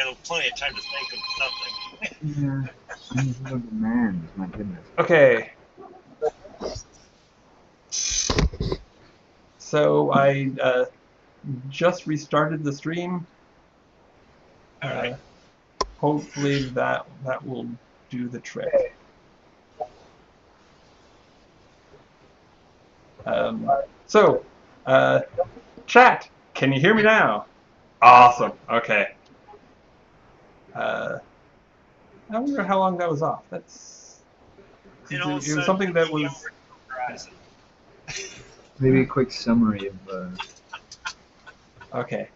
had plenty of time to think of something. Yeah, I need no demands, my goodness. Okay. So I just restarted the stream. All right. Hopefully that will do the trick. So, chat, can you hear me now? Awesome. Okay. I wonder how long that was off. That's And all of a it was sudden, something that was. horizon. Maybe a quick summary of. Okay.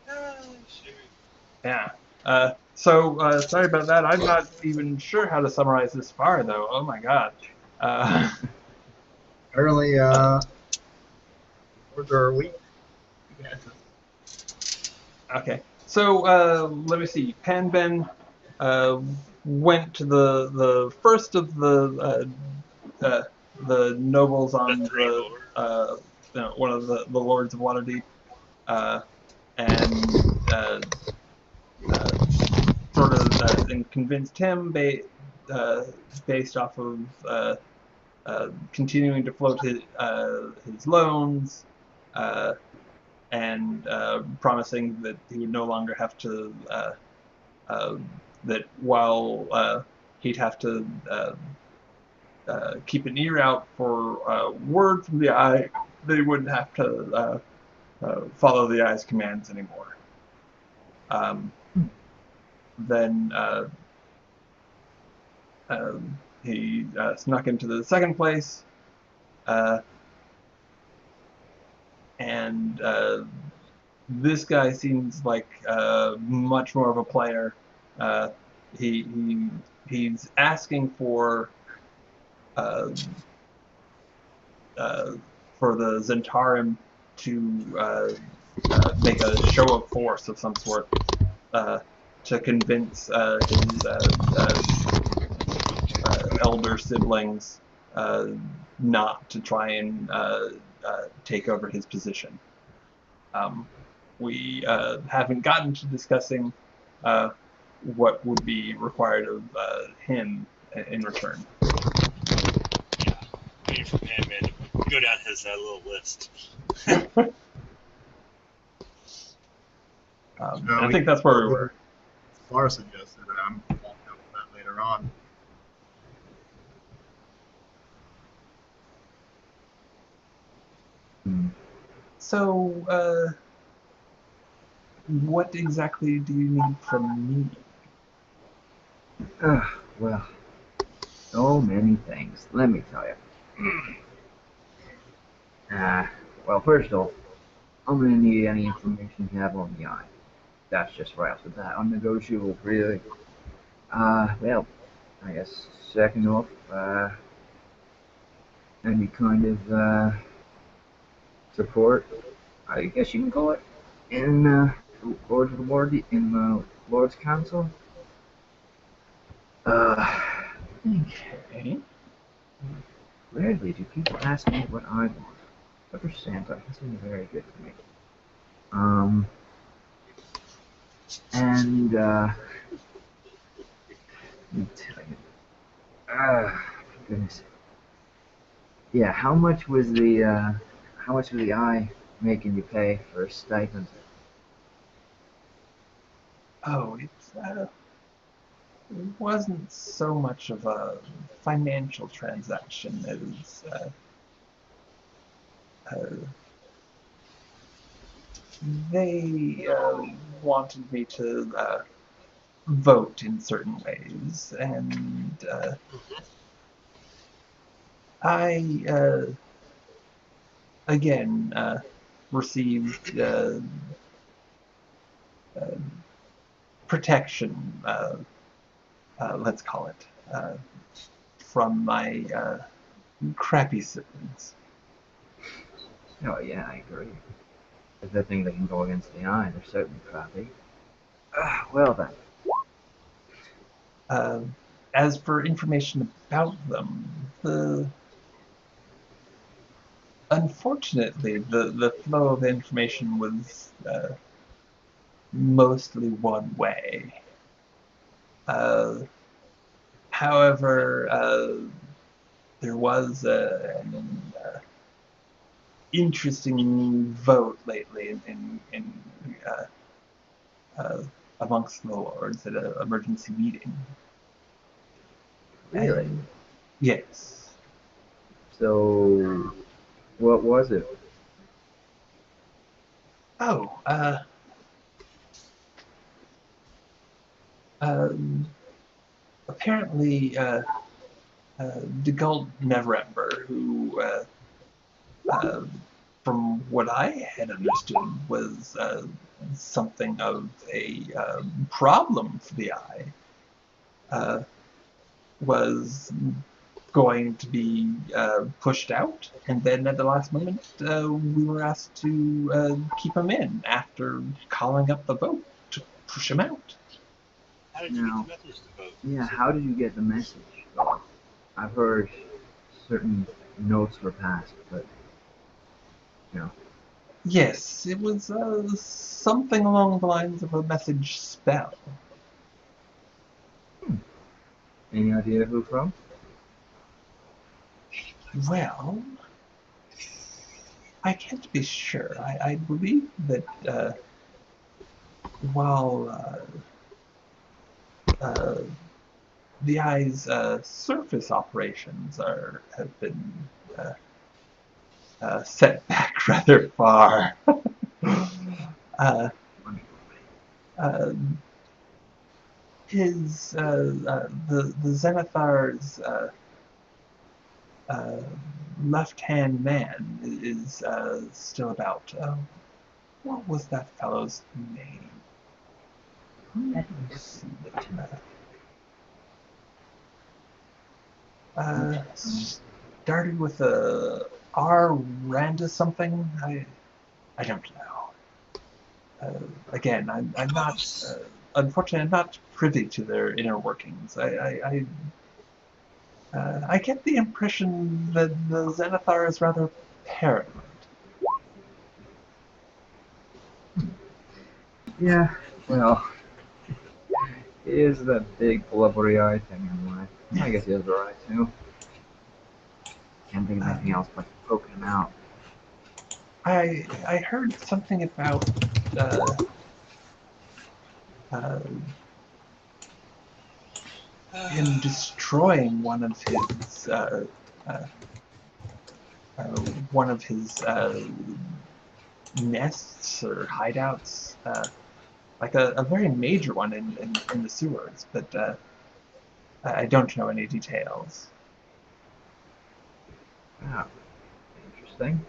Shoot. Yeah. So sorry about that. I'm not even sure how to summarize this far, though. Oh my god. Early, order a week. Okay. So let me see. Panben went to the first of the nobles on one of the lords of Waterdeep, and sort of and convinced him based off of continuing to float his loans, and promising that he would no longer have to that while he'd have to keep an ear out for word from the Eye, they wouldn't have to follow the Eye's commands anymore. Then he snuck into the second place, and this guy seems like much more of a player. He's asking for the Zhentarim to make a show of force of some sort to convince his elder siblings not to try and take over his position. We haven't gotten to discussing what would be required of him in return. Yeah, waiting for Panman to go down his little list. I think that's where we were. Far suggested that I'm walking up with that later on. So, what exactly do you need from me? Well, so many things. Let me tell you. Well, first off, I'm gonna need any information you have on the Eye. That's just right off the bat, unnegotiable, really. Well, I guess second off, any kind of support, I guess you can call it, in Lords of the Ward, in the Lord's Council. Okay. Rarely do people ask me what I want. But for Santa, has been very good for me. And let me tell you. Goodness. Yeah, how much was the Eye making you pay for a stipend? Oh, it wasn't so much of a financial transaction as they wanted me to vote in certain ways, and I again received protection, let's call it, from my crappy siblings. Oh yeah, I agree. If the thing that can go against the Eye, they're certainly crappy. Well then. As for information about them, unfortunately, the flow of information was mostly one way. However, there was an interesting vote lately in uh, amongst the lords at an emergency meeting. Really? And, yes. So, what was it? Oh, um, apparently, Degult Neverember, who, from what I had understood, was something of a problem for the Eye, was going to be pushed out, and then at the last moment, we were asked to keep him in after calling up the vote to push him out. How did you Now, get the message to vote? yeah, how did you get the message? Well, I've heard certain notes were passed, but, you know. Yes, it was something along the lines of a message spell. Any idea who from? Well, I can't be sure. I believe that while the Eye's surface operations have been set back rather far. uh, his the Zenithar's left-hand man is still about. What was that fellow's name? Let me see. Started with a R Randa something. I don't know. Again, I'm not. Unfortunately, I'm not privy to their inner workings. I get the impression that the Zenithar is rather paranoid. Yeah, well, he is that big blubbery eye thing in life. I guess he has the right to. Can't think of anything else but poking him out. I heard something about uh, him destroying uh, one of his nests or hideouts, like a very major one in the sewers, but I don't know any details. Ah, interesting.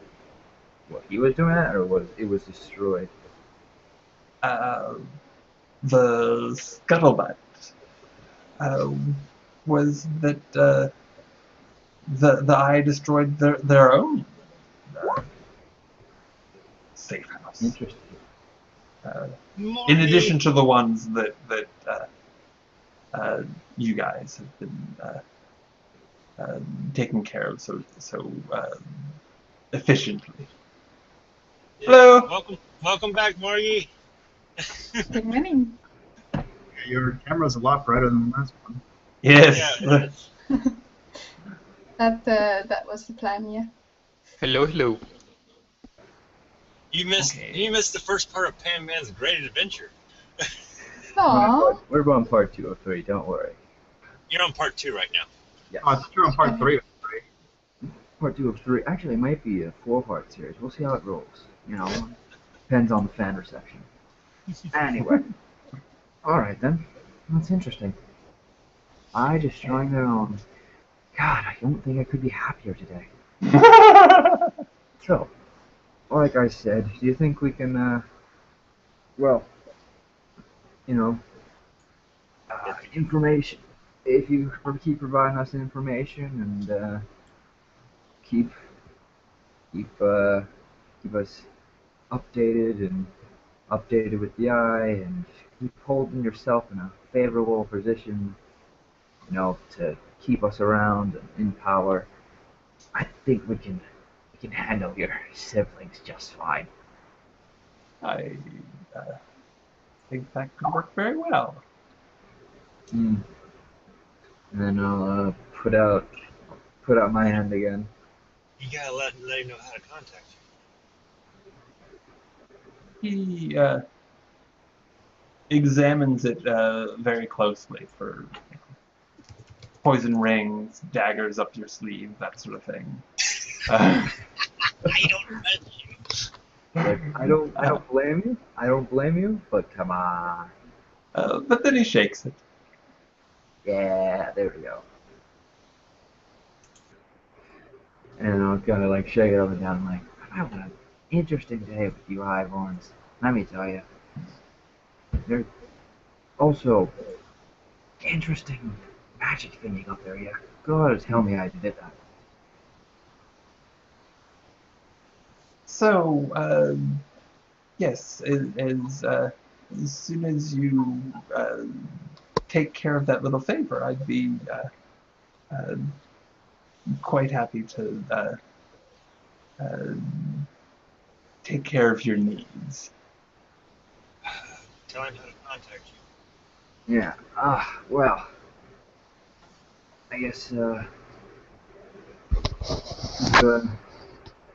What, he was doing that, or was it was destroyed? Uh, the scuttlebutt uh, was that the Eye destroyed their own safe house. Interesting. In addition to the ones that you guys have been taking care of so efficiently. Yeah. Hello. Welcome back, Margie. Good morning. Your camera's a lot brighter than the last one. Yes. Yeah, That was the plan, yeah. Hello, hello. you missed Okay. you missed the first part of Pan Man's great adventure. Aww. We're going part 2 of 3, don't worry. You're on part 2 right now. Yes. Oh, I thought you were on part 3 of 3. Part 2 of 3. Actually, it might be a 4-part series. We'll see how it rolls. You know, depends on the fan reception. Anyway. Alright then. That's interesting. I destroying their own. God, I don't think I could be happier today. So, like I said, do you think we can, well, you know, information. If you keep providing us information and keep keep us updated with the eye, and keep holding yourself in a favorable position, you know, to keep us around and in power, I think we can handle your siblings just fine. I think that could work very well. And then I'll put out my hand again. You gotta let him know how to contact you. He examines it very closely for poison rings, daggers up your sleeve, that sort of thing. I don't let you. Like, I don't blame you. I don't blame you, but come on. But then he shakes it. Yeah, there we go. And I'll kind of like shake it up and down. I'm like, I have an interesting day with you Highborns. Let me tell you. There's also interesting magic thing up there. Yeah, God, tell me I did that. So, yes, as soon as you take care of that little favor, I'd be quite happy to take care of your needs. Tell him how to contact you. Yeah. Well. I guess.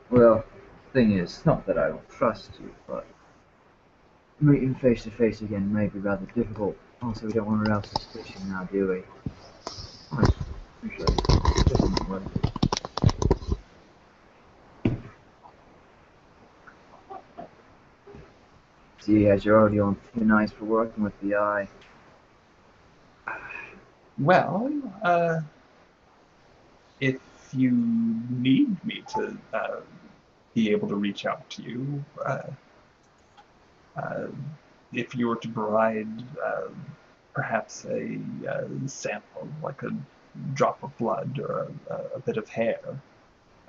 Well, thing is, not that I don't trust you, but meeting face to face again may be rather difficult. Also, we don't want to arouse suspicion now, do we? See, as you're already on thin ice for working with the eye. Well, if you need me to be able to reach out to you, if you were to provide perhaps a sample, like a drop of blood or a bit of hair,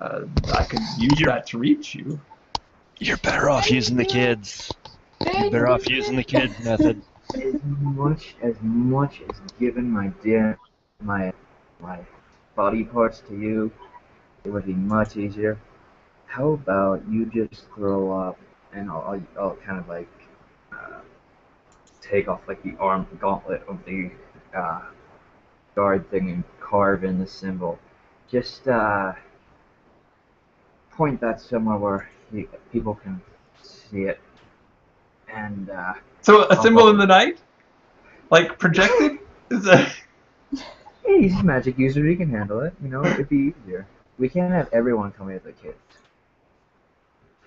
I could use that to reach you. You're better off using the kids. You're better off using the kids method. As much as giving my body parts to you, it would be much easier. How about you just throw up, and I'll kind of like take off like the arm gauntlet of the guard thing and carve in the symbol. Just point that somewhere where people can see it, and So a symbol in the night, like projected, is a. Yeah, he's a magic user. He can handle it. You know, it'd be easier. We can't have everyone coming at the kids.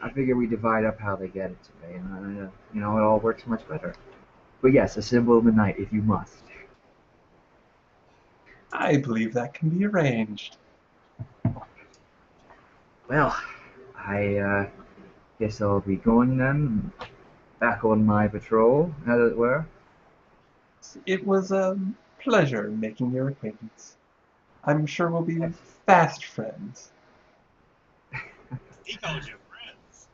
I figure we divide up how they get it today, and you know, it all works much better. But yes, a symbol of the night, if you must. I believe that can be arranged. Well, I guess I'll be going then, back on my patrol, as it were. It was a pleasure making your acquaintance. I'm sure we'll be fast friends. He calls you friends.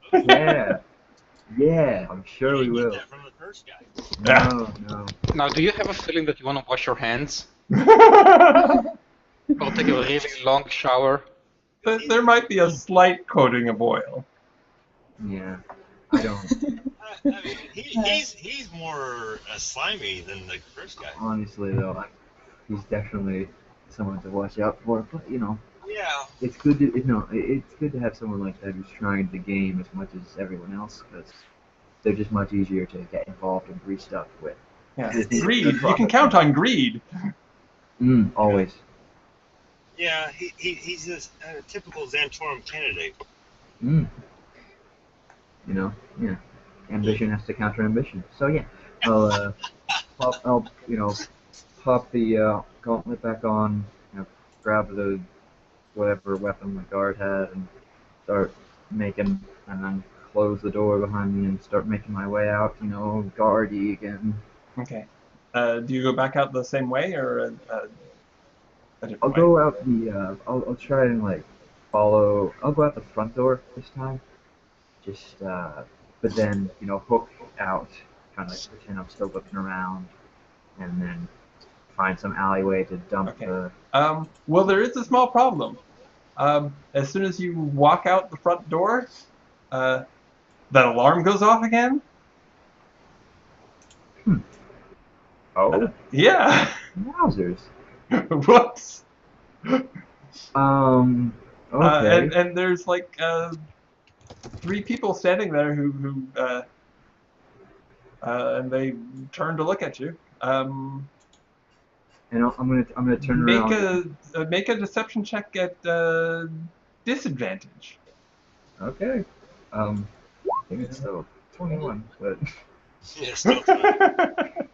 Yeah, I'm sure we You will. get that from the first guy. No. Now, do you have a feeling that you want to wash your hands? There Or take a really long shower? might be a slight coating of oil. Yeah, I don't. I mean, he's more slimy than the first guy. Honestly, though, he's definitely someone to watch out for. But you know, Yeah. it's good to it's good to have someone like that who's trying the game as much as everyone else, because they're just much easier to get involved and greased up with. Yeah. Greed. You can count on greed. Always. Yeah, he's a typical Zhentarim candidate. You know, yeah. Ambition has to counter ambition. So yeah, I'll pop the gauntlet back on, grab the whatever weapon the guard had, and start making, and then close the door behind me and start making my way out. Guardy again. Okay. Do you go back out the same way or a different I'll way? go out the. I'll try and follow. I'll go out the front door this time. Just but then hook out, kind of pretend I'm still looking around, and then find some alleyway to dump Okay. the. Well, there is a small problem. As soon as you walk out the front door, that alarm goes off again. Oh, Yeah. wowzers. Whoops. Okay. And there's like 3 people standing there who and they turn to look at you. And I'm gonna turn around. Make a deception check at disadvantage. Okay. I think it's still 21, but Yeah, still fine.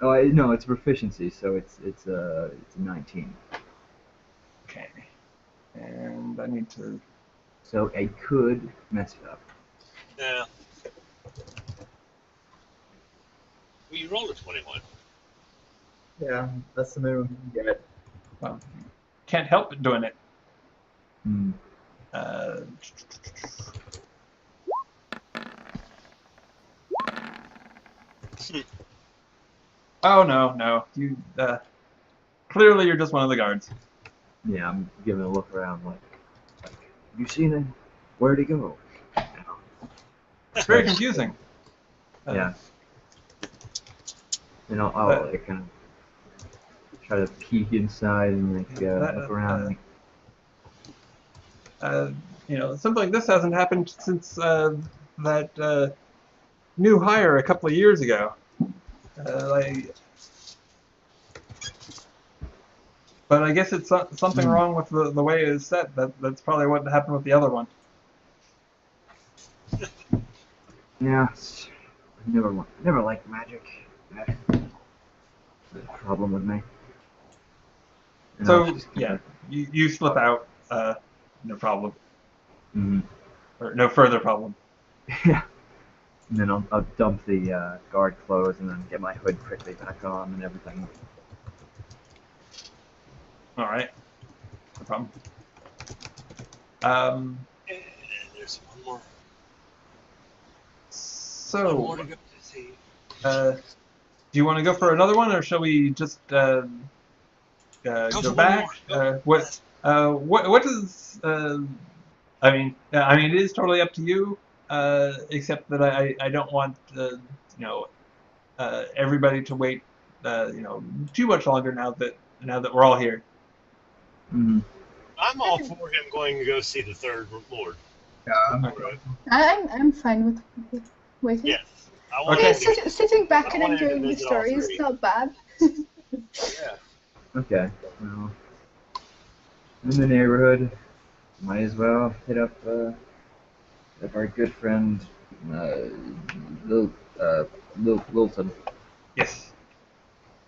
oh, no, it's proficiency, so it's a 19. Okay. And I need to. So I could mess it up. Yeah. Well, you rolled a 21. Yeah, that's the minimum you get. Well, can't help but doing it. Hmm. Oh no. You clearly you're just one of the guards. Yeah, I'm giving a look around like you seen him? Where'd he go? It's very confusing. Yeah. I'll like, kind of try to peek inside and like look around. Something like this hasn't happened since that new hire a couple of years ago. But I guess it's something wrong with the way it is set. That's probably what happened with the other one. Yeah, never liked magic. There's a problem with me. And I'll So just yeah, you slip out. No problem. Mhm. Or no further problem. Yeah. And then I'll dump the guard clothes and then get my hood quickly back on and everything. All right. No problem. And there's one more So, to go to see. do you want to go for another one, or shall we just go for back? one more. What does I mean, it is totally up to you. Except that I don't want everybody to wait too much longer now that we're all here. Mm-hmm. I'm all for him going to go see the third lord. Yeah, Okay. I'm fine with waiting. Yes. I want Okay. him to, Sitting back I and want him to enjoying the visit all story is three. not bad. Yeah. Okay. Well, I'm in the neighborhood. Might as well hit up our good friend Lilton. Yes.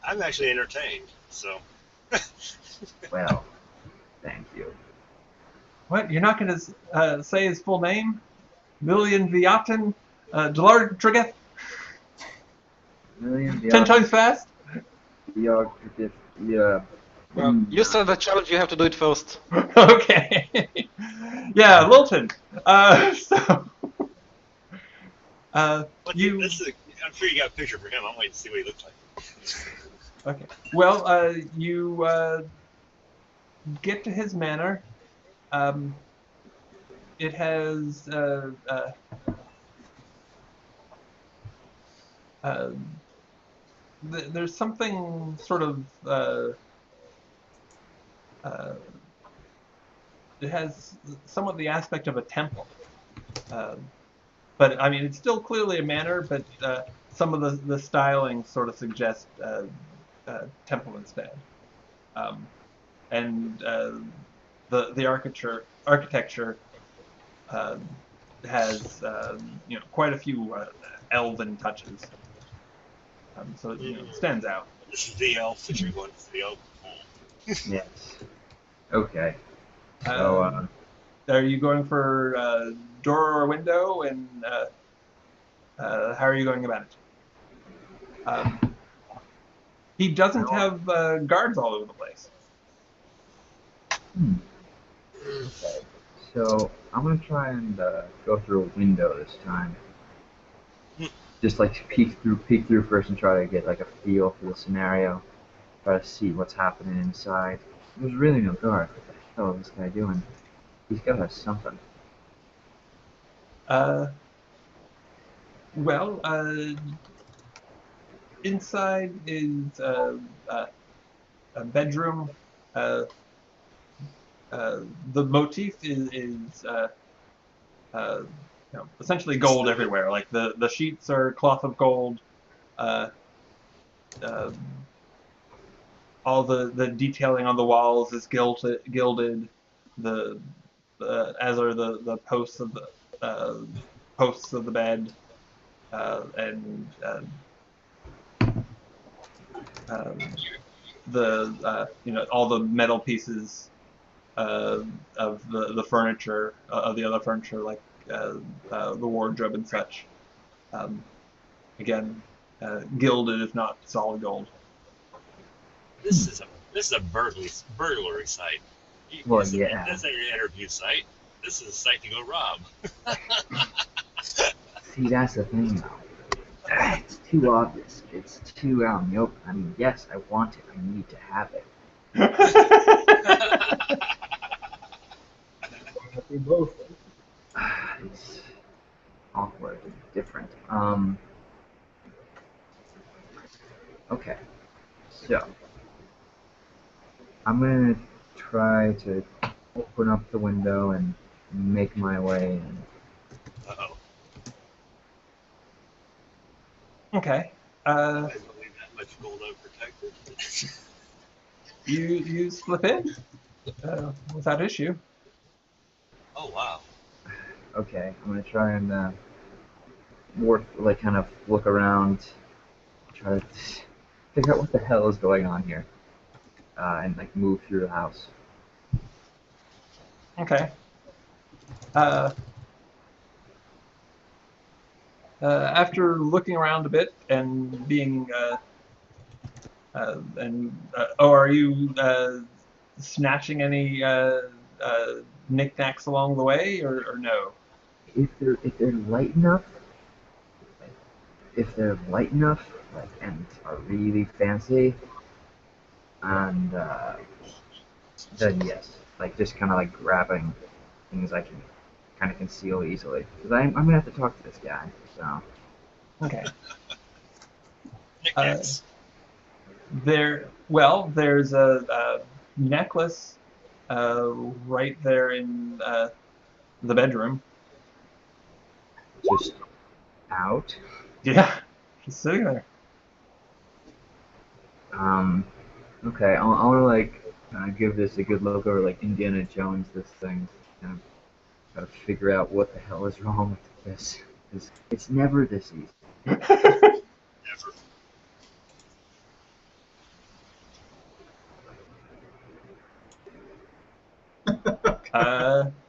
I'm actually entertained, so. Well, thank you. What? You're not going to say his full name? Million Viatin Delar Drigeth? Million 10 times fast? Yeah. Well, you start the challenge, you have to do it first. Okay. Yeah, Lilton. But You. I'm sure you got a picture for him. I'm waiting to see what he looks like. Okay. Well, you get to his manor. It has there's something sort of it has somewhat the aspect of a temple, but I mean it's still clearly a manor, but some of the styling sort of suggests temple instead, and the architecture has quite a few elven touches, so it stands out. This is the elf that you're going to see. Oh. Yes. Okay. So, Are you going for door or window, and how are you going about it? He doesn't have guards all over the place. Okay. So I'm gonna try and go through a window this time. Just like peek through first, and try to get like a feel for the scenario. Try to see what's happening inside. There's really no guard. What the hell is this guy doing? He's gotta have something. inside is a bedroom. The motif is essentially gold everywhere. Like the sheets are cloth of gold. All the detailing on the walls is gilded. As are the posts of the bed, and all the metal pieces of the furniture, of the other furniture, like the wardrobe and such. Again, gilded if not solid gold. This is a burglary site. Well, This yeah. isn't an interview site. This is a site to go rob. See, that's the thing, though. It's too obvious. It's too out in the open. I mean, yes, I want it. I need to have it. We both. It's awkward and different. Okay. So, I'm gonna try to open up the window and make my way in. Uh-oh. Okay. I don't leave that much gold unprotected. You slip in without issue. Oh, wow. Okay, I'm gonna try and kind of look around, try to figure out what the hell is going on here, and like move through the house. Okay. After looking around a bit and being are you snatching any knickknacks along the way, or no? If they're light enough, like, and are really fancy, and then yes, like just kind of like grabbing things I can kind of conceal easily, because I'm gonna have to talk to this guy. So Okay. Knickknacks. There's a necklace right there in the bedroom. just out. Yeah, just sitting there. Okay, I want to like give this a good look over, like Indiana Jones. This thing, kind of gotta figure out what the hell is wrong with this. 'Cause it's never this easy. Never.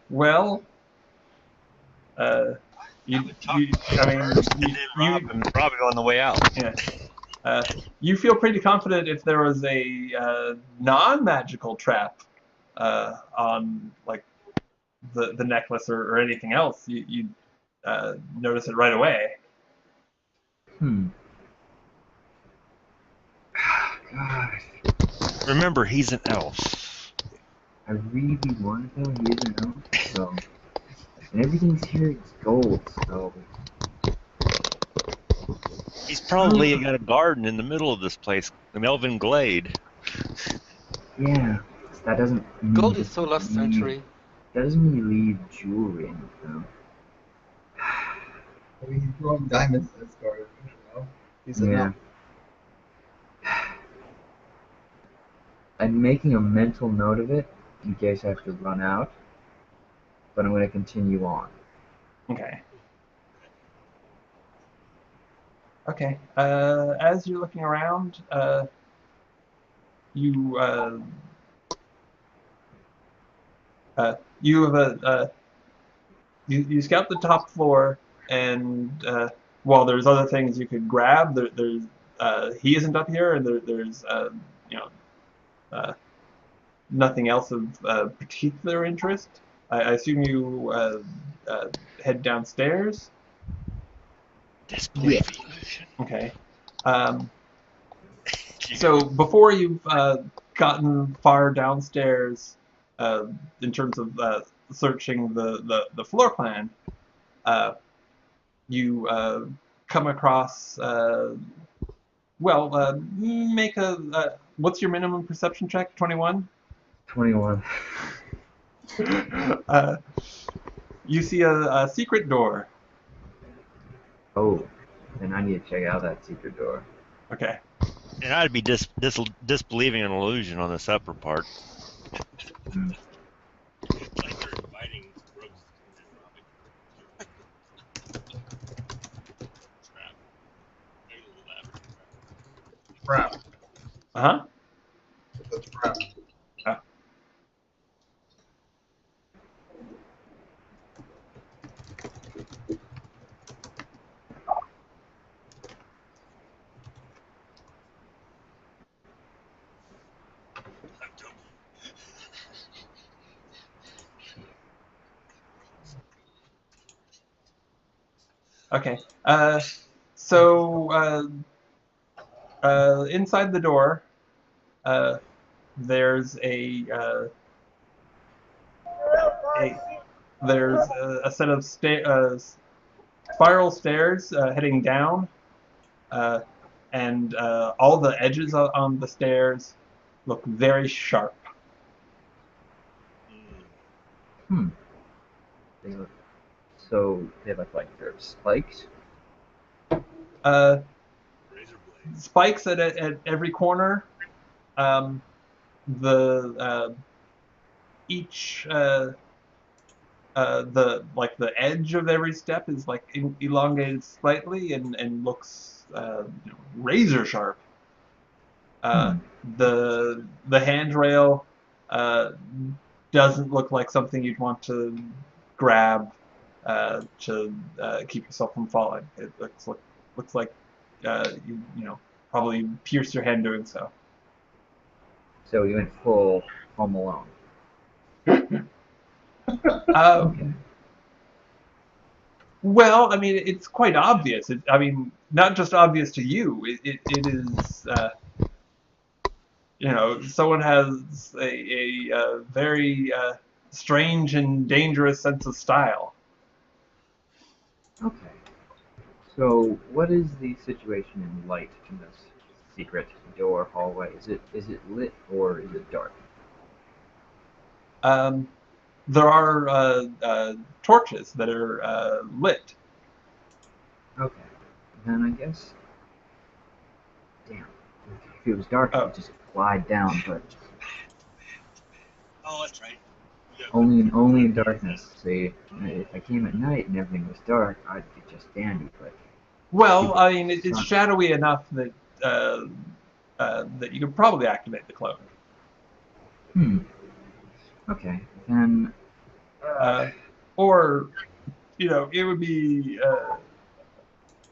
Well, I would talk to him first and then rob him. Rob him on the way out. yeah. You feel pretty confident if there was a non-magical trap on like the necklace or anything else, you'd notice it right away. God, Remember, he's an elf. I really want to though. He is an elf, so and everything's here is gold. So He's probably got a garden in the middle of this place, an elven glade. yeah, that doesn't. Gold is so last century. That doesn't mean you leave jewelry in it, though. I mean, he's throwing diamonds in his garden, you know? He's Yeah. enough. I'm making a mental note of it in case I have to run out, but I'm going to continue on. Okay. Okay. As you're looking around, you you scout the top floor, and while there's other things you could grab, there's he isn't up here, and there's nothing else of particular interest. I assume you head downstairs. Display Yeah. the illusion. Okay. So before you've gotten far downstairs, in terms of searching the floor plan, you come across Well, make a. What's your minimum perception check? 21. 21. You see a secret door. Oh, then I need to check out that secret door. Okay. And I'd be disbelieving an illusion on this upper part. Hmm. It's like they're inviting rogues to come in and rob it. Trap. Maybe a little average trap. Trap. Uh-huh. It's a trap. I'm dumb. Okay. Inside the door, there's a set of spiral stairs heading down, and all the edges on the stairs look very sharp. Hmm. They look, so they look like they're spiked. Uh, Razor blades. Spikes at every corner. Each the edge of every step is like elongated slightly and looks razor sharp. The handrail doesn't look like something you'd want to grab to keep yourself from falling. It looks like you probably pierced your hand doing so. So you went full Home Alone. Okay. Well, I mean, it's quite obvious. I mean, not just obvious to you. It is, someone has a very strange and dangerous sense of style. Okay. So what is the situation in light in this secret door hallway? Is it lit or is it dark? There are torches that are lit. Okay. Then I guess. Damn. If it was dark, I could just glide down, but Oh, that's right. Yeah. only in darkness. See, if I came at night and everything was dark, I'd be just dandy. But Well, I mean, it's shadowy enough that that you could probably activate the cloak. Okay. Then. Or, it would be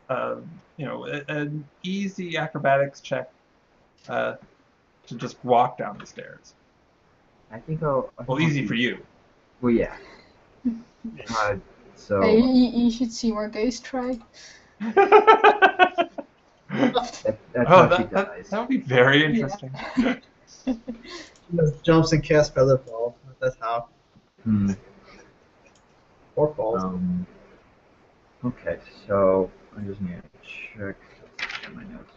an easy acrobatics check to just walk down the stairs. I think I'll. Well, easy for you. Well, yeah. So. Hey, you should see Margay's try. That's how she dies. That would be very interesting. She just jumps and casts Featherfall. That's how. Or falls. Okay, so I just need to check my notes.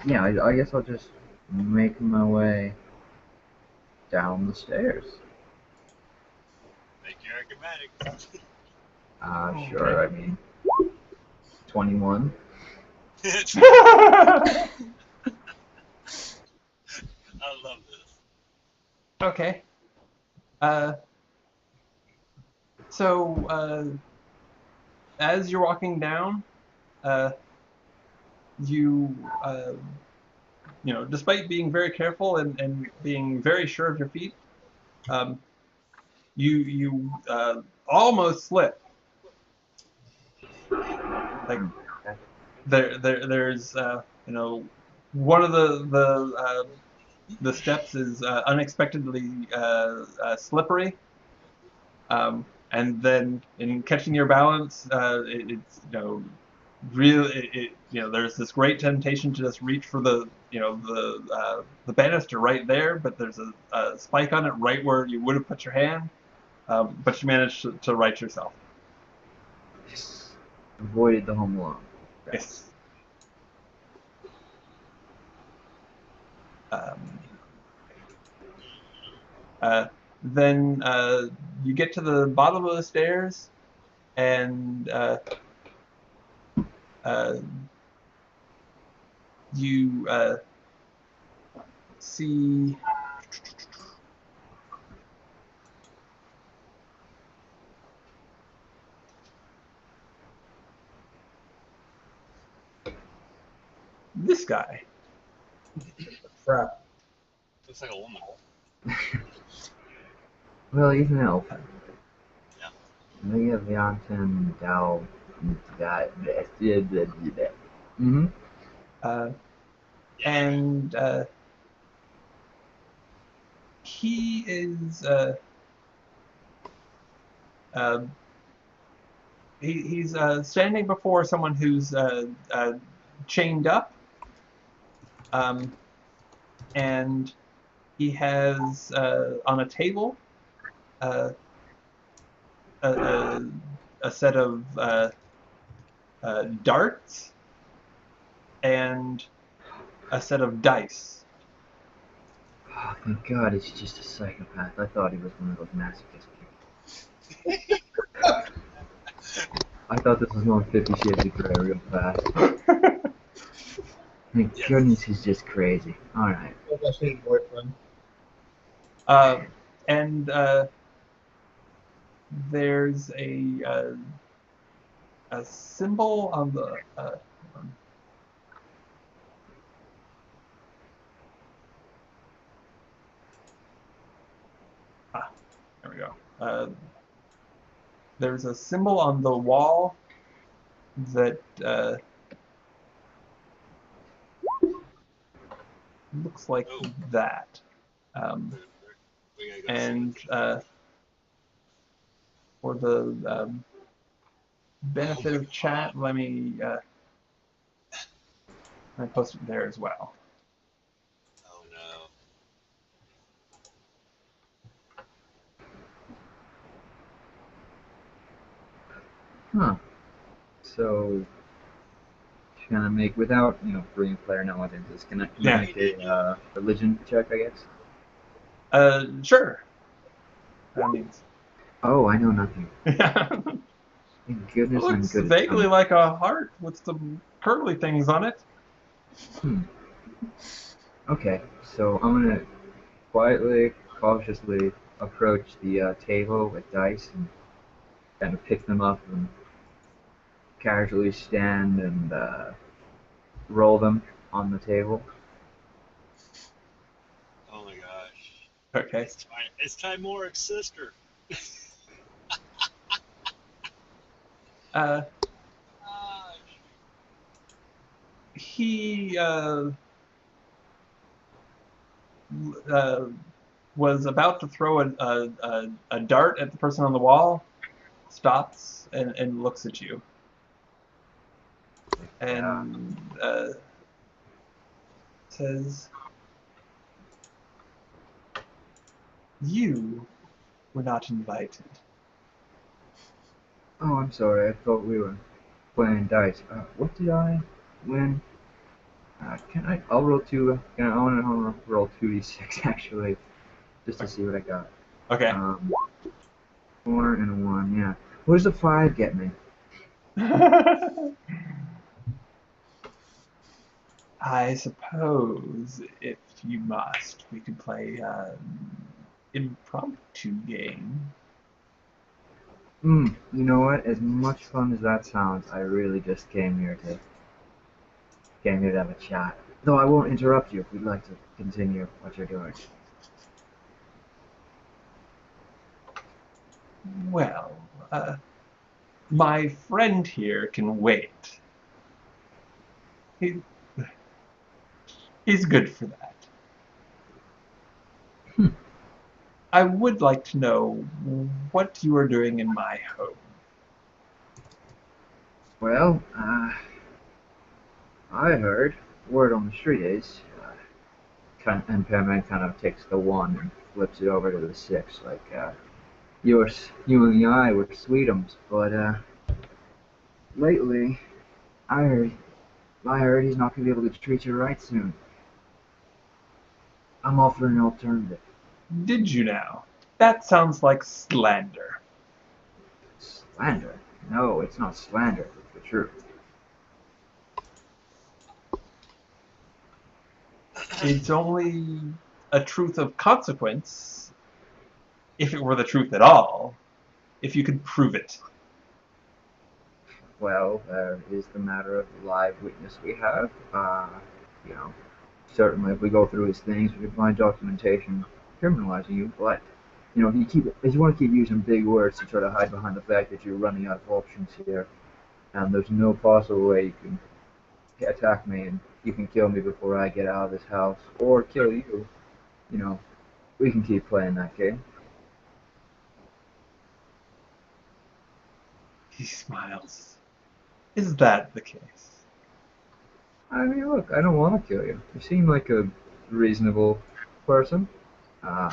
Yeah, I guess I'll just make my way down the stairs. Make your acrobatics. Sure, I mean, 21. I love this. Okay. So, as you're walking down, despite being very careful and being very sure of your feet, you almost slip. Like there's one of the steps is unexpectedly slippery, and then in catching your balance, it's there's this great temptation to just reach for the banister right there, but there's a spike on it right where you would have put your hand, but you managed to right yourself. Avoided the Home Alone. Yes. Then you get to the bottom of the stairs, and you see this guy. Crap. Looks like a woman. Well, he's an elf. Yeah. Maybe a Vianton Dal. Mm-hmm. And he is he's standing before someone who's chained up, and he has on a table a set of darts and a set of dice. Oh, thank God, he's just a psychopath. I thought he was one of those masochist people. I thought this was going 50 Shades of Grey real fast. Thank goodness he's just crazy. Alright. That's his boyfriend. And there's a symbol on the there we go. There's a symbol on the wall that looks like that. And for the benefit of chat, let me post it there as well. Oh no. Huh. So, can I make, without, bringing player knowledge into this, can I make a religion check, I guess? Sure. That means. Oh, I know nothing. Yeah. Thank goodness It I'm looks good at vaguely some- like a heart with some curly things on it. Okay, so I'm gonna quietly, cautiously approach the table with dice and kind of pick them up and casually stand and roll them on the table. Oh my gosh. Okay. It's Time Morrick's sister. He was about to throw a dart at the person on the wall, stops and looks at you, and says, "You were not invited." Oh, I'm sorry. I thought we were playing dice. What did I win? I'll roll two. I want to roll 2d6 actually, just to see what I got. Okay. 4 and a 1. Yeah. What does a 5 get me? I suppose if you must, we could play impromptu game. You know what? As much fun as that sounds, I really just came here to have a chat. Though I won't interrupt you if you'd like to continue what you're doing. Well, my friend here can wait. He's good for that. I would like to know what you are doing in my home. Well, I heard word on the street is, and Perman kind of takes the 1 and flips it over to the 6, like, you and I were sweetums, but lately, I heard he's not gonna be able to treat you right soon. I'm offering an alternative. Did you now? That sounds like slander. Slander? No, it's not slander. It's the truth. It's only a truth of consequence, if it were the truth at all, if you could prove it. Well, there is the matter of the live witness we have. You know, certainly if we go through his things, we can find documentation criminalizing you, but, you know, if you want to keep using big words to try to hide behind the fact that you're running out of options here, and there's no possible way you can attack me and you can kill me before I get out of this house, or kill you, you know, we can keep playing that game. He smiles. Is that the case? I mean, look, I don't want to kill you. You seem like a reasonable person. And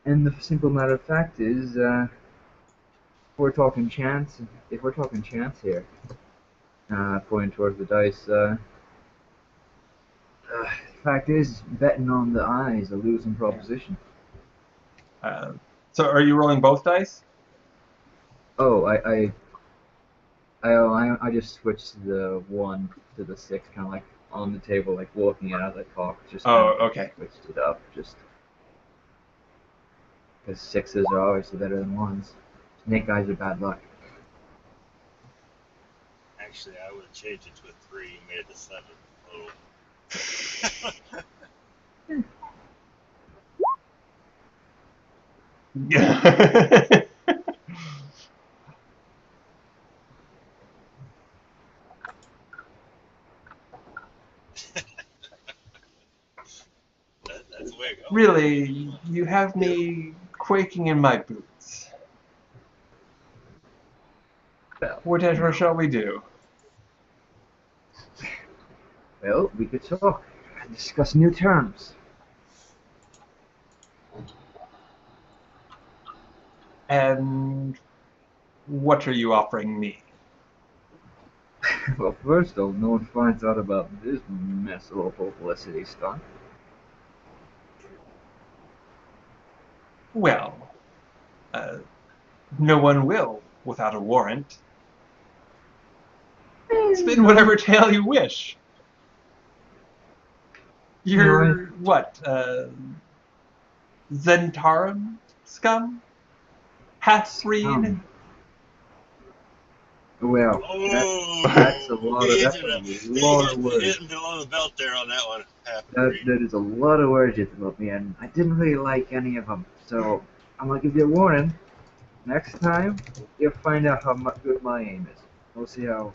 the simple matter of fact is, if we're talking chance here, pointing towards the dice, fact is, betting on the eye is a losing proposition. So are you rolling both dice? Oh, I just switched the 1 to the 6, kind of like on the table, like looking at it as I talk. Just okay. Switched it up, just because 6s are obviously better than 1s. Snake eyes are bad luck. Actually, I would have changed it to a 3 and made it a 7 total. That's the way it goes. Really, you have me quaking in my boots. Whatever shall we do? Well, we could talk and discuss new terms. And what are you offering me? Well, first though, no one finds out about this mess of publicity stunt. Well, no one will without a warrant. Spin whatever tale you wish. You're what? Zhentarim scum? Half-breed? Well, that's a lot of words. Hitting below the belt there on that one. That is a lot of words you threw at me, and I didn't really like any of them. So I'm gonna give you a warning. Next time, you'll find out how good my aim is. We'll see how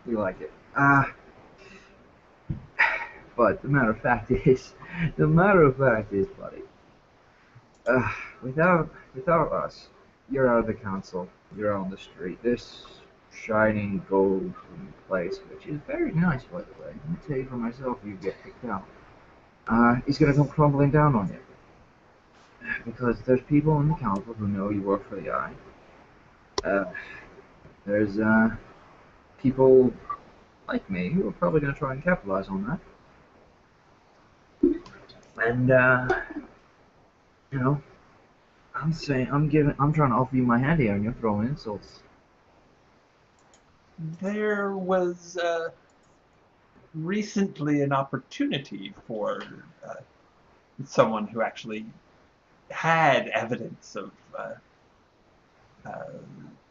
you like it. But the matter of fact is, buddy. Without us, you're out of the council. You're on the street. This shining gold place, which is very nice, by the way. Let me tell you for myself, you get kicked out. He's gonna come crumbling down on you. Because there's people in the council who know you work for the Eye. There's people like me who are probably gonna try and capitalize on that. And you know, I'm trying to offer you my hand here, and you're throwing insults. There was recently an opportunity for someone who actually had evidence of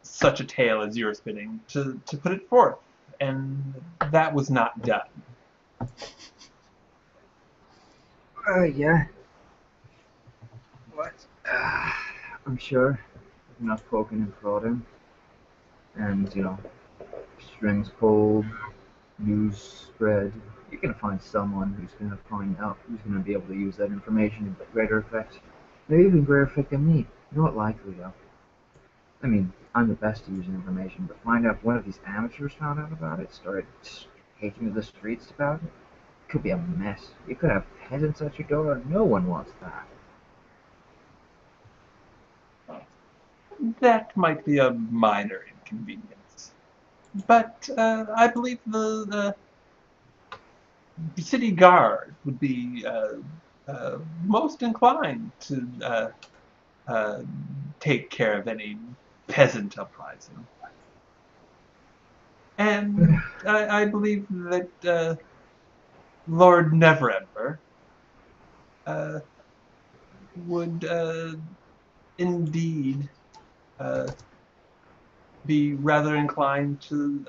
such a tale as you're spinning to put it forth, and that was not done. Yeah. What? I'm sure enough poking and prodding, and strings pulled, news spread. You're gonna find someone who's gonna be able to use that information to greater effect. Maybe even greater effect than me. You're not likely though. I mean, I'm the best at using information, but find out if one of these amateurs found out about it, started taking to the streets about it. It could be a mess. You could have peasants at your door. No one wants that. That might be a minor inconvenience. But I believe the the city guard would be most inclined to take care of any peasant uprising. And I believe that Lord Neverember would indeed be rather inclined to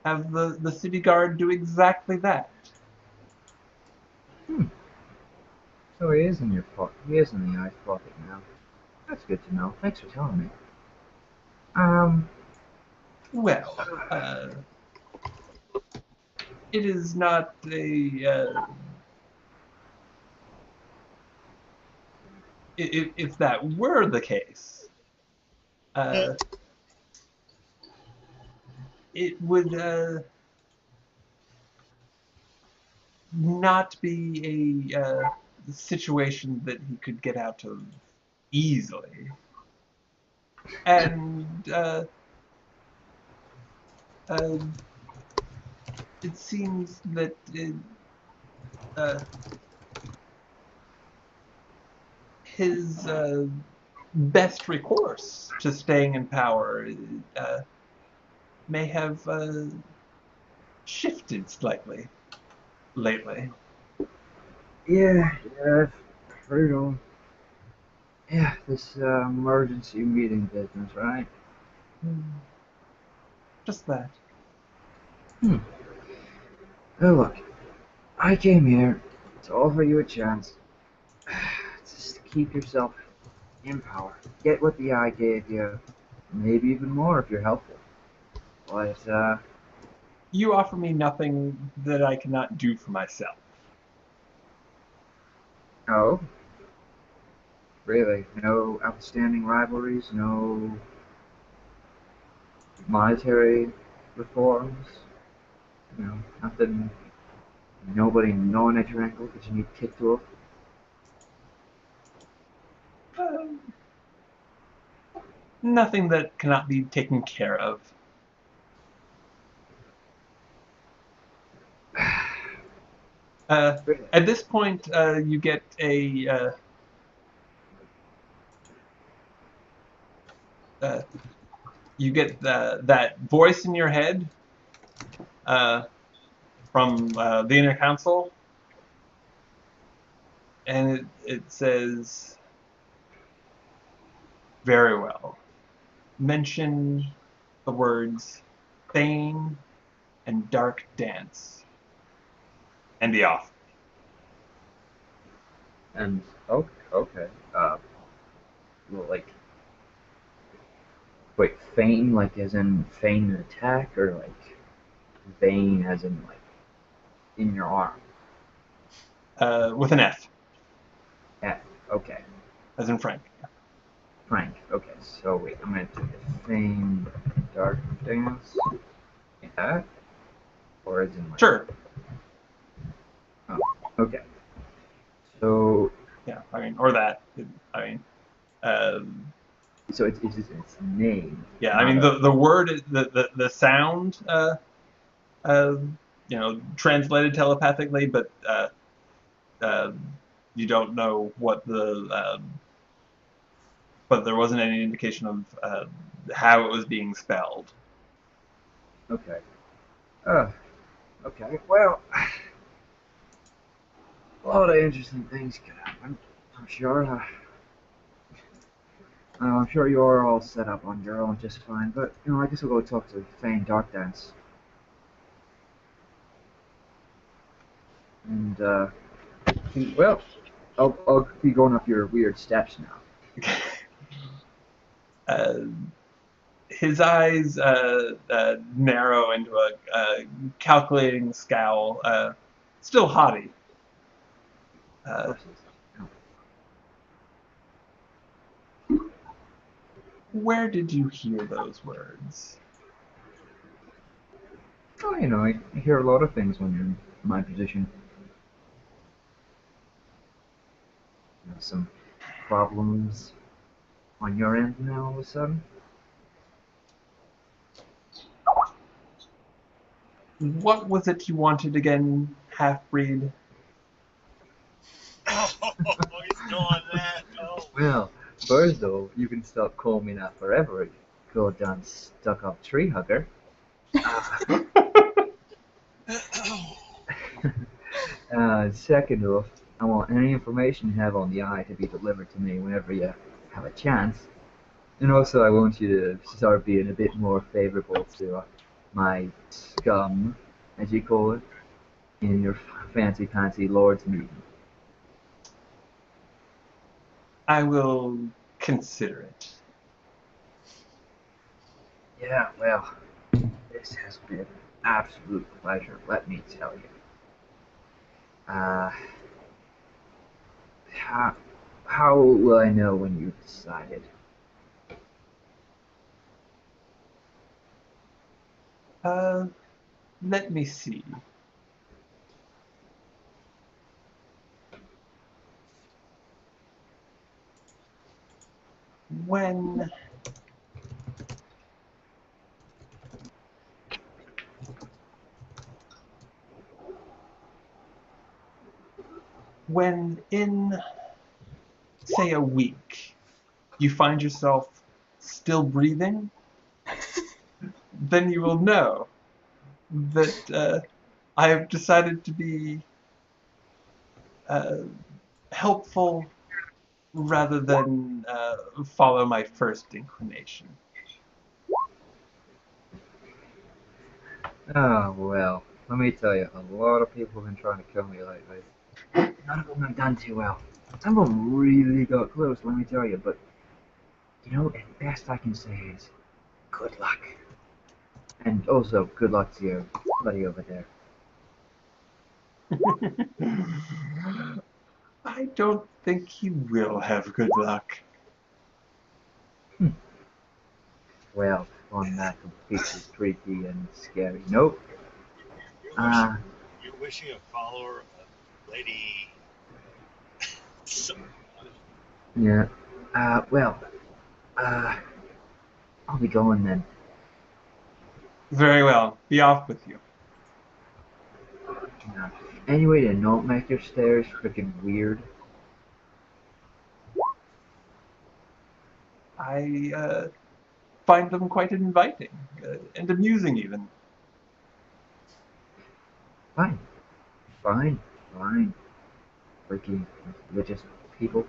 have the city guard do exactly that. So he is in your pocket. He is in the ice pocket now. That's good to know. Thanks for telling me. Well, it is not a. If that were the case, it would not be a situation that he could get out of easily. And it seems that his best recourse to staying in power may have shifted slightly lately. Yeah, I've heard of. Yeah, this emergency meeting business, right? Just that. Oh, look, I came here to offer you a chance. Just to keep yourself in power. Get what the eye gave you. Maybe even more if you're helpful. But, You offer me nothing that I cannot do for myself. no. Really, no outstanding rivalries, no monetary reforms, nothing, nobody knowing at your ankle because you need kicked off. Nothing that cannot be taken care of. At this point, you get a that voice in your head from the inner council, and it says, "Very well. Mention the words Thane and Dark Dance, and be off." And okay. Well, like, wait, feign like as in feign an attack, or like vein as in like in your arm? With an F, F. Okay. as in Frank. Frank. Okay. So wait, I'm gonna take a feign dark dance. Yeah. Or as in like. Sure. Oh. Okay. So. Yeah, I mean, or that. I mean, So it's name. yeah, I mean the word, the sound, translated telepathically, but you don't know what but there wasn't any indication of how it was being spelled. Okay. Okay. Well, a lot of interesting things could happen. I'm sure. I'm sure you're all set up on your own just fine, but I guess we'll go talk to Fane Darkdance. And well, I'll be going up your weird steps now. His eyes narrow into a calculating scowl, still haughty. Where did you hear those words? Oh, I hear a lot of things when you're in my position. Some problems on your end now all of a sudden. What was it you wanted again, half-breed? Oh, he's still on that. Oh. Well, first though, you can stop calling me that forever, you goddamn stuck-up tree hugger. Second off, I want any information you have on the eye to be delivered to me whenever you have a chance. And also, I want you to start being a bit more favorable to my scum, as you call it, in your fancy-pantsy lord's meeting. I will consider it. Yeah, well, this has been an absolute pleasure, let me tell you. How will I know when you've decided? Let me see. When in, say, a week, you find yourself still breathing, then you will know that I have decided to be helpful rather than follow my first inclination. Oh, well, let me tell you, a lot of people have been trying to kill me lately. None of them have done too well. Some of them really got close, let me tell you, but, you know, the best I can say is, good luck. And also, good luck to your buddy over there. I don't think he will have good luck. Well, on that completely creepy and scary note, You're wishing a follower of Lady. yeah, well, I'll be going then. Very well. Be off with you. Any way to not make your stairs freaking weird? I find them quite inviting and amusing, even. Fine. Fine. Fine. Freaking religious people.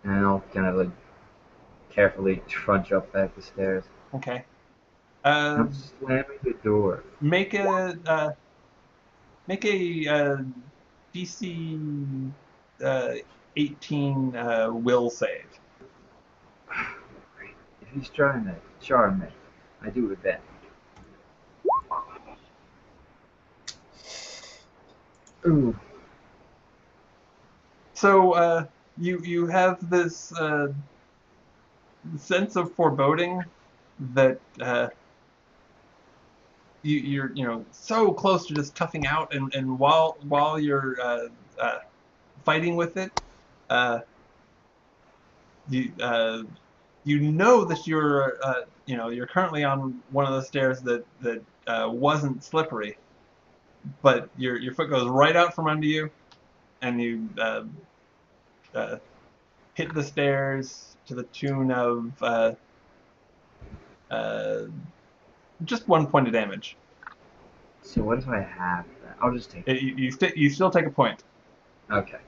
And I'll kind of like carefully trudge up back the stairs. Okay. I'm slamming the door. Make a DC 18 will save. If he's trying to charm me, I do it then. Ooh. So you have this sense of foreboding that you're so close to just toughing out, and while you're fighting with it, you know that you're currently on one of the stairs that wasn't slippery, but your foot goes right out from under you, and you hit the stairs to the tune of just 1 point of damage. So what if I have that? I'll just take it. You still take a point. Okay.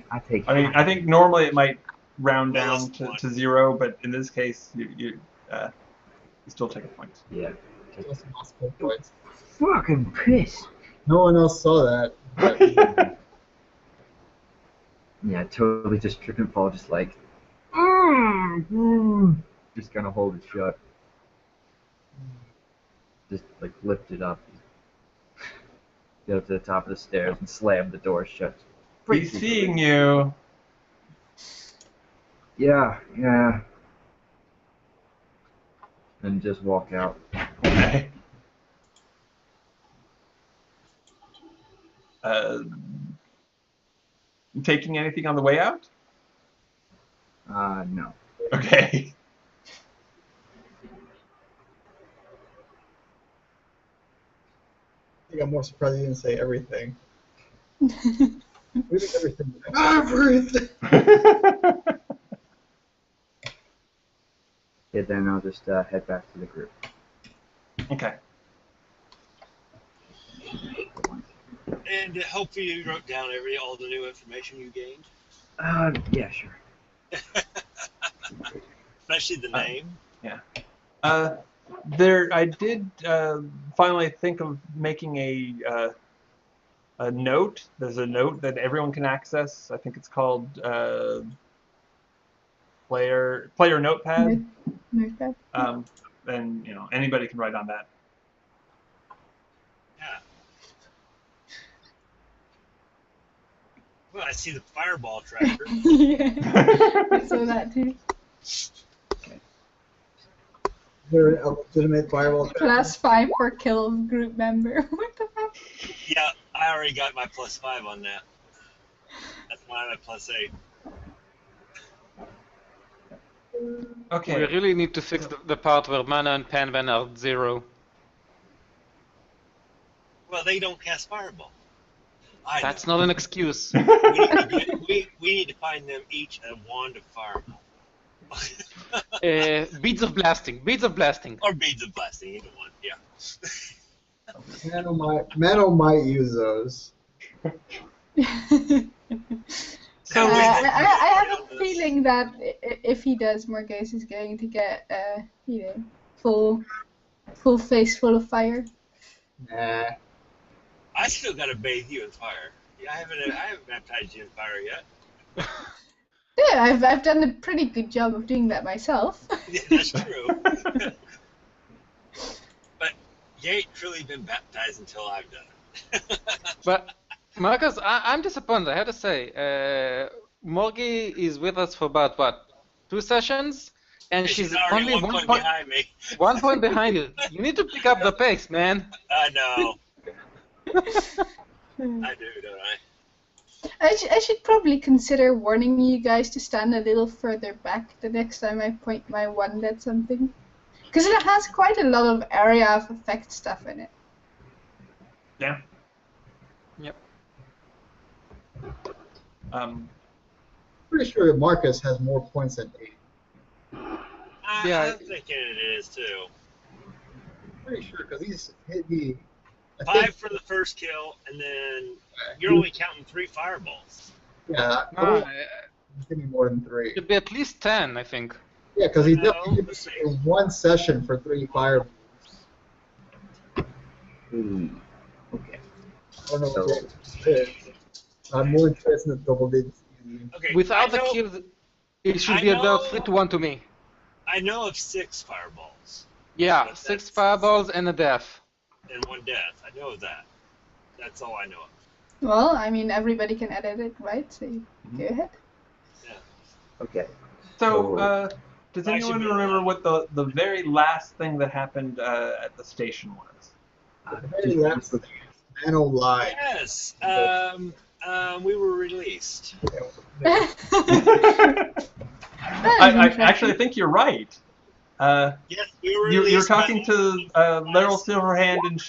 I take. I think normally it might round down to 0, but in this case, you still take a point. Yeah. Just multiple points. Fucking piss. No one else saw that. But Yeah, totally just trip and fall, just like. Just gonna hold it shut. Just like lift it up. Get up to the top of the stairs and slam the door shut. He's seeing you. Yeah. And just walk out. Okay. Taking anything on the way out? No. Okay. think I'm more surprised you didn't say everything. We did everything. Everything! Yeah, then I'll just head back to the group. Okay. And hopefully you wrote down all the new information you gained. Yeah, sure. Especially the name. Yeah. I did finally think of making a note. There's a note that everyone can access. I think it's called player notepad. Notepad. And anybody can write on that. Yeah. Well, I see the fireball tracker. Yeah. I saw that too. They're a legitimate fireball. +5 per kill of group member. What the fuck? Yeah, I already got my +5 on that. That's why I'm at +8. Okay. We really need to fix the part where mana and Panvan are 0. Well, they don't cast fireball. That's not an excuse. We need to find them each a wand of fireball. Beads of blasting. Beads of blasting. Or beads of blasting, either one, yeah. Mano might use those. So I have a feeling that if he does, Morghese is going to get full face full of fire. Nah. I still gotta bathe you in fire. Yeah, I haven't baptized you in fire yet. Yeah, I've done a pretty good job of doing that myself. Yeah, that's true. But you ain't truly been baptized until I've done it. But Marcus, I'm disappointed. I have to say, Morgie is with us for about what, 2 sessions, and she's already only 1 point behind me. 1 point behind you. You need to pick up the pace, man. I know. I do, don't I? I should probably consider warning you guys to stand a little further back the next time I point my wand at something. Because it has quite a lot of area of effect stuff in it. Yeah. Yep. Pretty sure Marcus has more points than 8. I'm thinking it is, too. Pretty sure, because I 5 think, for the first kill, and then you're only counting 3 fireballs. yeah, I No, don't think more than 3. should be at least 10, I think. Yeah, because he No, definitely did this in 1 session for 3 fireballs. Okay. I don't know what it is. I'm more interested in the double digits. Okay, Without I the know- kills, it should I be about know- 3-1 to me. I know of 6 fireballs Yeah, But 6 that's- fireballs and a death. and 1 death. I know of that. That's all I know of. Well, I mean, everybody can edit it, right? So go ahead. Okay. So, does I anyone should be remember alive. what the very last thing that happened at the station was? The very last thing, Mano lied. Yes. We were released. I actually think you're right. Yes, we were released. You're talking by- to Laryl Silverhand, and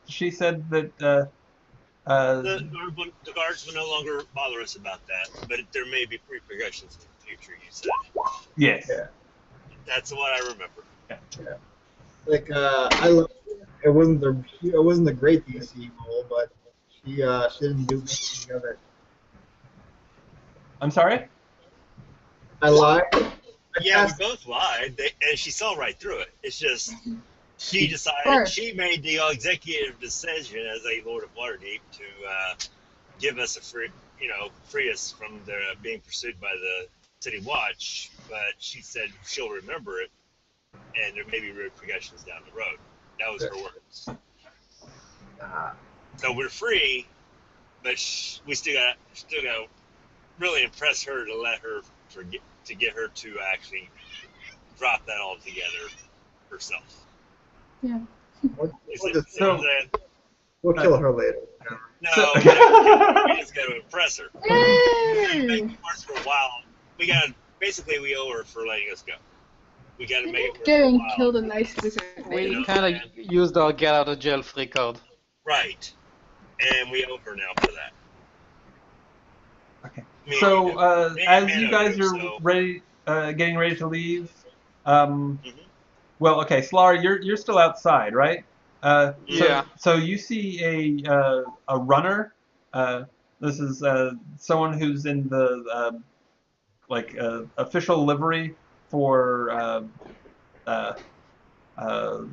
she said that The guards will no longer bother us about that, but there may be repercussions in the future, you said. yes. Yeah. That's what I remember. Like I love it. Wasn't the great DC role, but she didn't do anything of it. I'm sorry? I lied. Yeah, we both lied, and she saw right through it. It's just she decided, she made the executive decision as a Lord of Waterdeep to give us a free us from being pursued by the City Watch. But she said she'll remember it, and there may be repercussions down the road. That was her words. So we're free, but we still got to really impress her to let her forget, to get her to actually drop that altogether herself. Yeah. We'll So- kill her later. No, So- we just got to impress her. We gotta make it work for a while. Basically we owe her for letting us go. We got to make it work Go for a and while. kill the nice lizard We lady. kind of used our get out of jail free card. Right. and we owe her now for that. Okay. Me So and you. as Man you of guys you, are so- ready, getting ready to leave, Mhm. well, okay, Slar, you're still outside, right? Yeah. So you see a runner. This is someone who's in the like official livery for uh, uh,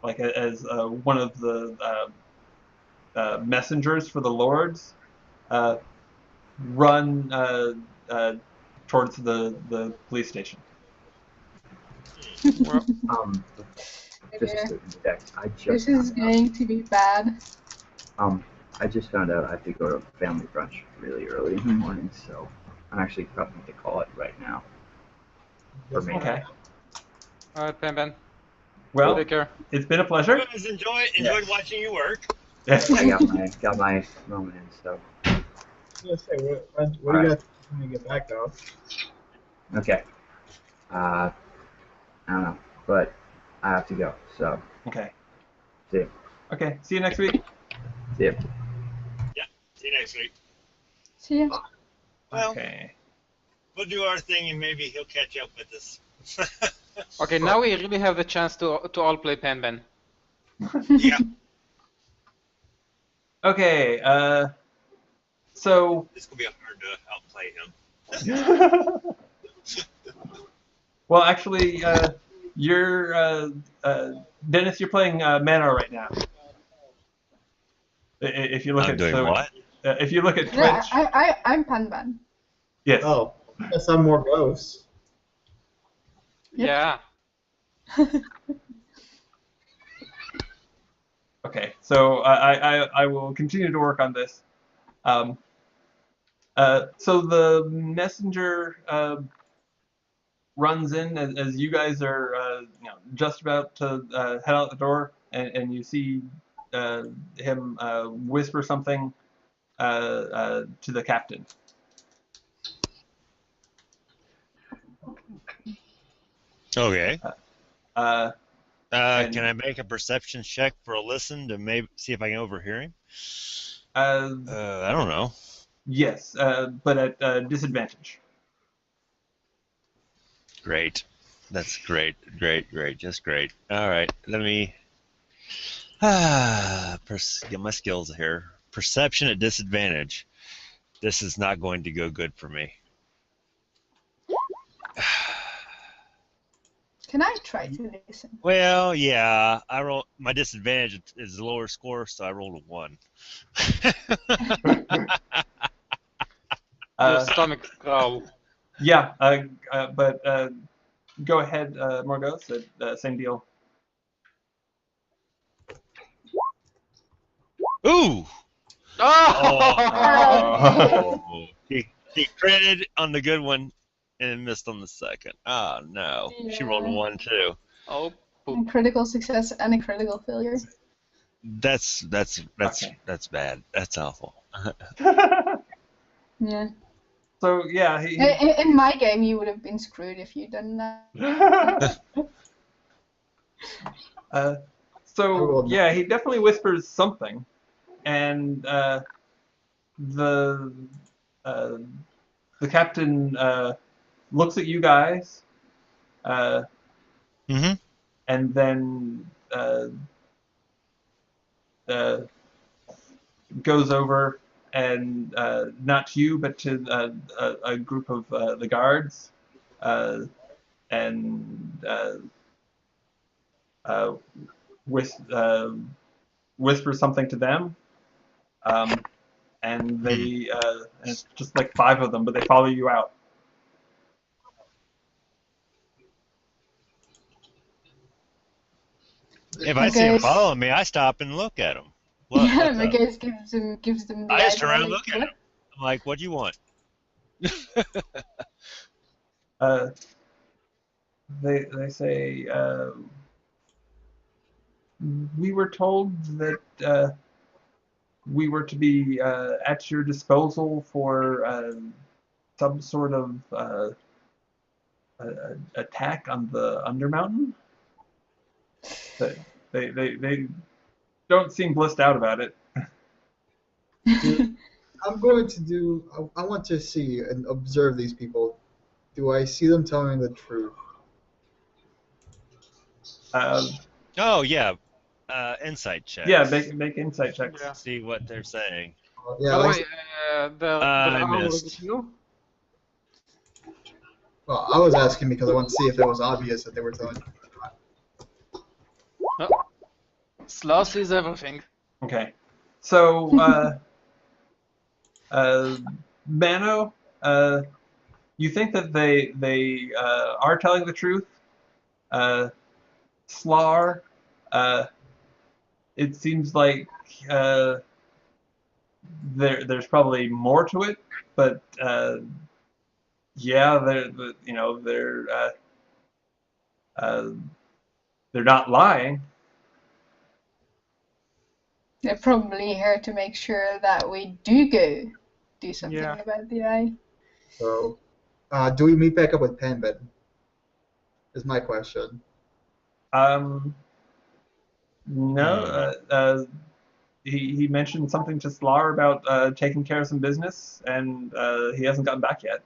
like as one of the messengers for the lords. Run towards the police station. Well, Just Yeah. to interject, This is going to be bad. I just found out I have to go to family brunch really early in the morning, so I'm actually probably to call it right now. For me. Okay. all right, Ben. Well, Take care. it's been a pleasure. Guys, enjoyed watching you work. I got my moment and stuff. I was gonna say, what do you got when you get back, though? Okay. I don't know, but I have to go. So Okay. see you. Okay. See you next week. See you. See you next week. See ya. Well, Okay. we'll do our thing, and maybe he'll catch up with us. Okay, now we really have the chance to all play Ben. Yeah. Okay. So. This will be hard to outplay him. Well, actually, you're Dennis. You're playing Manor right now. If you look I'm at doing what? If you look at Twitch. Yeah, I'm Panban. Yes. Oh, I guess I'm more ghosts. Yeah. Okay. So I will continue to work on this. So the messenger runs in as you guys are just about to head out the door, and you see him whisper something to the captain. Okay. And- Can I make a perception check for a listen to maybe see if I can overhear him? I don't know. Yes, but at disadvantage. Great. That's great. Just great. All right. Let me get my skills here. Perception at disadvantage. This is not going to go good for me. Can I try to listen? Well, yeah. I roll. My disadvantage is the lower score, so I rolled a 1. Your stomach growl. Yeah, but go ahead, Morgos. Same deal. Ooh! Oh! He critted on the good one and missed on the second. Oh no. She rolled a 1 too. Oh. A critical success and a critical failure. That's Okay. that's bad. That's awful. Yeah. So yeah, In my game, you would have been screwed if you'd done that. So yeah, he definitely whispers something, and the captain looks at you guys, Mm-hmm. and then goes over and not to you, but to a group of the guards, and whispers something to them, and they and it's just like 5 of them, but they follow you out. If I see him following me, I stop and look at him. Yeah, the guys gives them the I just turn around and like, look at him. I'm like, what do you want? They say we were told that we were to be at your disposal for some sort of attack on the Undermountain. They don't seem blissed out about it. I'm going to do. I want to see and observe these people. Do I see them telling the truth? Oh yeah, insight checks. Yeah, make insight checks. Yeah. See what they're saying. Yeah. By the let's- way, the I armor was missed. it you? Well, I was asking because I want to see if it was obvious that they were telling. Sloth is everything. Okay. So, Mano, you think that they are telling the truth? Slar, it seems like there's probably more to it, but yeah, they're not lying. They're probably here to make sure that we do go do something Yeah. about the eye. So, do we meet back up with Panbin? Is my question. No, he mentioned something to Slar about taking care of some business, and he hasn't gotten back yet.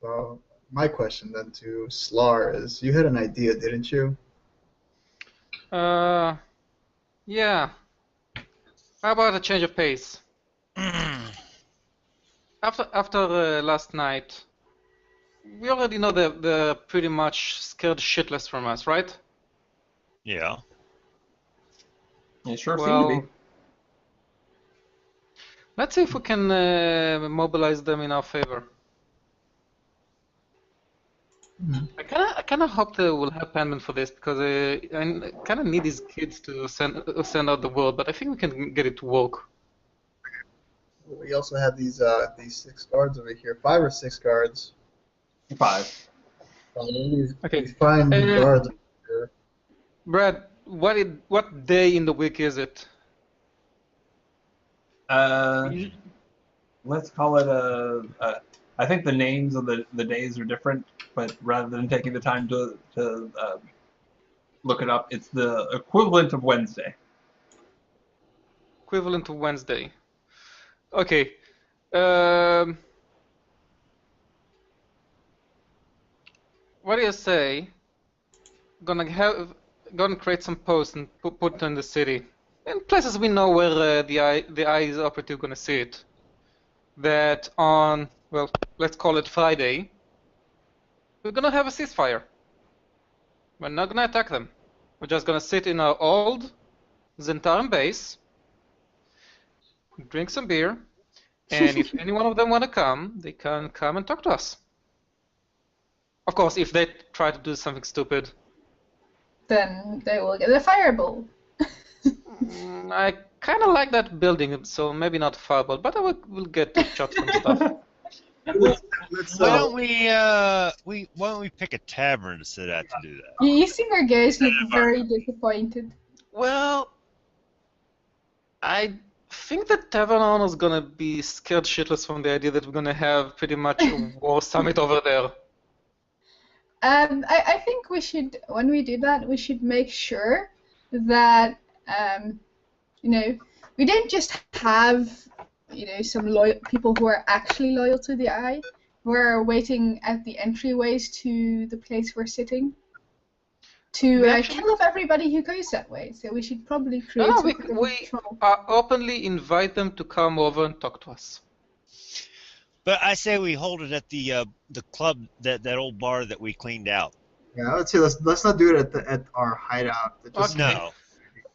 Well, my question then to Slar is: you had an idea, didn't you? Yeah. How about a change of pace? After last night, we already know they're pretty much scared shitless from us, right? Yeah. They sure seem Well, to be. let's see if we can mobilize them in our favor. I kind of hope they will have Panman for this because I kind of need these kids to send out the word, but I think we can get it to work. We also have these 6 guards over here, 5 or 6 guards. 5. Okay. These fine guards over here. Brad, what day in the week is it? Let's call it I think the names of the days are different, but rather than taking the time to look it up, it's the equivalent of Wednesday. Equivalent to Wednesday. Okay. What do you say? Gonna create some posts and put in the city, in places we know where the eye operative gonna see it. That on, well, let's call it Friday, we're gonna have a ceasefire. We're not gonna attack them. We're just gonna sit in our old Zhentarim base, drink some beer, and if any one of them wanna come, they can come and talk to us. Of course, if they try to do something stupid, Then they will get a fireball. I kind of like that building, so maybe not fireball, but I will get to shot some stuff. Why don't we pick a tavern to sit at to do that? You see our guys look very disappointed. Well, I think the tavern owner's gonna be scared shitless from the idea that we're gonna have pretty much a war summit over there. I think we should, when we do that, we should make sure that, we don't just have, some loyal people who are actually loyal to the Eye. We're waiting at the entryways to the place we're sitting to kill off everybody who goes that way. So we should probably create some kind of we control. openly invite them to come over and talk to us. But I say we hold it at the club, that old bar that we cleaned out. Yeah, let's see. Let's not do it at our hideout. Just, No.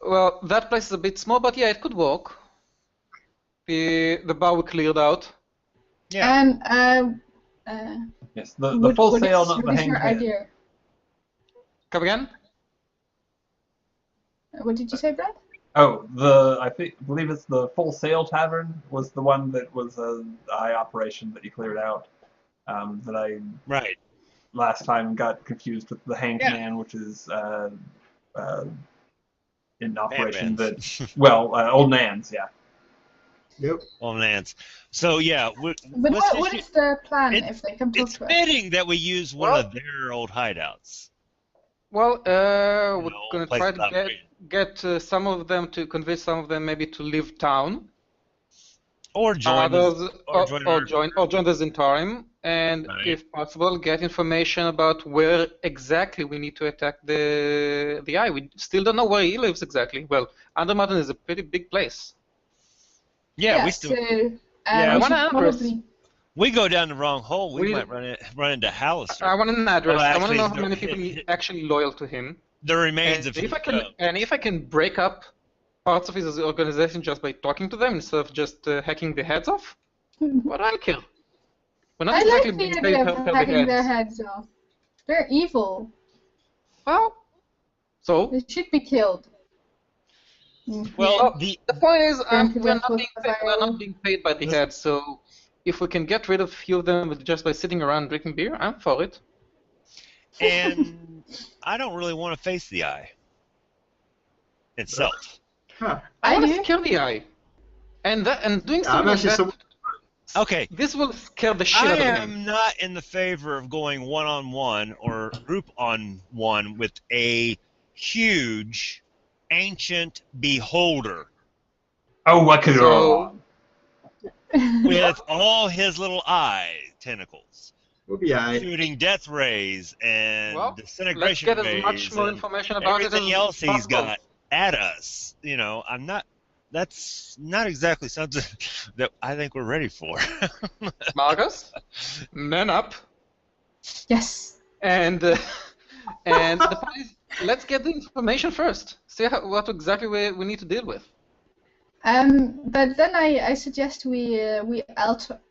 Well, that place is a bit small, but yeah, it could work. The bar we cleared out. Yeah. And Yes, the full sail, not the what is hanged your man. idea? Come again? What did you say, Brad? Oh, I believe it's the Full Sail Tavern was the one that was an eye operation that you cleared out. That I Right. last time got confused with the Hanged Yeah. Man, which is in operation Man's. that Old Nan's, yeah. Yep. Well, Nance. So yeah, But what is the plan if they come talk it's to us? fitting that we use one of their old hideouts. Well, we're gonna place try without to get some of them to convince some of them maybe to leave town, Or join join the Zhentarim, and Right. if possible, get information about where exactly we need to attack the eye. We still don't know where he lives exactly. Well, Undermountain is a pretty big place. Yeah, we still. So, Yeah, I we want should an address. probably. We go down the wrong hole. We We- might run into Hallister. I want an address. Well, I want to know actually, how many people are actually loyal to him. The remains And of if I can break up parts of his organization just by talking to them instead of just hacking the heads off, what do I care? We're not I exactly like the being idea paid of per the hacking their heads. heads off. They're evil. Well, so They should be killed. Well, the point is, Burn to we're death not with being the paid, we're fire. not being paid by the head. So if we can get rid of a few of them just by sitting around drinking beer, I'm for it. and I don't really want to face the eye itself. Huh. I I want do. to scare the eye, and doing I'm something like actually that. someone. Okay, This will scare the shit I out of him. am not in the favor of going one-on-one or group-on-one with a huge, ancient beholder Oh, what could So- with all his little eye tentacles, We'll be alright. shooting death rays and Well, Let's disintegration get as rays much more and information about it as everything else he's possible. got at us. You know, I'm not. That's not exactly something that I think we're ready for. Marcus, man up, Yes. and the point is, let's get the information first. See what exactly we need to deal with. But then I suggest we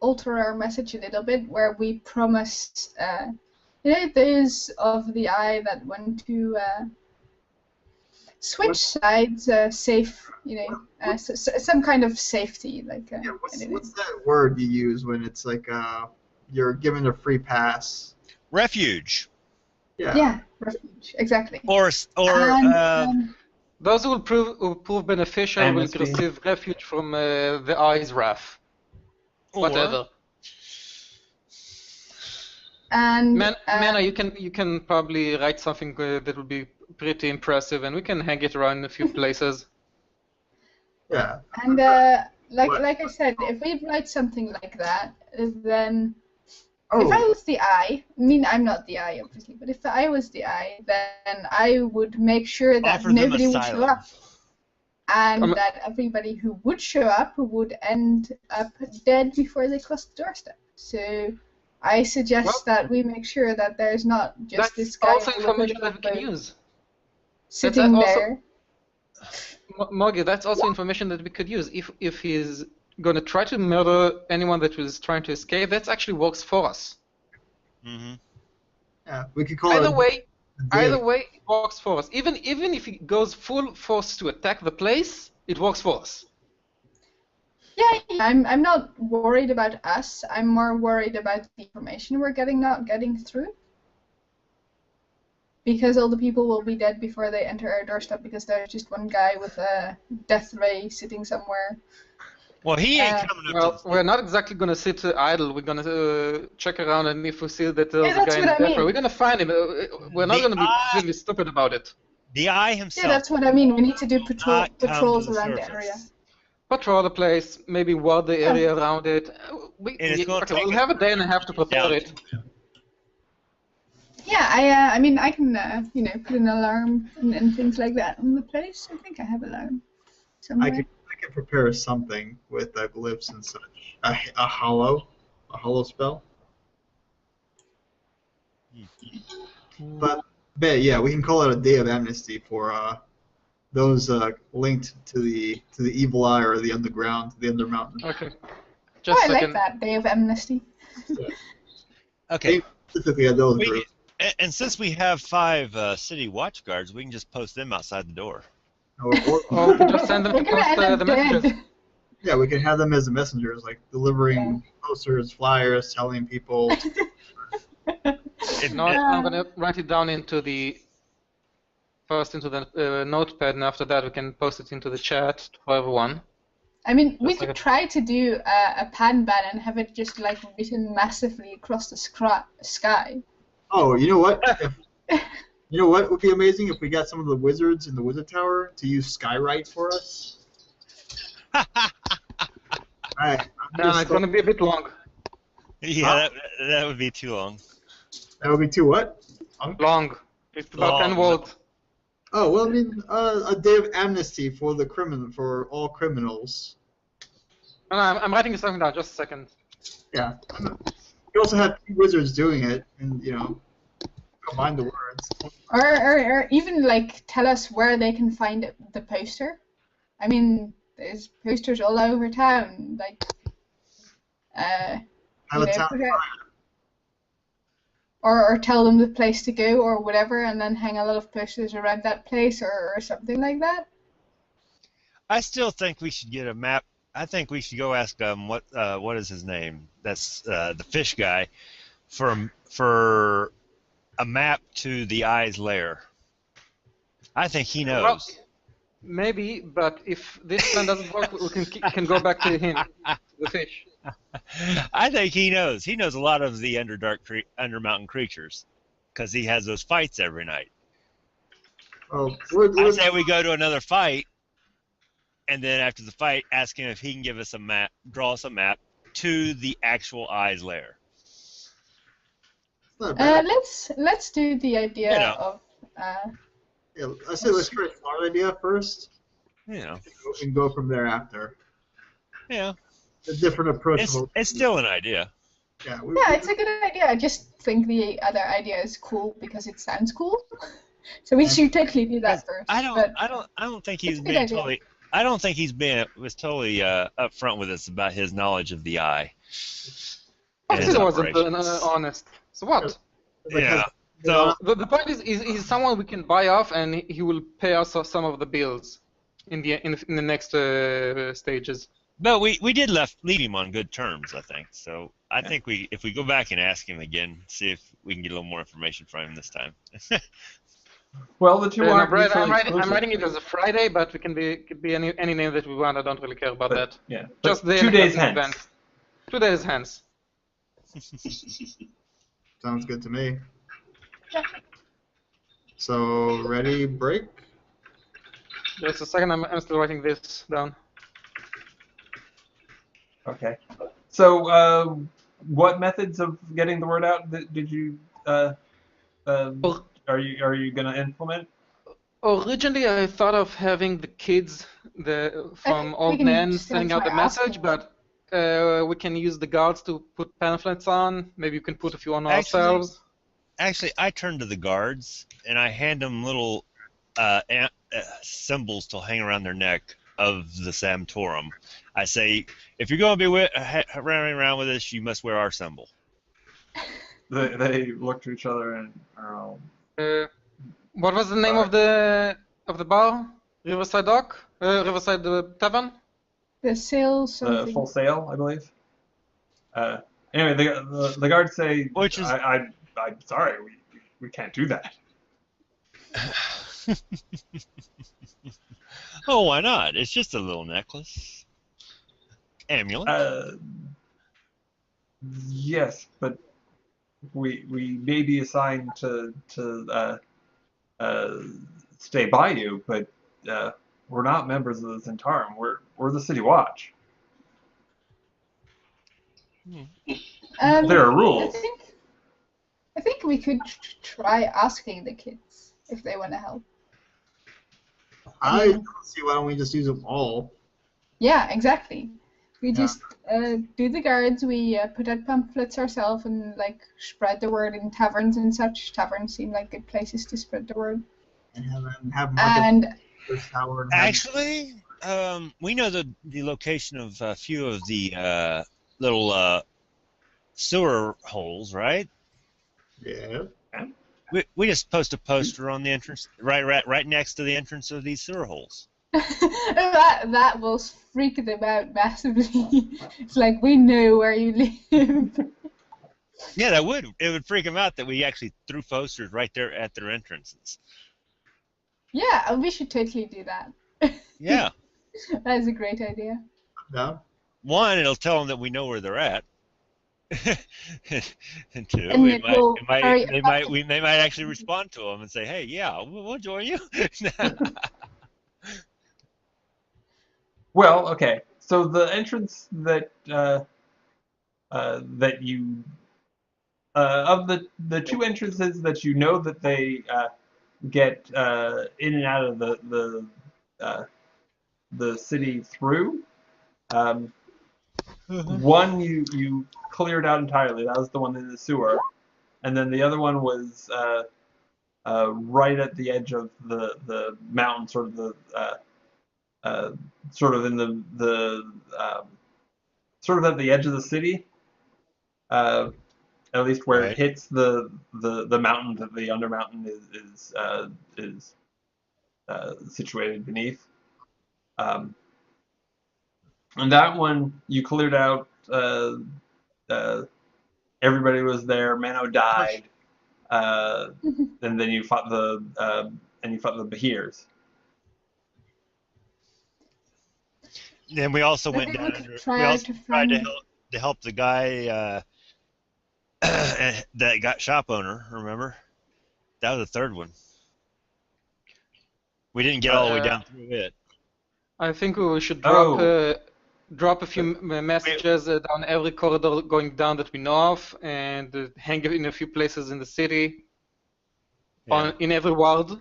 alter our message a little bit, where we promise, those of the eye that want to switch sides, safe, some kind of safety, like. Yeah, I don't know. what's that word you use when it's like you're given a free pass? Refuge, Yeah, refuge, exactly. or And, Those who will prove beneficial will Amnesty. receive refuge from the eye's wrath. Whatever. Mana, you can probably write something that will be pretty impressive, and we can hang it around in a few places. Yeah. And What? like I said, if we write something like that, then Oh, if I was the eye, I mean I'm not the eye obviously, but if I was the eye, then I would make sure that Offer them nobody would show asylum. up, and that everybody who would show up would end up dead before they crossed the doorstep. So I suggest that we make sure that there's not just this That's guy also with a information that we boat can use. sitting also- there. Moggy, that's also information that we could use. If he's going to try to murder anyone that was trying to escape, that actually works for us. Mm-hmm. yeah. We could call Either it. way, a day. it works for us. Even if he goes full force to attack the place, it works for us. Yeah, I'm not worried about us. I'm more worried about the information we're not getting through. Because all the people will be dead before they enter our doorstep because there's just one guy with a death ray sitting somewhere. Well, he ain't coming up Well, to we're not exactly going to sit idle. We're going to check around, and if we see that there's Yeah, a that's guy in what the I death row, mean. we're going to find him. We're not The going to be eye- completely stupid about it. the eye himself. Yeah, that's what I mean. We need to do not come patrols to the around the surface. area. Patrol the place, maybe ward the area around it. And it's gonna take We'll us have a day and a half to prepare down it. to- Yeah, I mean, I can, put an alarm and things like that on the place. I think I have alarm somewhere. I could prepare something with glyphs and such. A hollow spell. But yeah, we can call it a day of amnesty for those linked to the evil eye or the underground, the undermountain. Okay. Oh, Just I a like second. that, Day of Amnesty. Okay. Specifically at those We, groups. and since we have 5 city watch guards, we can just post them outside the door. Or we can just send them to They're gonna post end up the messages. dead. Yeah, we can have them as the messengers, like delivering posters, flyers, telling people. It- No, it- I'm going to write it down into the notepad, and after that we can post it into the chat for everyone. I mean, we Just like could a- try to do a pan ban and have it just like written massively across the sky. Oh, you know what? You know what would be amazing if we got some of the wizards in the wizard tower to use skywrite for us. No, it's gonna be a bit long. Yeah, that would be too long. That would be too what? Long. It's about 10 words. Oh well, I mean, a day of amnesty for for all criminals. No, I'm writing something down. Just a second. Yeah. You also have 2 wizards doing it, and don't mind the words. Or even like tell us where they can find the poster. I mean, there's posters all over town. Like, or tell them the place to go or whatever, and then hang a lot of posters around that place or something like that. I still think we should get a map. I think we should go ask what is his name? That's the fish guy for a map to the Eye's lair. I think he knows. Well, maybe, but if this plan doesn't work, we can go back to him, the fish. I think he knows. He knows a lot of the Undermountain creatures because he has those fights every night. Oh, I say we go to another fight, and then after the fight, ask him if he can give us a map, draw us a map to the actual Eye's lair. Let's do the idea of. Yeah, I say let's try a smart idea first. And go from there after. Yeah. A different approach. It's still an idea. Yeah. It's a good idea. I just think the other idea is cool because it sounds cool. So we should totally do that first. I don't think he's been totally. I don't think was totally upfront with us about his knowledge of the Eye. I still wasn't honest. So what? Yeah. So the point is, he's someone we can buy off, and he will pay us some of the bills in the next stages. But we did leave him on good terms, I think. So I think if we go back and ask him again, see if we can get a little more information from him this time. Well, the two are. I'm writing it as a Friday, but it could be any name that we want. I don't really care about that. Yeah. Just 2 days hence. 2 days hence. Sounds good to me. So ready, break. Just a second. I'm still writing this down. Okay. So, what methods of getting the word out did you are you gonna implement? Originally, I thought of having the kids from Old Man sending out the message, but we can use the guards to put pamphlets on. Maybe we can put a few on ourselves. Actually, I turn to the guards and I hand them little symbols to hang around their neck of the Zhentarim. I say, if you're going to be running around with us, you must wear our symbol. They look to each other and are all. What was the name of the bar? Riverside Dock? Riverside Tavern? The Sail something. Full Sail, I believe. Anyway, the guards say, which is... I'm sorry, we can't do that. Oh, why not? It's just a little necklace. Amulet. Yes, but we may be assigned to stay by you, but we're not members of the Zhentarim. We're the City Watch. There are rules. I think we could try asking the kids if they want to help. I don't see why don't we just use them all. Yeah, exactly. We just do the guards. We put out pamphlets ourselves and like spread the word in taverns and such. Taverns seem like good places to spread the word. And have actually, we know the location of a few of the little sewer holes, right? Yeah. We just post a poster on the entrance, right next to the entrance of these sewer holes. that will freak them out massively. It's like, we know where you live. Yeah, that would. It would freak them out that we actually threw posters right there at their entrances. Yeah, we should totally do that. Yeah. That is a great idea. No. One, it'll tell them that we know where they're at. And two, And they might actually respond to them and say, "Hey, yeah, we'll join you." Well, okay. So the entrance that that you of the two entrances that you know that they get in and out of the city through. One you cleared out entirely. That was the one in the sewer, and then the other one was right at the edge of the mountain, sort of sort of in the sort of at the edge of the city. At least where it hits the mountain that the undermountain is situated beneath. And that one you cleared out. Everybody was there. Mano died, and then you fought the Behirs. Then we also went Maybe down. we could We try also to tried find. to help the guy that got shop owner. Remember? That was the third one. We didn't get all the way down through it. I think we should drop a few messages down every corridor going down that we know of, and hang it in a few places in the city, in every ward,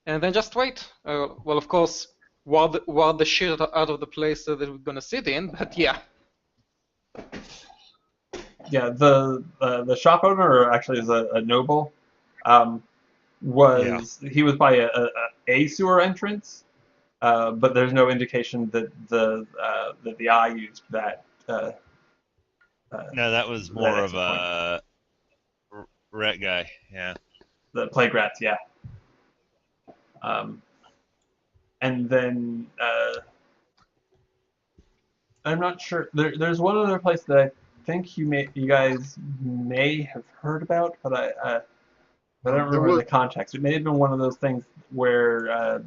and then just wait. Well, of course, ward the shit out of the place that we're gonna sit in, but yeah. Yeah, the shop owner, or actually is a noble, he was by a sewer entrance. But there's no indication that the eye used that. No, that was more of a rat guy. Yeah. The plague rats, yeah. And then I'm not sure. There's one other place that I think you guys may have heard about, but I don't remember the context. It may have been one of those things where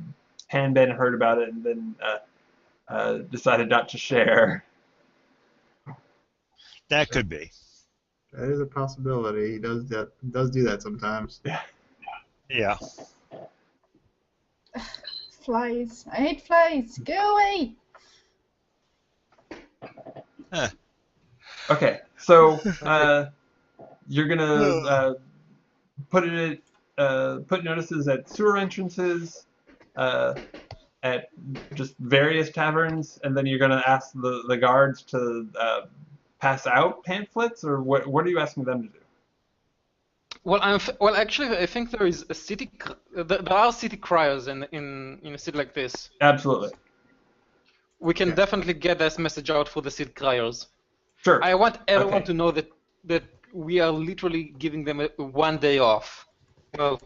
Ben heard about it and then decided not to share. That could be. That is a possibility. He does that. Does do that sometimes. Yeah. Yeah. Flies. I hate flies. Go away. Huh. Okay, so you're gonna put notices at sewer entrances, at just various taverns, and then you're gonna ask the guards to pass out pamphlets, or what are you asking them to do? Well, actually, I think there is a city. There are city criers in a city like this. Absolutely. We can definitely get this message out for the city criers. Sure. I want everyone to know that we are literally giving them one day off. Well,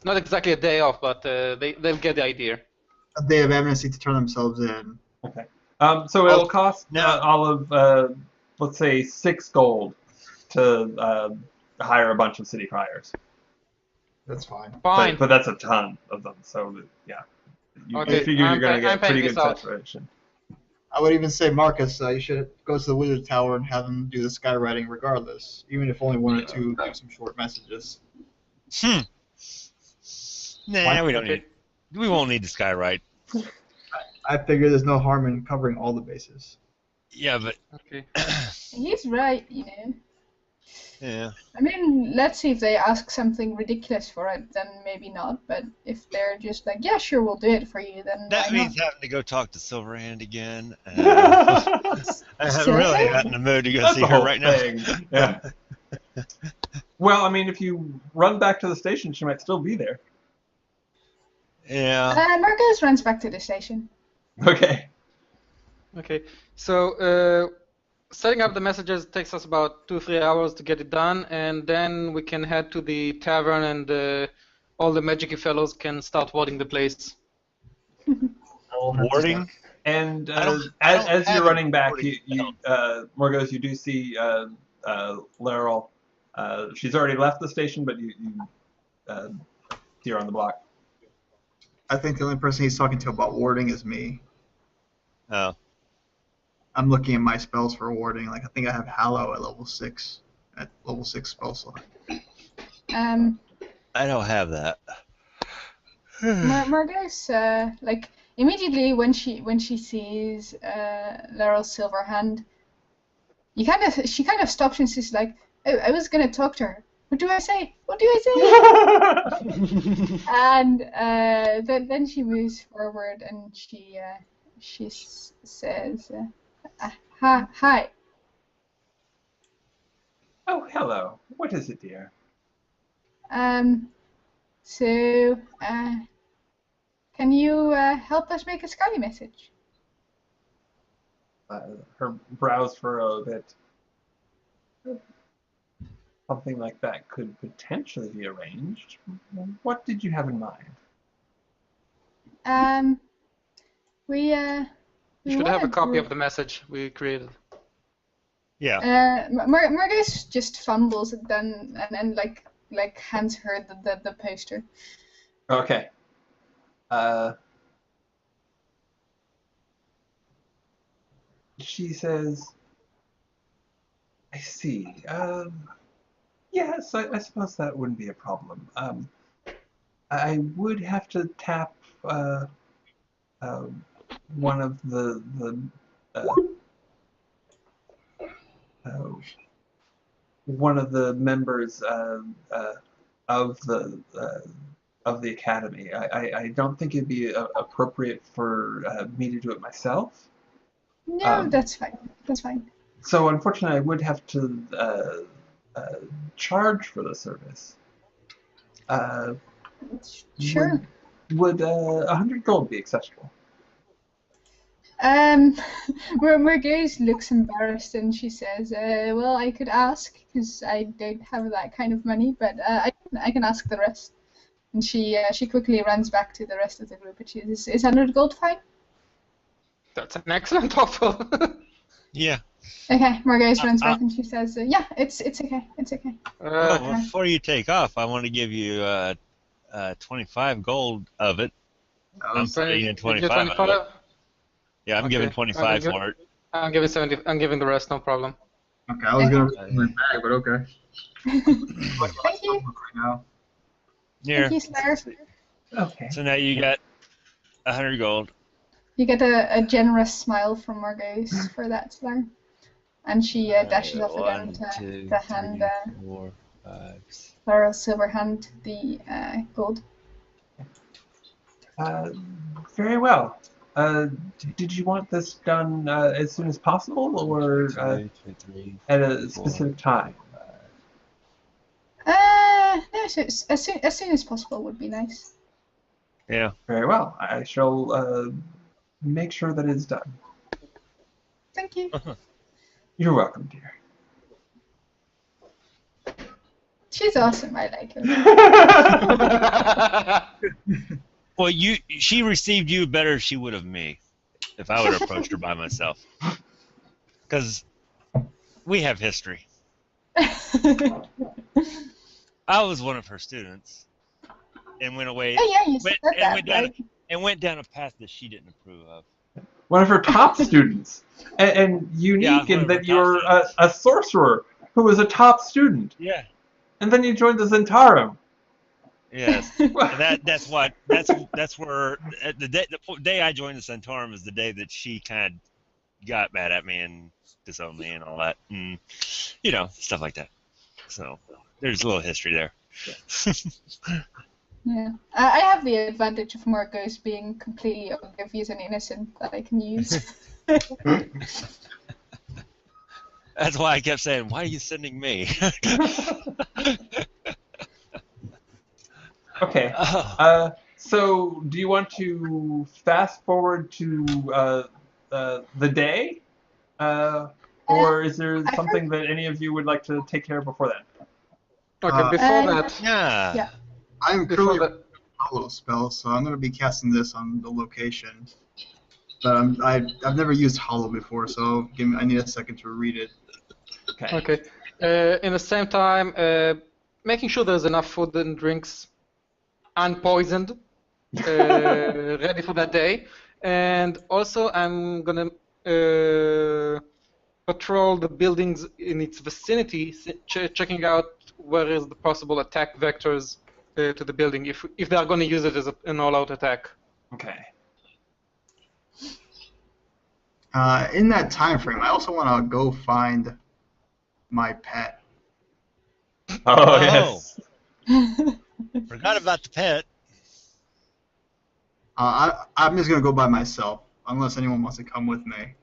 not exactly a day off, but they'll get the idea. A day of amnesty to turn themselves in. Okay. So it'll cost all of let's say 6 gold to hire a bunch of city criers. That's fine. Fine. But that's a ton of them, so yeah. You figure you're going to get pretty good saturation. I would even say, Marcus, you should go to the Wizard Tower and have them do the skywriting regardless, even if only one or two do some short messages. Nah, we don't need. We won't need the skywrite. I figure there's no harm in covering all the bases. Yeah, but He's right, you know. Yeah. I mean, let's see if they ask something ridiculous for it, then maybe not. But if they're just like, yeah, sure, we'll do it for you, then that why means not? having to go talk to Silverhand again. I'm really not in the mood to go see her right now. Yeah. Well, I mean, if you run back to the station, she might still be there. Yeah. Marcus runs back to the station. Okay. Okay. So setting up the messages takes us about 2-3 hours to get it done, and then we can head to the tavern, and all the magic fellows can start warding the place. Warding? And as you're running back, Morgos, you do see Laurel. She's already left the station, but you see her on the block. I think the only person he's talking to about warding is me. Oh. I'm looking at my spells for warding. Like, I think I have Hallow at level 6. At level 6 spell slot. I don't have that. Marcus, like, immediately when she sees Laurel Silverhand, she kind of stops and she's like, "Oh, I was gonna talk to her. What do I say? What do I say?" And then she moves forward and she says, "Hi." Oh, hello. What is it, dear? So, can you help us make a Scully message? Her brows furrow a bit. Something like that could potentially be arranged. What did you have in mind? We You should have a wanted copy to- of the message we created. Yeah. Margus just fumbles it then and then like hands her the poster. Okay. She says, I see. Yes, I suppose that wouldn't be a problem. I would have to tap one of the one of the members of the academy. I don't think it'd be appropriate for me to do it myself. No, that's fine. That's fine. So unfortunately, I would have to charge for the service. Sure. Would 100 gold be acceptable? Margus looks embarrassed and she says, "Well, I could ask because I don't have that kind of money, but I can ask the rest." And she quickly runs back to the rest of the group and she says, "Is 100 gold fine?" That's an excellent offer. Yeah. Okay, Margus runs back and she says, "Yeah, it's okay, it's okay." Well, before you take off, I want to give you 25 gold of it. I'm putting in 25 of it. Yeah, I'm giving 25 for it. I'm giving 70. I'm giving the rest, no problem. Okay, I was gonna reach in my bag, but okay. Thank you. Right now. Here. Thank you, Slayer. Okay. So now you got 100 gold. You get a generous smile from Margus for that, Slayer. And she dashes off again to hand 4, 5, 6. Laurel Silverhand the gold. Very well. Did you want this done as soon as possible, or 2, 3, at a specific time? No, so as soon as possible would be nice. Yeah. Very well. I shall make sure that it's done. Thank you. You're welcome, dear. She's awesome. I like her. Well, she received you better than she would have me if I would have approached her by myself. Because we have history. I was one of her students and went away. Oh yeah, you said that, right? And went down a path that she didn't approve of. One of her top students, and unique in that you're a sorcerer who was a top student. Yeah. And then you joined the Zhentarim. Yes. That's where the day I joined the Zhentarim is the day that she kind of got mad at me and disowned me and all that, and stuff like that. So there's a little history there. Yeah, I have the advantage of Margus being completely oblivious and innocent that I can use. That's why I kept saying, "Why are you sending me?" Okay. So, do you want to fast forward to the day, or is there something that any of you would like to take care of before then? Okay, before that. Yeah. I'm Before currently a hollow spell, so I'm going to be casting this on the location. But I've never used hollow before, so I need a second to read it. Okay. In the same time, making sure there's enough food and drinks unpoisoned, ready for that day. And also, I'm gonna patrol the buildings in its vicinity, checking out where is the possible attack vectors to the building, if they are going to use it as an all-out attack. Okay. In that time frame, I also want to go find my pet. Oh, yes. Forgot about the pet. I'm just gonna go by myself, unless anyone wants to come with me.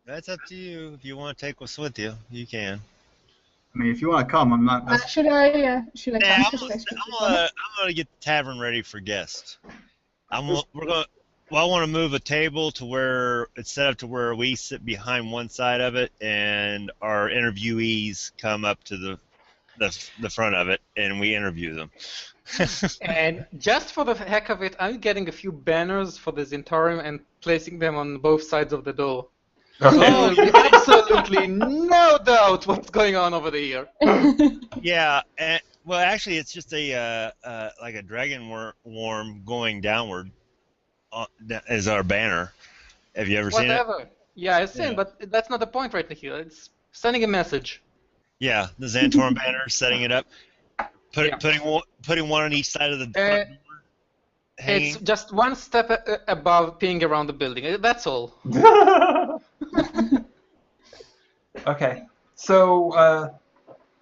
That's up to you. If you want to take us with you, you can. I mean, if you want to come, I'm not. Should I Yeah, come? 'Cause I speak with one? I'm gonna get the tavern ready for guests. I want to move a table to where it's set up to where we sit behind one side of it, and our interviewees come up to the front of it, and we interview them. And just for the heck of it, I'm getting a few banners for the Zhentarim and placing them on both sides of the door. Okay. There will be absolutely no doubt what's going on over there. Yeah, and, well, actually, it's just a like a dragon worm going downward as our banner. Have you ever seen it? Whatever. Yeah, I've seen, but that's not the point right here. It's sending a message. Yeah, the Zhentarim banner, setting it up, putting one on each side of the front door. Hanging. It's just one step above peeing around the building. That's all. Okay, so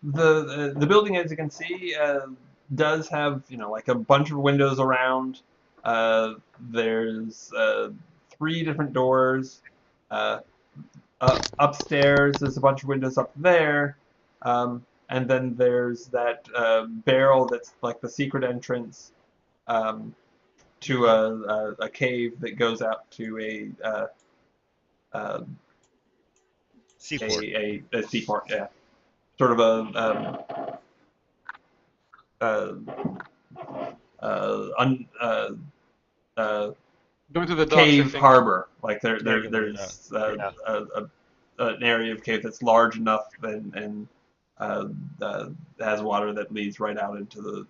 the building, as you can see, does have like a bunch of windows around. There's 3 different doors. Upstairs, there's a bunch of windows up there, and then there's that barrel that's like the secret entrance to a cave that goes out to a Seaport. a seaport, yeah. Sort of Going to the docks, cave I think. harbor. Like there's an area of cave that's large enough and has water that leads right out into the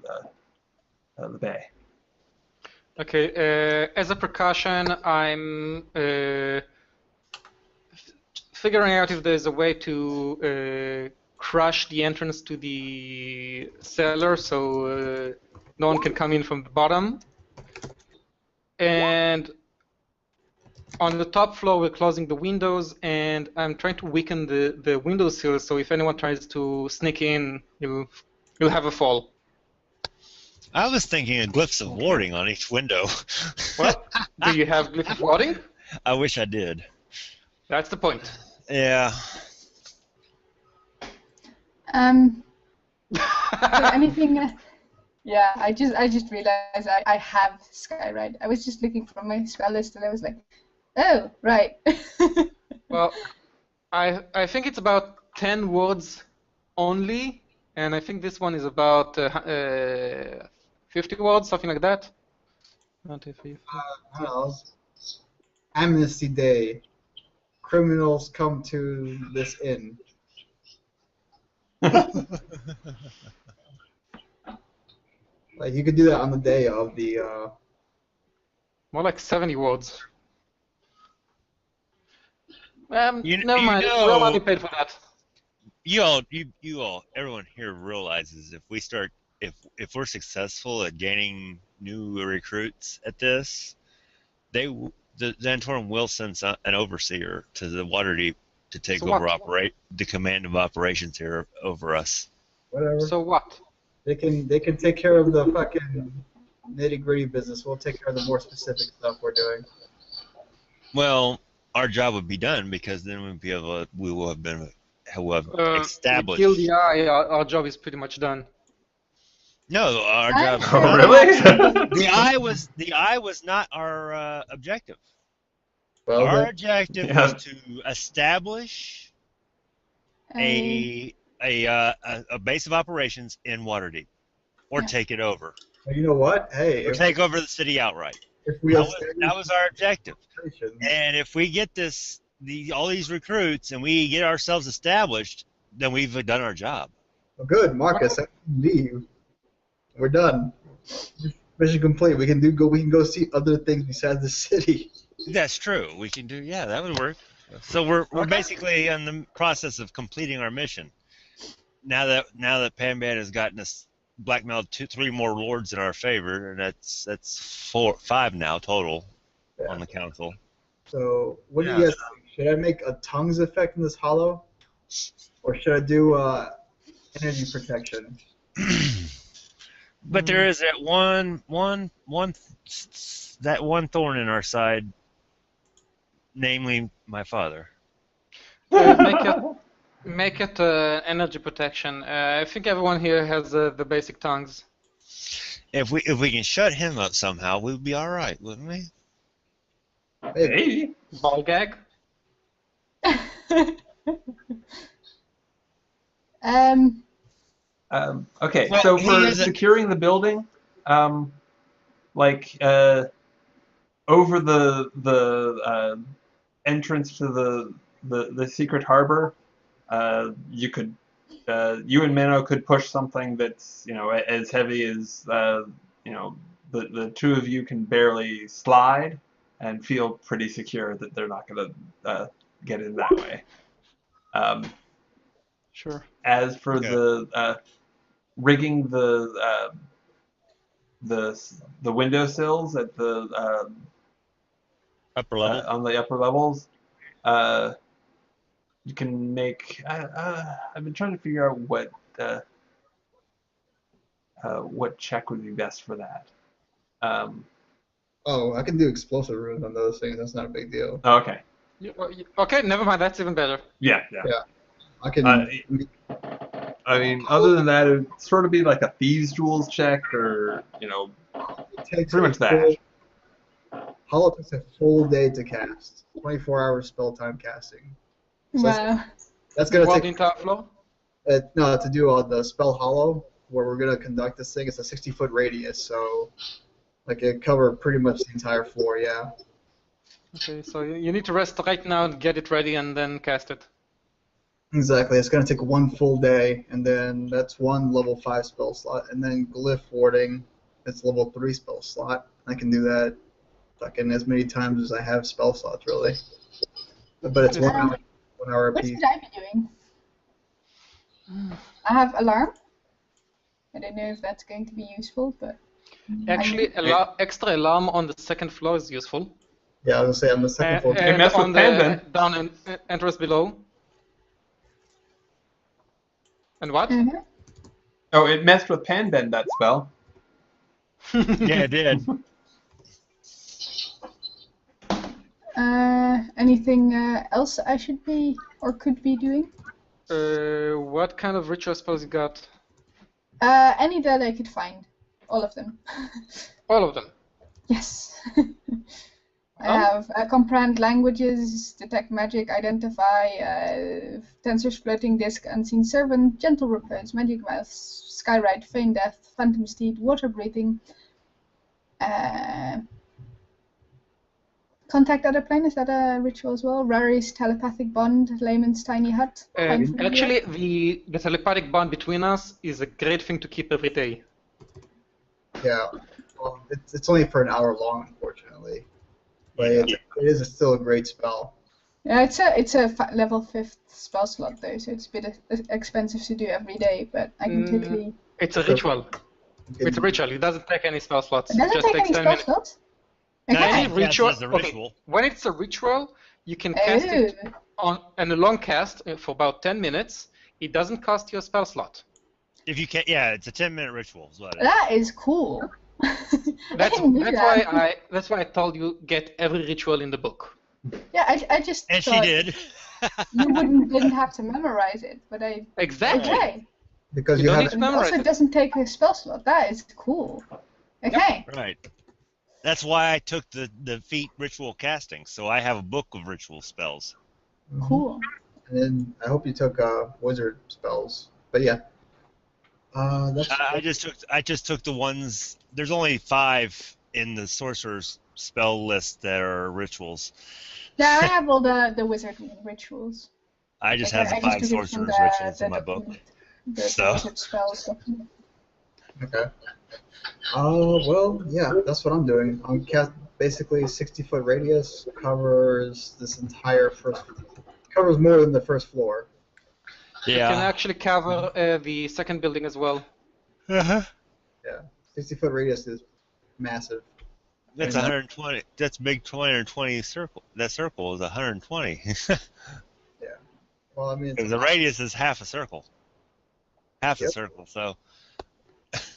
bay. Okay, as a precaution, I'm figuring out if there's a way to crush the entrance to the cellar so no one can come in from the bottom. And on the top floor, we're closing the windows, and I'm trying to weaken the windowsill so if anyone tries to sneak in, you'll have a fall. I was thinking of glyphs of warding on each window. What? Do you have glyph of warding? I wish I did. That's the point. Yeah. So anything? Yeah, I just realized I have Skywrite. I was just looking for my spell list and I was like, oh, right. Well, I think it's about 10 words only, and I think this one is about 50 words, something like that. I don't know. Amnesty Day. Criminals come to this inn. Like you could do that on the day of the. More like 70 words. Never mind. Real money paid for that. You all, everyone here realizes if we're successful at gaining new recruits at this, the Zhentarim will send an overseer to the Waterdeep to take over the command of operations here over us. Whatever. So what? They can take care of the fucking nitty-gritty business. We'll take care of the more specific stuff we're doing. Well, our job would be done because then we will have established. We kill the eye. Our job is pretty much done. No, our job. Oh, really? The eye was not our objective. Well, our objective was to establish a base of operations in Waterdeep, or take it over. Well, you know what? Hey, or take over the city outright. That was our objective. And if we get all these recruits and we get ourselves established, then we've done our job. Well, good, Marcus. Leave. We're done. Mission complete. We can go see other things besides the city. That's true. We can do. Yeah, that would work. So we're basically in the process of completing our mission. Now that Panban has gotten us blackmailed 3 more lords in our favor, and that's 5 now total on the council. So, what do you guys think? Should I make a tongues effect in this hollow, or should I do energy protection? But there is that that one thorn in our side, namely my father. Make it energy protection. I think everyone here has the basic tongues. If we can shut him up somehow, we'd be all right, wouldn't we? Maybe. Ball gag. Okay, Well, so he for is a- securing the building, over the entrance to the secret harbor, you and Minnow could push something that's as heavy as the two of you can barely slide, and feel pretty secure that they're not going to get in that way. Sure. As for the rigging the windowsills at the Upper level. on the upper levels, you can make. I've been trying to figure out what check would be best for that. Oh, I can do explosive runes on those things. That's not a big deal. Okay. Okay, never mind. That's even better. Yeah. I can. I mean, other than that, it would sort of be like a thieves' tools check, or it takes pretty much that. Hollow takes a full day to cast. 24-hour spell time casting. So Wow. That's gonna What take. in top floor? No, to do the spell hollow, where we're gonna conduct this thing. It's a 60-foot radius, so it cover pretty much the entire floor. Yeah. Okay, so you need to rest right now and get it ready, and then cast it. Exactly. It's gonna take one full day, and then that's one level 5 spell slot, and then glyph warding. It's level 3 spell slot. I can do that fucking as many times as I have spell slots, really. But it's 1 hour, 1 hour What apiece. should I be doing? I have alarm. I don't know if that's going to be useful, but Actually, extra alarm on the second floor is useful. Yeah, I was gonna say on the second floor. And mess with on the Pandan. down entrance below. And what? Mhm. Oh, it messed with Panbend, that spell. Yeah, it did. Anything else I should be or could be doing? What kind of ritual spells you got? Any that I could find. All of them. All of them. Yes. I have comprehend languages, detect magic, identify, tensors, floating disc, unseen servant, gentle repose, magic mouth, skyride, feign death, phantom steed, water breathing, contact other plane. Is that a ritual as well? Rary's telepathic bond, layman's tiny hut. Actually, the telepathic bond between us is a great thing to keep every day. Yeah. Well, it's only for an hour long, unfortunately. But it is still a great spell. Yeah, it's a level 5th spell slot though, so it's a bit expensive to do every day. But I can totally. It's a ritual. It's a ritual. It doesn't take any spell slots. It doesn't just take takes any 10 spell minutes. slots. No, Okay. it counts as a ritual. Okay. When it's a ritual, you can cast it on a long cast for about 10 minutes. It doesn't cost you a spell slot. If you can, yeah, it's a 10-minute ritual. Is what it is. That is cool. That's why I told you get every ritual in the book. Yeah, I just And she thought did. you didn't have to memorize it, but Exactly. okay. Because You you don't have need to And memorize also, it it. doesn't take a spell slot. That is cool. Okay. Right. That's why I took the feat ritual casting, so I have a book of ritual spells. Cool. And then I hope you took wizard spells. But yeah. That's I just took the ones. There's only 5 in the sorcerer's spell list that are rituals. Yeah, I have all the wizard rituals. I just Like, have the I 5 just took it from sorcerer's rituals in my book. The So. wizard spells document. okay. Well, yeah, that's what I'm doing. I'm basically 60-foot radius, covers this entire covers more than the first floor. You can Yeah. actually cover the second building as well. Uh-huh. Yeah, 60-foot radius is massive. That's 120. That's big 220 circle. That circle is 120. Yeah. Well, I mean, it's Because the radius is half a circle. Half a Yep. circle. So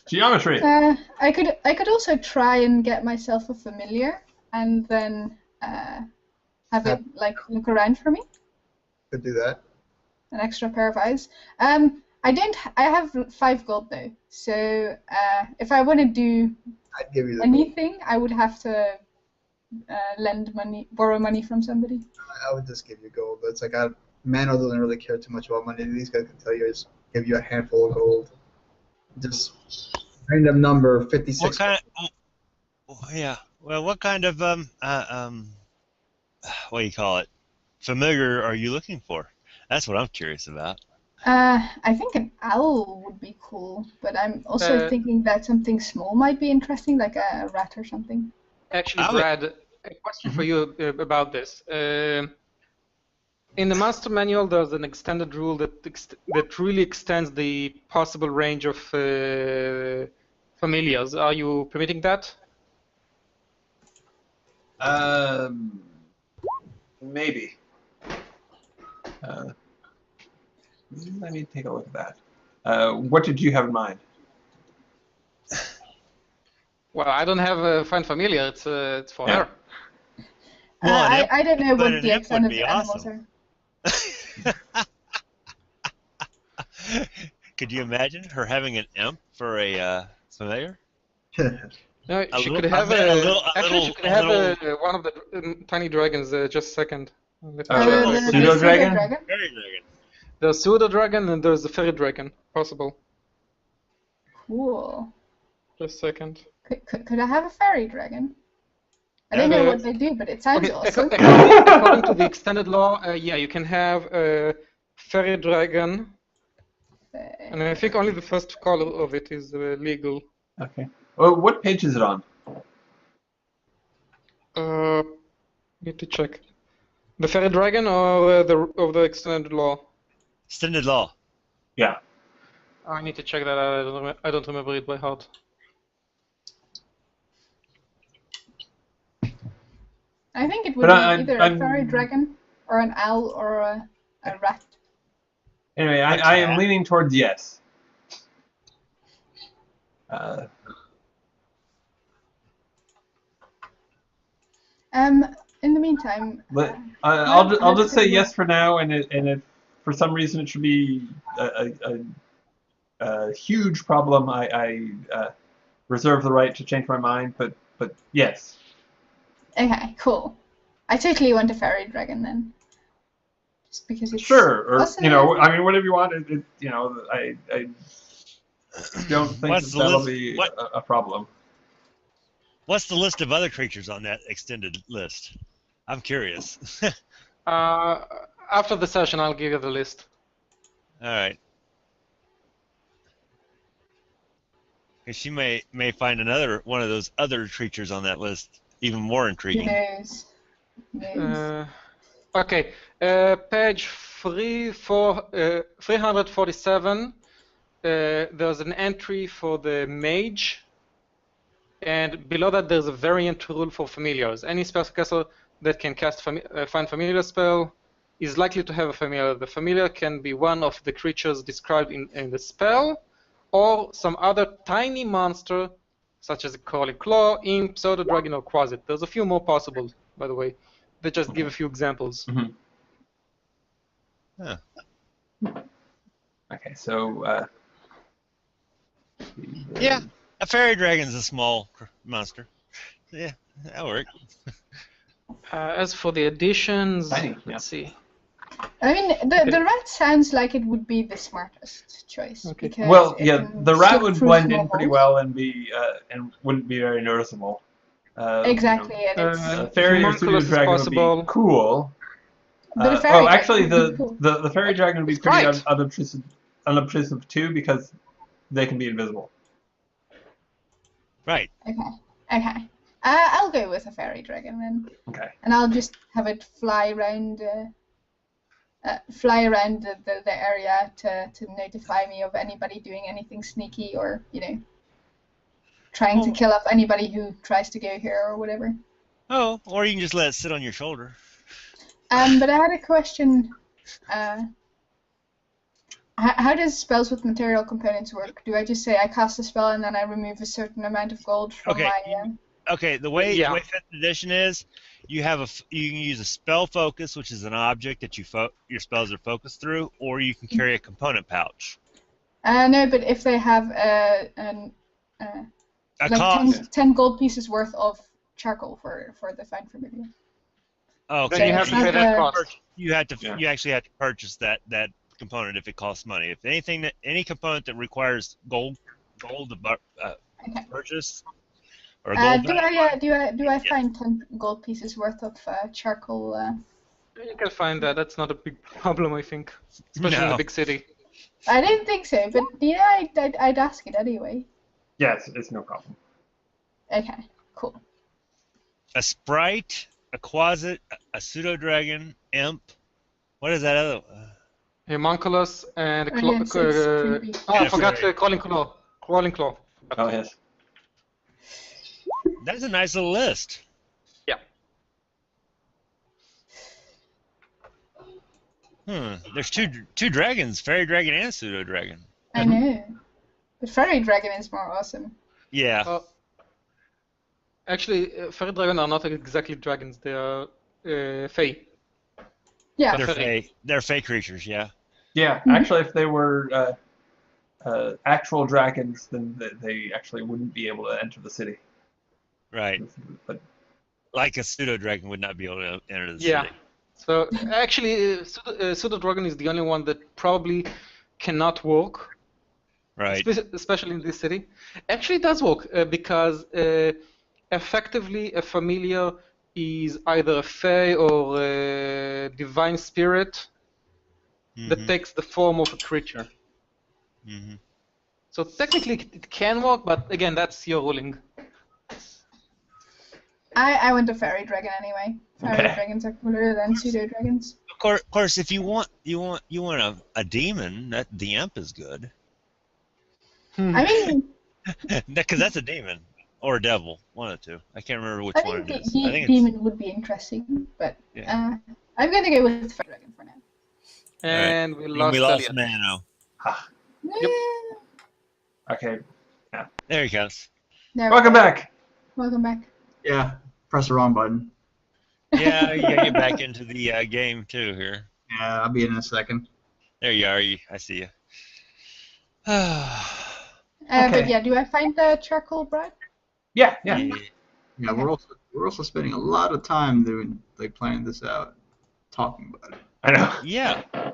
Geometry. I could also try and get myself a familiar and then have it like look around for me. could do that. An extra pair of eyes. I have 5 gold though, so if I want to do I'd give you the. anything, I would have to borrow money from somebody. I would just give you gold. It's like Mano doesn't really care too much about money. These guys can tell you just give you a handful of gold. Just random number 56. what kind? Yeah. Well, what kind of what do you call it? Familiar are you looking for? That's what I'm curious about. I think an owl would be cool, but I'm also thinking that something small might be interesting, like a rat or something. Actually, Brad, a question for you about this. In the master manual, there's an extended rule that really extends the possible range of familiars. Are you permitting that? Maybe. Let me take a look at that. What did you have in mind? Well, I don't have a find familiar. It's for her. Well, I don't know what the imp would extended be animals awesome. are. Could you imagine her having an imp for a familiar? No, A she little- could have a little- a actually, little- she could a have little- one of the tiny dragons. Just a second. Let me The check. Pseudo dragon? Fairy dragon. There's pseudo dragon and there's the fairy dragon. Possible. Cool. Just a second. Could I have a fairy dragon? I Yeah, don't know but- what they do, but it sounds Okay, awesome. according to the extended law, yeah, you can have a fairy dragon, and I think only the first color of it is legal. Okay. Well, what page is it on? Need to check. The fairy dragon or the extended law? Extended law. Yeah. I need to check that out. I don't remember it by heart. I think it would be either a fairy dragon or an owl or a rat. Anyway, I am leaning towards yes. In the meantime, But I'll just say yes for now, and if for some reason it should be a huge problem, I reserve the right to change my mind. But yes. okay, cool. I totally want a fairy dragon then. Just because it's Sure, or awesome. I mean, whatever you want. I don't think What's the that'll list? be a problem. What's the list of other creatures on that extended list? I'm curious. After the session, I'll give you the list. All right. Because she may find another one of those other creatures on that list even more Who intriguing. knows? Who knows? Okay, page 347. There's an entry for the mage, and below that there's a variant rule for familiars. Any spellcaster that can cast find familiar spell is likely to have a familiar. The familiar can be one of the creatures described in the spell, or some other tiny monster, such as a crawling claw, imp, pseudo dragon, or quasit. There's a few more possible, by the way. They just give a few examples. Mm-hmm. Huh. Okay, so Yeah, a fairy dragon's a small monster. Yeah, that'll work. As for the additions, Tiny, yeah. let's see. I mean, the rat sounds like it would be the smartest choice. Okay. Because well, it yeah, can the rat slip would through blend small in pretty holes. well and be and wouldn't be very noticeable. Exactly, and it's. Fairy or pseudo Homunculus is dragon would possible. be cool. But a fairy Actually, dragon would be cool. the fairy dragon would be That's pretty right. unobtrusive too because they can be invisible. Right. Okay. I'll go with a fairy dragon then, Okay. and I'll just have it fly around the area to notify me of anybody doing anything sneaky or trying to kill off anybody who tries to go here or whatever. Oh, or you can just let it sit on your shoulder. But I had a question. How does spells with material components work? Do I just say I cast a spell and then I remove a certain amount of gold from my... Okay, the way 5th edition is, you can use a spell focus, which is an object that your spells are focused through, or you can carry a component pouch. No, but if they have 10 gold pieces worth of charcoal for the Fine Familiar. Oh, okay. Then you have to pay that cost. You actually have to purchase that component if it costs money. If any component that requires gold to purchase. Or gold do I find 10 gold pieces worth of charcoal? You can find that. That's not a big problem, I think, especially in a big city. I didn't think so, but yeah, I'd ask it anyway. Yes, it's no problem. Okay, cool. A sprite, a quasit, a pseudo-dragon, imp. What is that other? Homunculus and I forgot Crawling Claw. Crawling Claw. Oh, yes. That's a nice little list. Yeah. There's two dragons, fairy dragon and pseudo dragon. I know. The fairy dragon is more awesome. Yeah. Actually, fairy dragon are not exactly dragons. They are fae. Yeah. They're fey creatures. Yeah. Yeah. Actually, if they were actual dragons, then they actually wouldn't be able to enter the city. Right. But like a pseudo dragon would not be able to enter the city. So actually, pseudo dragon is the only one that probably cannot work. Right. Especially in this city. Actually, it does work because effectively a familiar is either a fae or a divine spirit that takes the form of a creature. Mm-hmm. So technically it can work, but again, that's your ruling. I want a fairy dragon anyway. Fairy dragons are cooler than pseudo dragons. Of course, if you want a demon, the imp is good. I mean, because that's a demon or a devil, one of the two. I can't remember which one it is. I think demon would be interesting, but I'm gonna go with fairy dragon for now. And right. we lost Mano. Yep. Okay. Yeah. There he goes. Welcome back. Welcome back. Yeah. Press the wrong button. Yeah, you gotta get back into the game too here. Yeah, I'll be in a second. There you are. I see you. But yeah, do I find the charcoal bread? Yeah. Yeah, we're also spending a lot of time doing planning this out, talking about it. I know. Yeah. I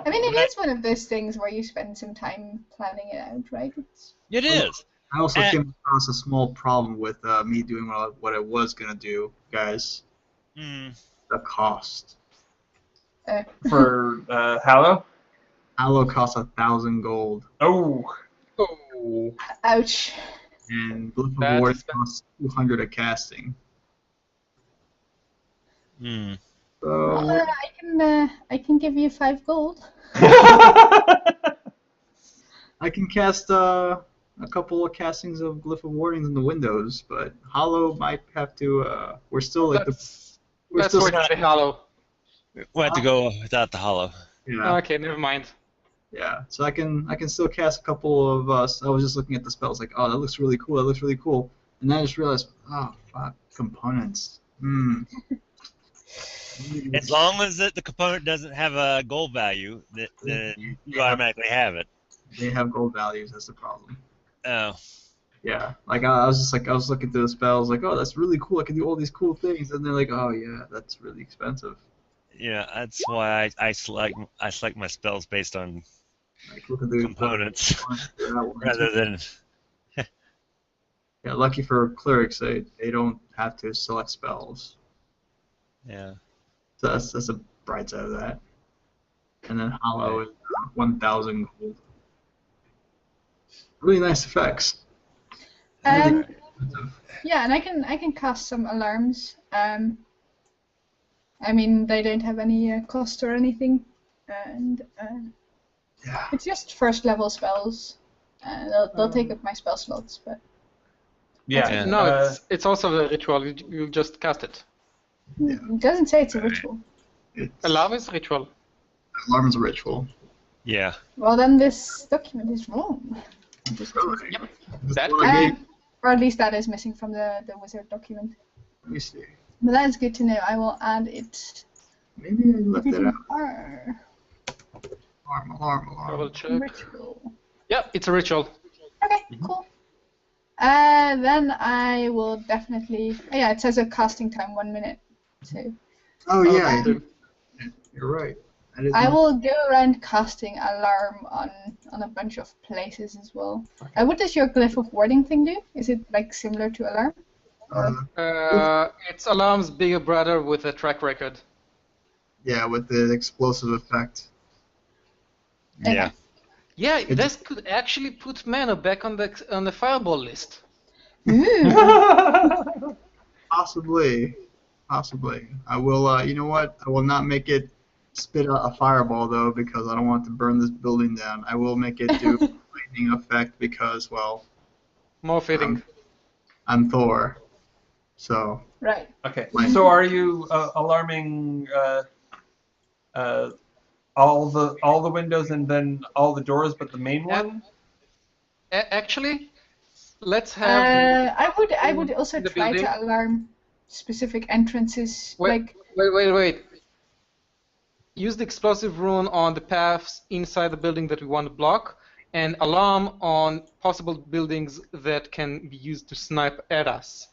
mean, it is one of those things where you spend some time planning it out, right? It is. I also came across a small problem with me doing what I was gonna do, guys. The cost. For Hallow? Hallow costs 1,000 gold. Oh. Ouch. And Glyph of Ward costs 200 a casting. So I can give you 5 gold. I can cast a couple of castings of Glyph of Wardings in the windows, but Hollow might have to. We're still like we're still Hollow. We'll have to go without the Hollow. Yeah. Okay, never mind. Yeah, so I can still cast a couple of us. I was just looking at the spells, like, oh, that looks really cool. That looks really cool, and then I just realized, oh, fuck, components. As long as the component doesn't have a gold value, then you automatically have it. They have gold values. That's the problem. Oh. Yeah, like I was looking through the spells, like, oh, that's really cool. I can do all these cool things, and they're like, oh yeah, that's really expensive. Yeah, that's why I select my spells based on look at the components rather than. Yeah, lucky for clerics, they don't have to select spells. Yeah. So that's a bright side of that. And then Hollow is 1,000 gold. Really nice effects. Yeah, and I can cast some alarms. I mean, they don't have any cost or anything, and it's just first level spells. They'll take up my spell slots, but. Yeah. No, it's also a ritual. You just cast it. It doesn't say it's a ritual. Alarm is ritual. Alarm is a ritual. Yeah. Well, then this document is wrong. Really? Yep. This That- one I gave- Or at least that is missing from the wizard document. Let me see. But that is good to know. I will add it. Maybe I left it out. Alarm. Double check. Ritual. Yeah, it's a ritual. Okay, cool. Then I will definitely. Oh, yeah, it says a casting time 1 minute. So Oh yeah, good. you're right. That is I not- will go around casting alarm on a bunch of places as well. What does your glyph of warding thing do? Is it like similar to alarm? It's Alarm's bigger brother with a track record. Yeah, with the explosive effect. Yeah. Yeah, this could actually put mana back on the fireball list. Ooh. Possibly. I will. You know what? I will not make it spit out a fireball though, because I don't want to burn this building down. I will make it do lightning effect because, well, More fitting. I'm Thor. So. Right. Okay. So are you alarming all the windows and then all the doors, but the main one? Actually, let's have. I would also the try building. to alarm specific entrances. Wait. Use the explosive rune on the paths inside the building that we want to block, and alarm on possible buildings that can be used to snipe at us.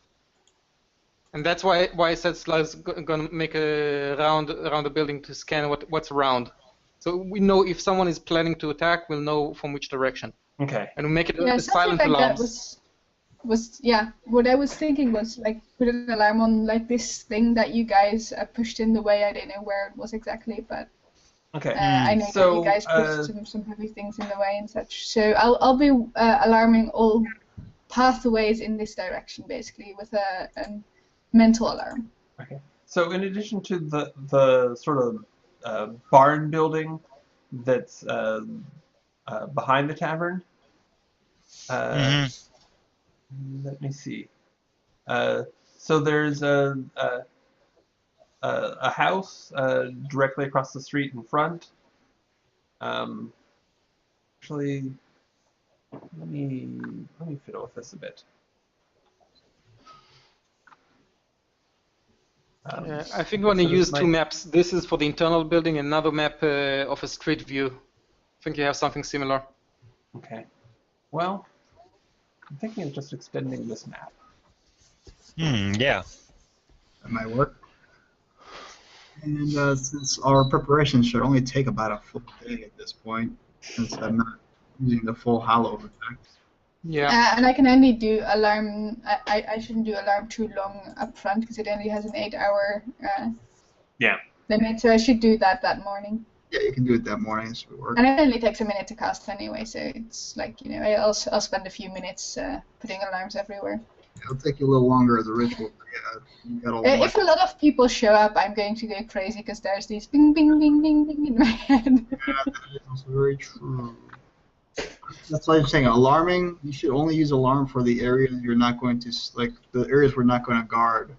And that's why I said Slav's gonna make a round around the building to scan what's around. So we know if someone is planning to attack, we'll know from which direction. Okay. And we make it Yeah, a something silent like alarm. that was yeah. What I was thinking was like put an alarm on like this thing that you guys pushed in the way. I don't know where it was exactly, but Okay. I know So, that you guys pushed some heavy things in the way and such. So I'll be alarming all pathways in this direction basically with a mental alarm. Okay. So in addition to the sort of barn building that's behind the tavern, let me see. So there's a house directly across the street in front. Actually, let me fiddle with this a bit. I think we're going to use two maps. This is for the internal building, and another map of a street view. I think you have something similar. Okay. Well, I'm thinking of just extending this map. Yeah. That might work. And since our preparation should only take about a full day at this point, since I'm not using the full Hollow effect. Yeah. And I can only do alarm. I shouldn't do alarm too long up front because it only has an 8-hour limit. So I should do that morning. Yeah, you can do it that morning. It should work. And it only takes a minute to cast anyway, so it's like I'll spend a few minutes putting alarms everywhere. It'll take you a little longer as a ritual. Yeah, you got all If a lot of people show up, I'm going to go crazy because there's these bing, bing, bing, bing, bing in my head. Yeah, that is also very true. That's why I'm saying alarming. You should only use alarm for the areas you're not going to, like the areas we're not going to guard.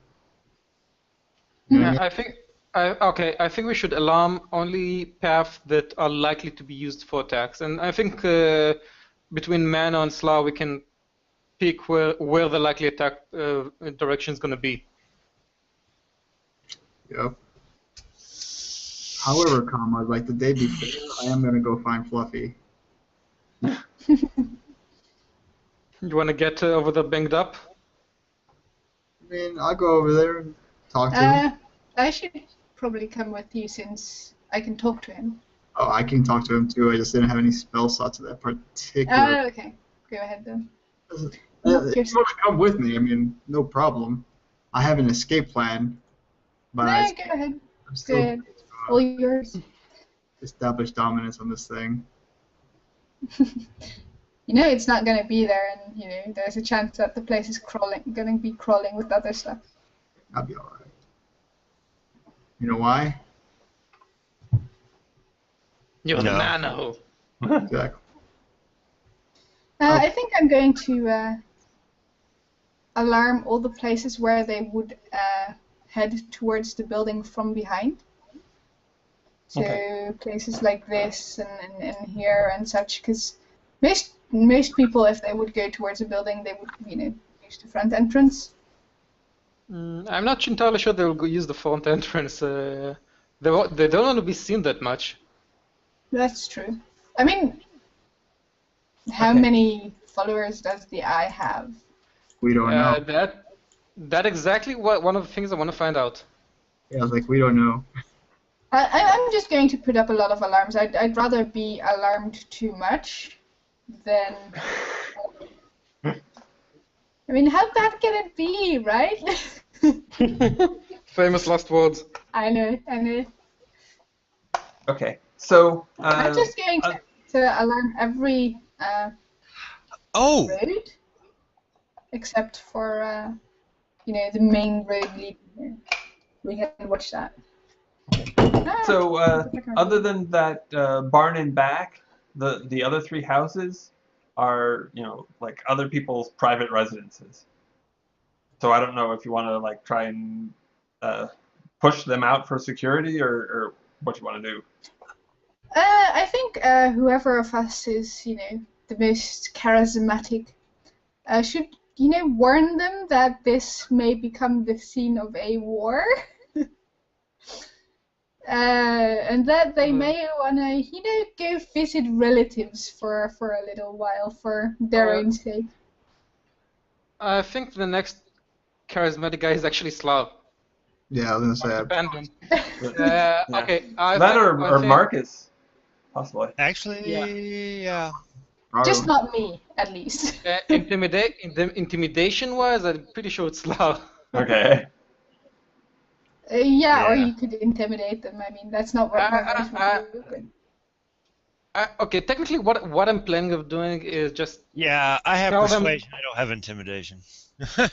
You know what I mean? I think we should alarm only paths that are likely to be used for attacks, and I think between Mana and Slav we can pick where the likely attack direction is going to be. Yep. However, comma, like the day before, I am going to go find Fluffy. You want to get over the banged up? I mean, I'll go over there and talk to him. I should probably come with you since I can talk to him. Oh, I can talk to him too. I just didn't have any spell slots of that particular. Oh, okay. Go ahead then. If you want to come with me, I mean, no problem. I have an escape plan, but No, I'm go ahead. still Go ahead. All yours. establish dominance on this thing. It's not going to be there, and there's a chance that the place is going to be crawling with other stuff. I'll be alright. You know why? You're No. nano. Exactly. I think I'm going to alarm all the places where they would head towards the building from behind. So places like this and here and such, because most people, if they would go towards a building, they would use the front entrance. I'm not entirely sure they'll go use the front entrance. They don't want to be seen that much. That's true. I mean, how many followers does the Eye have? We don't know. That exactly one of the things I want to find out. Yeah, I was like, we don't know. I'm just going to put up a lot of alarms. I'd rather be alarmed too much than... I mean, how bad can it be, right? Famous last words. I know. Okay, so... I'm just going to alarm every road, except for, the main road leading here. We can watch that. So, other than that barn and back, the other three houses are, like other people's private residences. So I don't know if you want to like try and push them out for security or what you want to do. I think whoever of us is, the most charismatic, should, warn them that this may become the scene of a war. And that they may want to, go visit relatives for a little while for their own sake. I think the next charismatic guy is actually Slav. Yeah, I was gonna say. Abandon. Yeah. Okay. That or Marcus, possibly. Actually, yeah. Just not me, at least. Intimidation-wise, I'm pretty sure it's Slav. Okay. Or you could intimidate them. I mean, that's not what my would do. Okay, technically, what I'm planning of doing is just... Yeah, I have persuasion. I don't have intimidation. I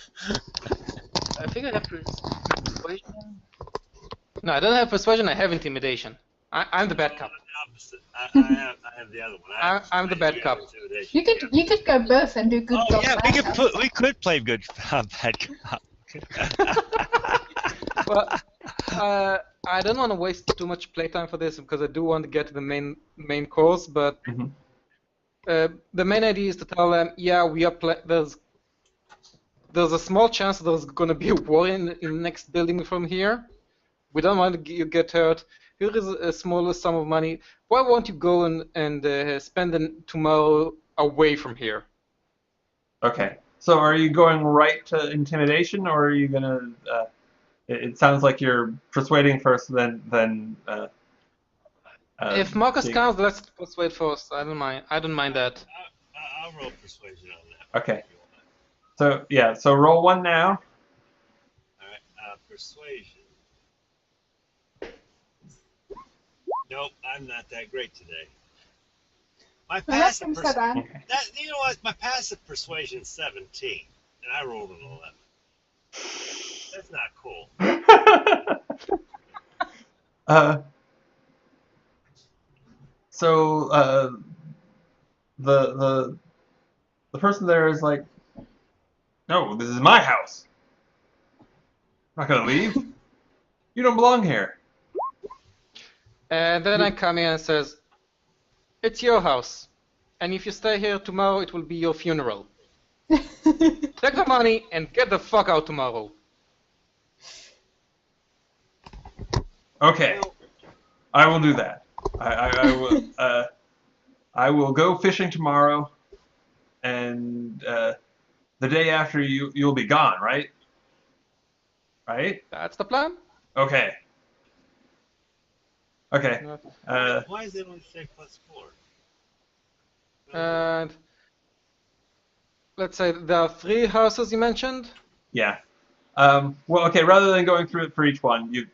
think I have persuasion. No, I don't have persuasion. I have intimidation. I'm the bad cop. I have the other one. I'm the bad cop. You could go both and do good cop. Yeah, we could play good bad cop. Well, I don't want to waste too much playtime for this because I do want to get to the main course. But the main idea is to tell them, we are there's a small chance there's going to be a war in the next building from here. We don't want you to get hurt. Here is a smaller sum of money. Why won't you go and spend tomorrow away from here? Okay. So are you going right to intimidation, or are you gonna? It sounds like you're persuading first, then. If Marcus counts, let's persuade first. I don't mind that. I'll roll persuasion on that. Okay. So roll one now. All right. Persuasion. Nope, I'm not that great today. My passive persuasion. You know what? My passive persuasion is 17, and I rolled an 11. That's not cool. So the person there is like, no, this is my house. I'm not gonna leave. You don't belong here. And then I come in and says, it's your house, and if you stay here tomorrow, it will be your funeral. Take the money and get the fuck out tomorrow. Okay, I will do that. I will go fishing tomorrow, and the day after you'll be gone, right? Right? That's the plan. Okay. Okay. Why is it only say +4? And let's say there are 3 houses you mentioned. Yeah. Well, okay. Rather than going through it for each one, you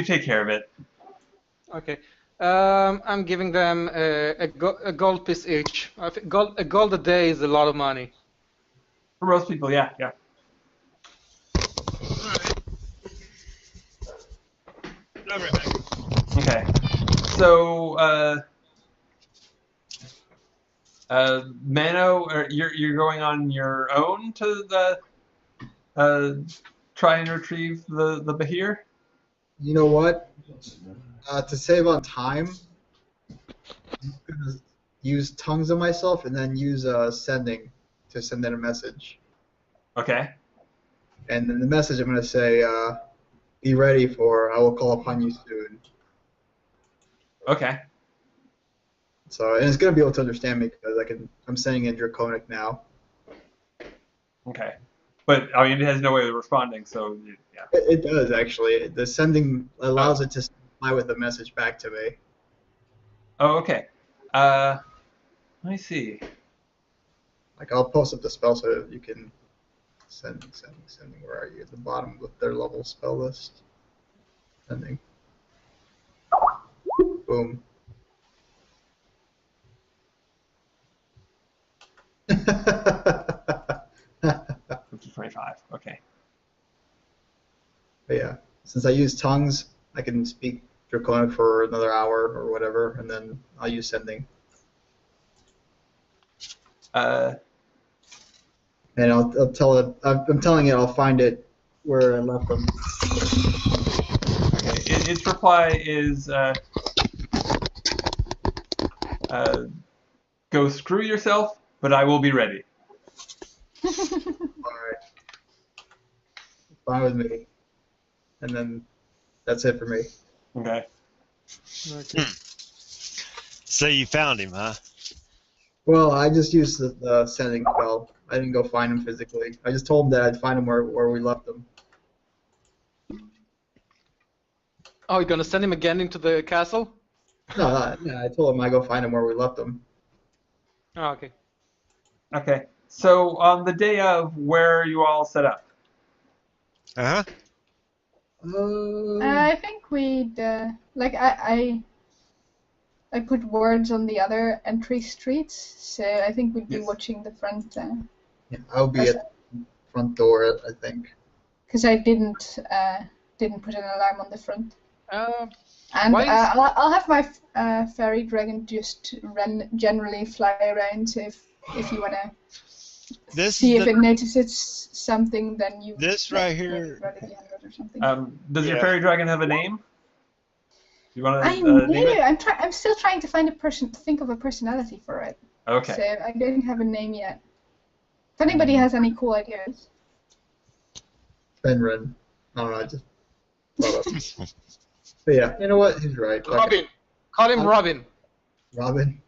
take care of it. Okay. I'm giving them a gold piece each. I think a gold a day is a lot of money. For most people, yeah. All right. Okay. So, Mano, you're going on your own to try and retrieve the Bahir? You know what? To save on time, I'm gonna use tongues on myself and then use sending to send in a message. Okay. And in the message, I'm gonna say, "Be ready for I will call upon you soon." Okay. So, and it's gonna be able to understand me because I'm sending in Draconic now. Okay. But I mean, it has no way of responding, so yeah. It does actually. The sending allows it to reply with a message back to me. Oh, okay. Let me see. Like I'll post up the spell so that you can sending. Where are you? At the bottom with their level spell list. Sending. Boom. 25. Okay. But yeah, since I use tongues, I can speak Draconic for another hour or whatever, and then I'll use sending. And I'll tell it. I'm telling it. I'll find it where I left them. Okay. Its reply is, "Go screw yourself, but I will be ready." All right. Fine with me. And then that's it for me. Okay. So you found him, huh? Well, I just used the sending spell. I didn't go find him physically. I just told him that I'd find him where we left him. Oh, you're gonna send him again into the castle? No, I told him I'd go find him where we left him. Oh, okay. Okay. So on the day of, where are you all set up? Uh-huh. I think we'd like I put words on the other entry streets, so I think we'd be Yes. watching the front. Yeah, I'll be at the front door, I think. Because I didn't put an alarm on the front. And why is- I'll have my fairy dragon just generally fly around. So if you wanna see if it notices something, then you. This right here. Or something. Does your Yeah. fairy dragon have a name? Do you want I to know. name it? I'm still trying to find think of a personality for it. Okay. So I don't have a name yet. If anybody has any cool ideas. Fenrin. I don't know, I just thought of. But yeah, you know what? He's right. Fuck it. Robin. Call him Robin. Robin.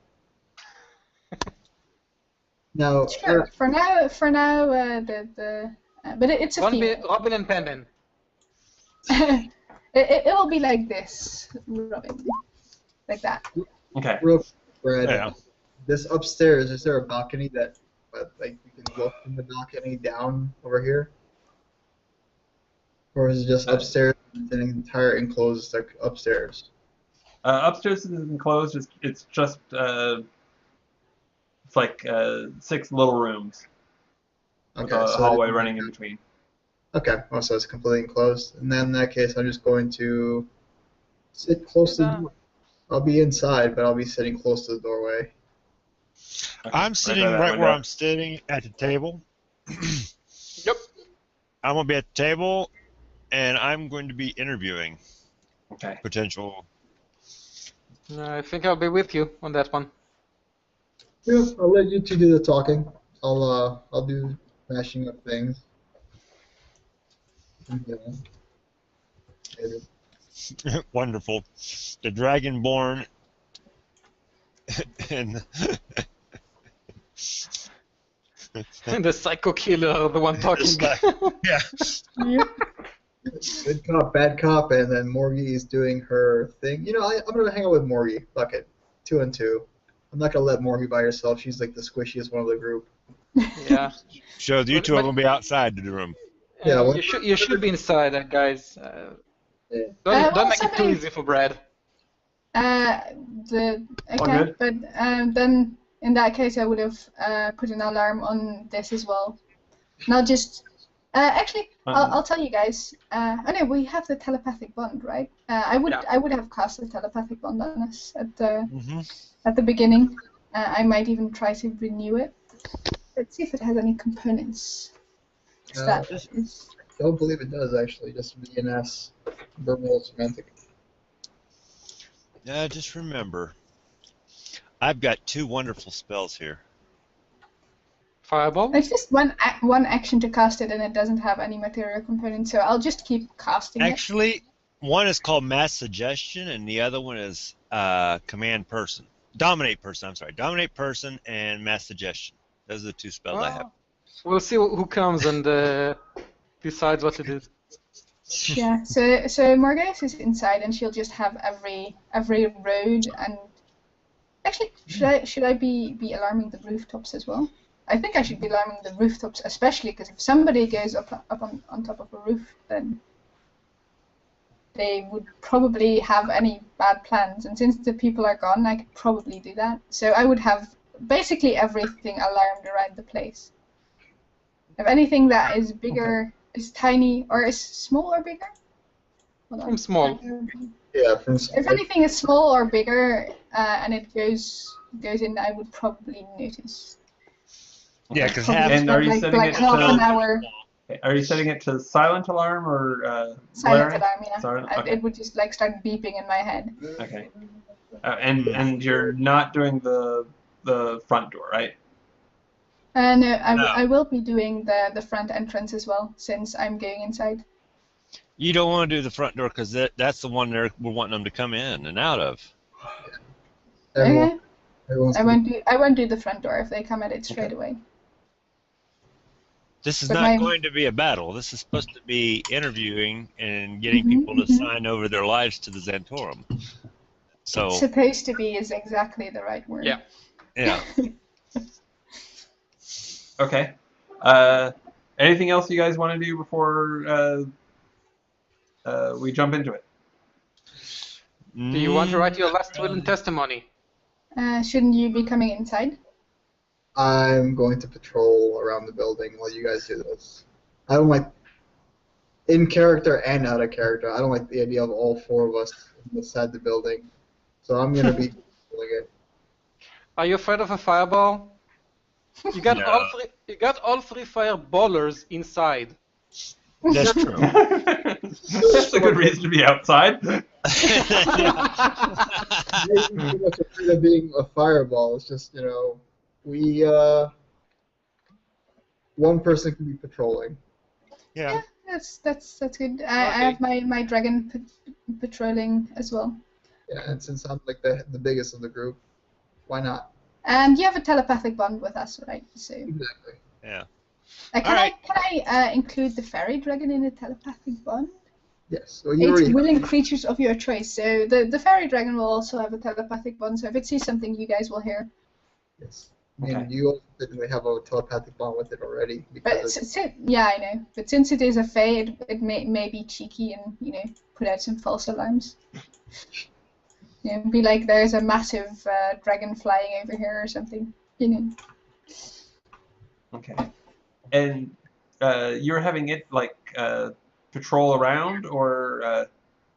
Now, Sure. For now, but it's a female. Robin and Penman. It'll be like this, Robin, like that. Okay. real Brad, Yeah. this upstairs, is there a balcony that, like, you can look from the balcony down over here? Or is it just upstairs, an entire enclosed, like, upstairs? Upstairs is enclosed. It's just it's like 6 little rooms with Okay, a so hallway running in between. Okay, well, so it's completely enclosed. And then in that case, I'm just going to sit close to the door. I'll be inside, but I'll be sitting close to the doorway. Okay, I'm sitting by that right where window. I'm sitting at the table. Yep. I'm going to be at the table, and I'm going to be interviewing Okay. potential. I think I'll be with you on that one. Yeah, I'll let you two do the talking. I'll do mashing up things. Yeah. Maybe. Wonderful. The Dragonborn and The psycho killer, the one talking. yeah. Good cop, bad cop, and then Morgie is doing her thing. You know, I'm gonna hang out with Morgie. Fuck it, 2 and 2. I'm not gonna let Morgie by herself. She's like the squishiest one of the group. Yeah. So you two are going to be outside the room. Yeah, what- You should be inside, guys. Yeah. Don't make it too something- easy for Brad. Okay, good. but then in that case I would have put an alarm on this as well. Not just. Actually, I'll tell you guys. Oh no, we have the telepathic bond, right? I would have cast the telepathic bond on us at the beginning. I might even try to renew it. Let's see if it has any components. that Just is. don't believe it does, actually. Just VNS, verbal semantic. Yeah, just remember, I've got 2 wonderful spells here. Fireball? It's just one action to cast it, and it doesn't have any material component, so I'll just keep casting it. Actually, one is called Mass Suggestion, and the other one is Command Person. Dominate Person, I'm sorry. Dominate Person and Mass Suggestion. Those are the 2 spells I have. We'll see who comes and decides what it is. Yeah, so Margaret is inside, and she'll just have every road, and actually, should I be alarming the rooftops as well? I think I should be alarming the rooftops, especially because if somebody goes up on top of a roof, then they would probably have any bad plans. And since the people are gone, I could probably do that. So I would have basically everything alarmed around the place. If anything that is bigger, is tiny, or is small or bigger? Hold on. From small. Yeah, If anything is small or bigger and it goes in, I would probably notice. Yeah, because And are you setting like it half an to? hour Are you setting it to silent alarm or silent blaring? alarm? Yeah, Silent? and Okay. it would just like start beeping in my head. Okay. And you're not doing the front door, right? And No. I will be doing the front entrance as well, since I'm going inside. You don't want to do the front door because that's the one we're wanting them to come in and out of. Okay. Everyone's I won't do the front door if they come at it straight away. This is But not going to be a battle. This is supposed to be interviewing and getting people to sign over their lives to the Zhentarim. So Supposed to be is exactly the right word. Yeah. yeah. Okay. Anything else you guys want to do before we jump into it? Do you want to write your last will and testimony? Shouldn't you be coming inside? I'm going to patrol around the building while you guys do this. I don't like, in character and out of character, I don't like the idea of all 4 of us inside the building. So I'm going to be doing it. Are you afraid of a fireball? You got No. all 3 fireballers inside. That's true. That's a good reason to be outside. I'm not too much afraid of being a fireball. It's just, one person can be patrolling. Yeah. That's good. I have my dragon patrolling as well. Yeah, and since I'm like the biggest of the group, why not? And you have a telepathic bond with us, right? So. Exactly. Yeah. Can I include the fairy dragon in a telepathic bond? Yes. Well, you It's already willing creatures of your choice. So the fairy dragon will also have a telepathic bond. So if it sees something, you guys will hear. Yes. I mean, Okay. you also didn't have a telepathic bond with it already. But Because yeah, I know. But since it is a fae, it may be cheeky and put out some false alarms. Be like there's a massive dragon flying over here or something. Okay. And you're having it like patrol around, or?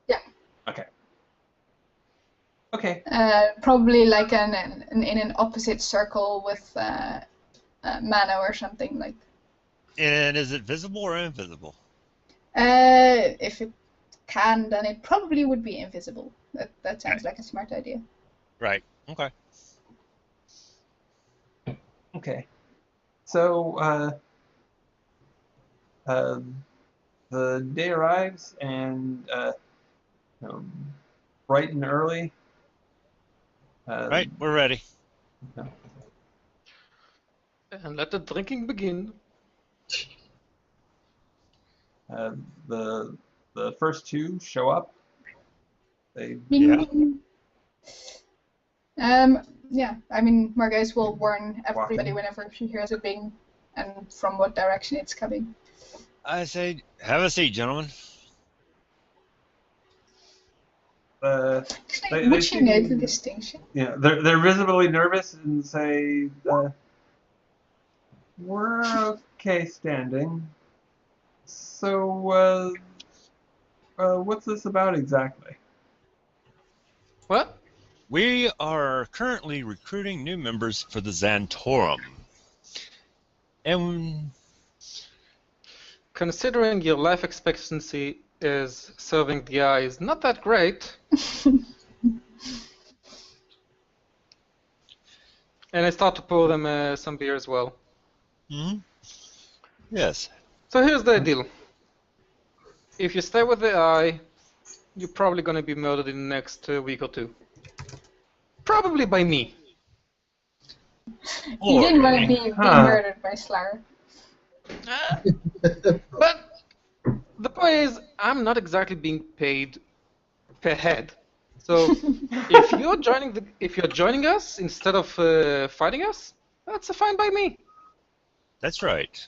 Yeah. Okay. Okay. Probably like in an opposite circle with mana or something like. And is it visible or invisible? If it can, then it probably would be invisible. That sounds like a smart idea. Right. Okay. Okay. So the day arrives, and bright and early. Right. We're ready. And let the drinking begin. The first 2 show up. They Yeah. Yeah. I mean, Margais will warn everybody whenever she hears it being and from what direction it's coming. I say, have a seat, gentlemen. Would she know the distinction? Yeah, they're visibly nervous and say, "We're okay standing. So, what's this about exactly?" What? We are currently recruiting new members for the Zhentarim. And considering your life expectancy is serving the eyes, not that great. And I start to pour them some beer as well. Hmm. Yes. So here's the deal. If you stay with the eye, you're probably going to be murdered in the next week or two. Probably by me. You didn't want to be murdered by Slayer. But the point is, I'm not exactly being paid per head. So if you're joining us instead of fighting us, that's fine by me. That's right.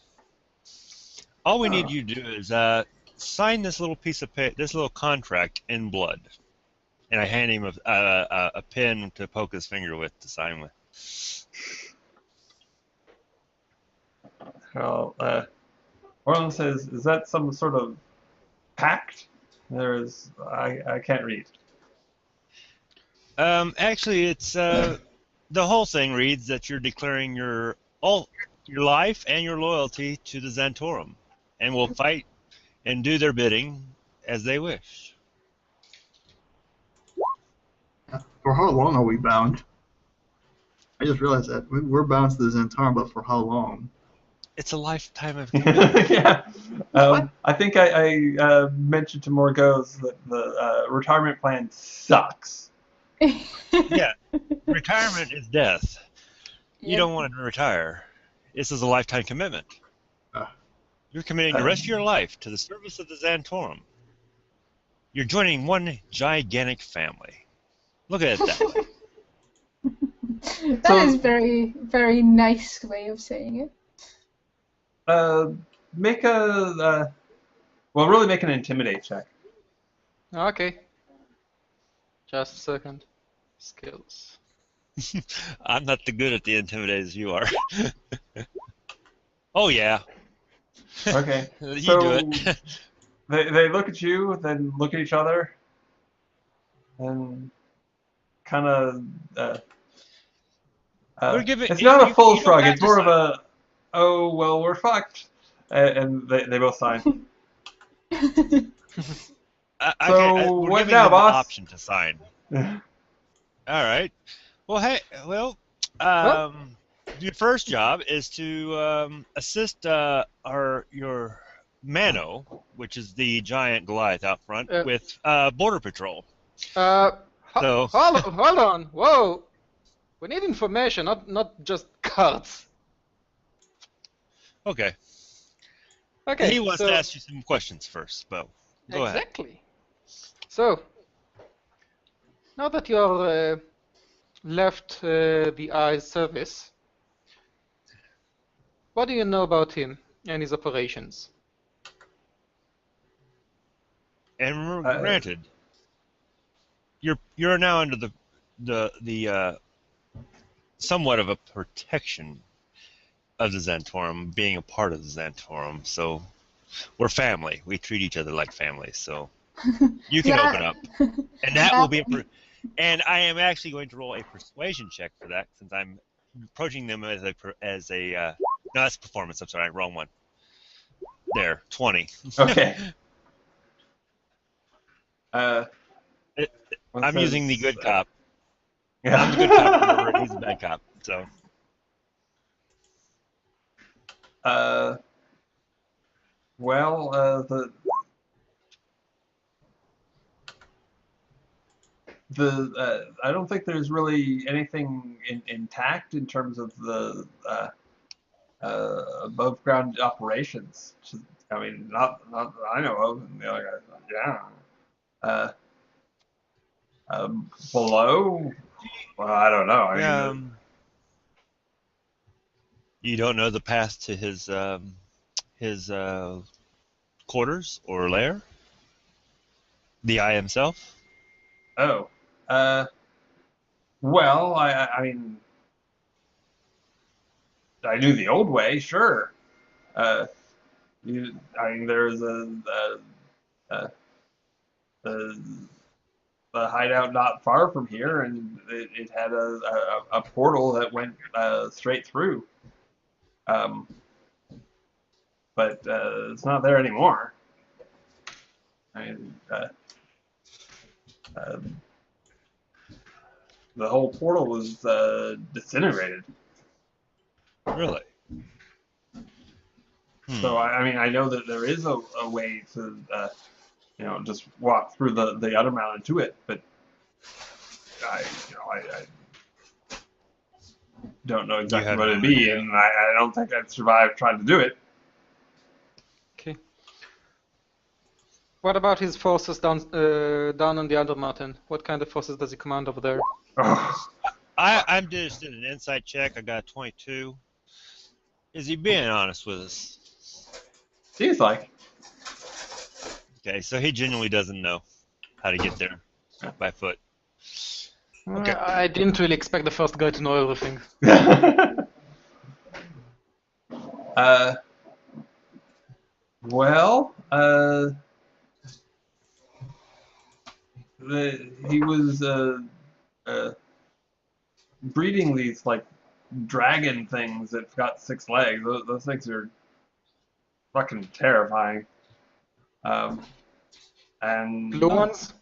All we need you to do is sign this little piece of this little contract in blood, and I hand him a pen to poke his finger with to sign with. Well, Orlin says, "Is that some sort of pact?" I can't read. Actually, it's the whole thing reads that you're declaring your life and your loyalty to the Zhentarim, and will fight and do their bidding as they wish. For how long are we bound? I just realized that we're bound to the Zhentarim, but for how long? It's a lifetime of commitment. Yeah. I think I mentioned to Morgos that the retirement plan sucks. Yeah, retirement is death. You Yep. don't want to retire. This is a lifetime commitment. You're committing the rest of your life to the service of the Zhentarim. You're joining one gigantic family. Look at it that way. That is very, very nice way of saying it. Make a really make an intimidate check. Okay. Just a second. Skills. I'm not the good at the intimidate as you are. Oh yeah. Okay. You So do it. they look at you, then look at each other, and kind of. It's not a full shrug. It's more of a, "Oh well, we're fucked," and they both sign. What now, boss? Option to sign. All right. Well, hey, your first job is to assist your Mano, which is the giant Goliath out front, with border patrol. Hold on. Whoa. We need information, not just cards. Okay. Okay. He wants to ask you some questions first, but go ahead. Exactly. So, now that you're left the Eye's service, what do you know about him and his operations? And granted, you're now under the somewhat of a protection of the Zhentarim, being a part of the Zhentarim. So we're family. We treat each other like family. So you can open up, and that will be. And I am actually going to roll a persuasion check for that, since I'm approaching them as a. No, that's performance. I'm sorry, wrong one. There, 20. Okay. I'm using the good cop. Yeah. I'm the good cop. Remember, he's the bad cop. So. I don't think there's really anything intact in terms of the above ground operations. I mean, not that I know of. And the other guys, yeah. Below, well, I don't know. I mean, you don't know the path to his quarters or lair? The Eye himself? Oh. Well, I mean, I knew the old way, sure. I mean, there's a hideout not far from here, and it had a portal that went straight through. but it's not there anymore. I mean, the whole portal was disintegrated. Really? So I mean, I know that there is a way to, just walk through the other mountain to it, but I don't know exactly what it'd be, and I don't think I'd survive trying to do it. Okay. What about his forces down on the other mountain? What kind of forces does he command over there? Oh, I just did an insight check. I got 22. Is he being honest with us? seems like. Okay, so he genuinely doesn't know how to get there by foot. Okay. I didn't really expect the first guy to know everything. Well, he was breeding these like dragon things that've got 6 legs. Those things are fucking terrifying. And Blue ones?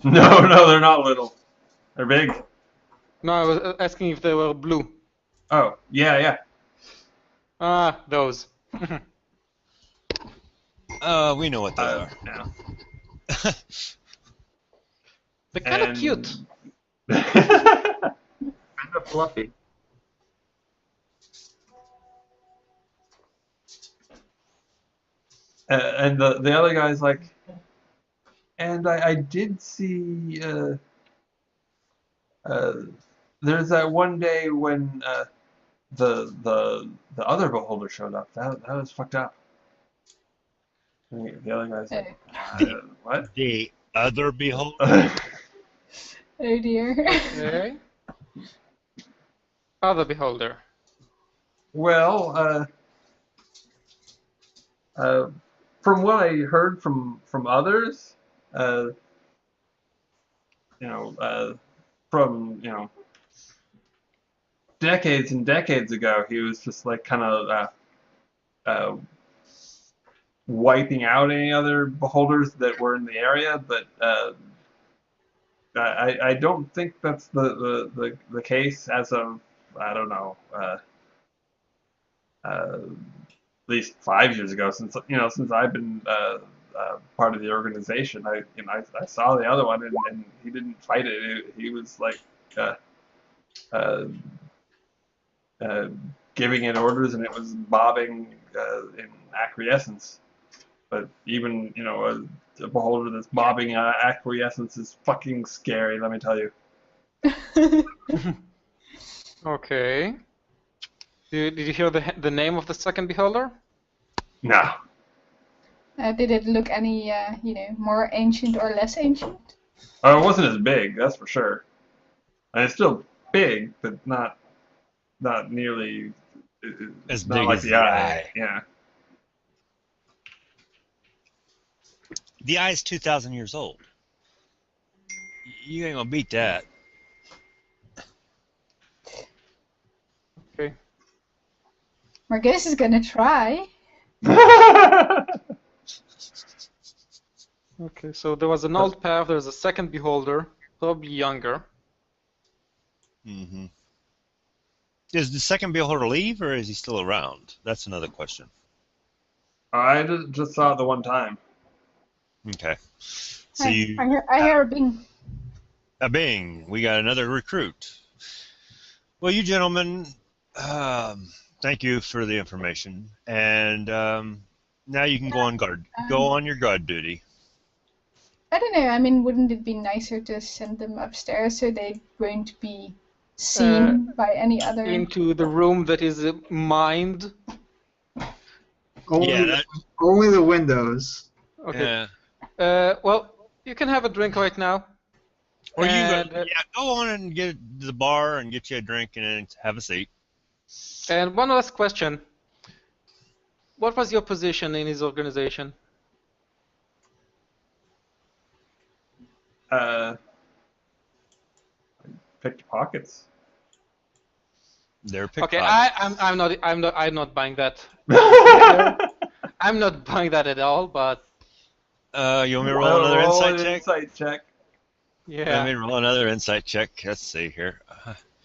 No, they're not little. They're big. No, I was asking if they were blue. Oh, yeah. Ah, those. We know what they are. Yeah. They're kind of cute. Kind of fluffy. And the other guy's like, and I did see. There's that one day when the other beholder showed up. That was fucked up. And the other guy's like, what? The other beholder? Oh dear. Okay. Other beholder. Well, from what I heard from others, from decades and decades ago, he was just like kind of wiping out any other beholders that were in the area, but I don't think that's the case as of, I don't know, at least 5 years ago, since I've been part of the organization. I saw the other one, and he didn't fight it. He was like giving it orders, and it was bobbing in acquiescence. But even a beholder that's bobbing in acquiescence is fucking scary. Let me tell you. Okay. Did you hear the name of the second beholder? No. Did it look any, more ancient or less ancient? Oh, it wasn't as big, that's for sure. And it's still big, but not nearly As not big like as the eye. Yeah. The eye's 2,000 years old. You ain't gonna beat that. Okay. Margus is gonna try. Okay, so there was an old path, there's a second beholder, probably younger. Mm-hmm. Does the second beholder leave, or is he still around? That's another question. I just saw it the one time. Okay. So I hear a bing. A bing. We got another recruit. Well, you gentlemen, thank you for the information, and now you can go on guard. Go on your guard duty. I don't know. I mean, wouldn't it be nicer to send them upstairs so they won't be seen by any other? Into the room that is mined. Only the windows. Okay. Yeah. Well, you can have a drink right now. Or go on and get to the bar and get you a drink and then have a seat. And one last question. What was your position in his organization? Picked pockets. They're Okay, pickpockets. I'm not buying that. I'm not buying that at all. But You want me to roll another roll insight an check? insight check. Let yeah. me roll another insight check. Let's see here.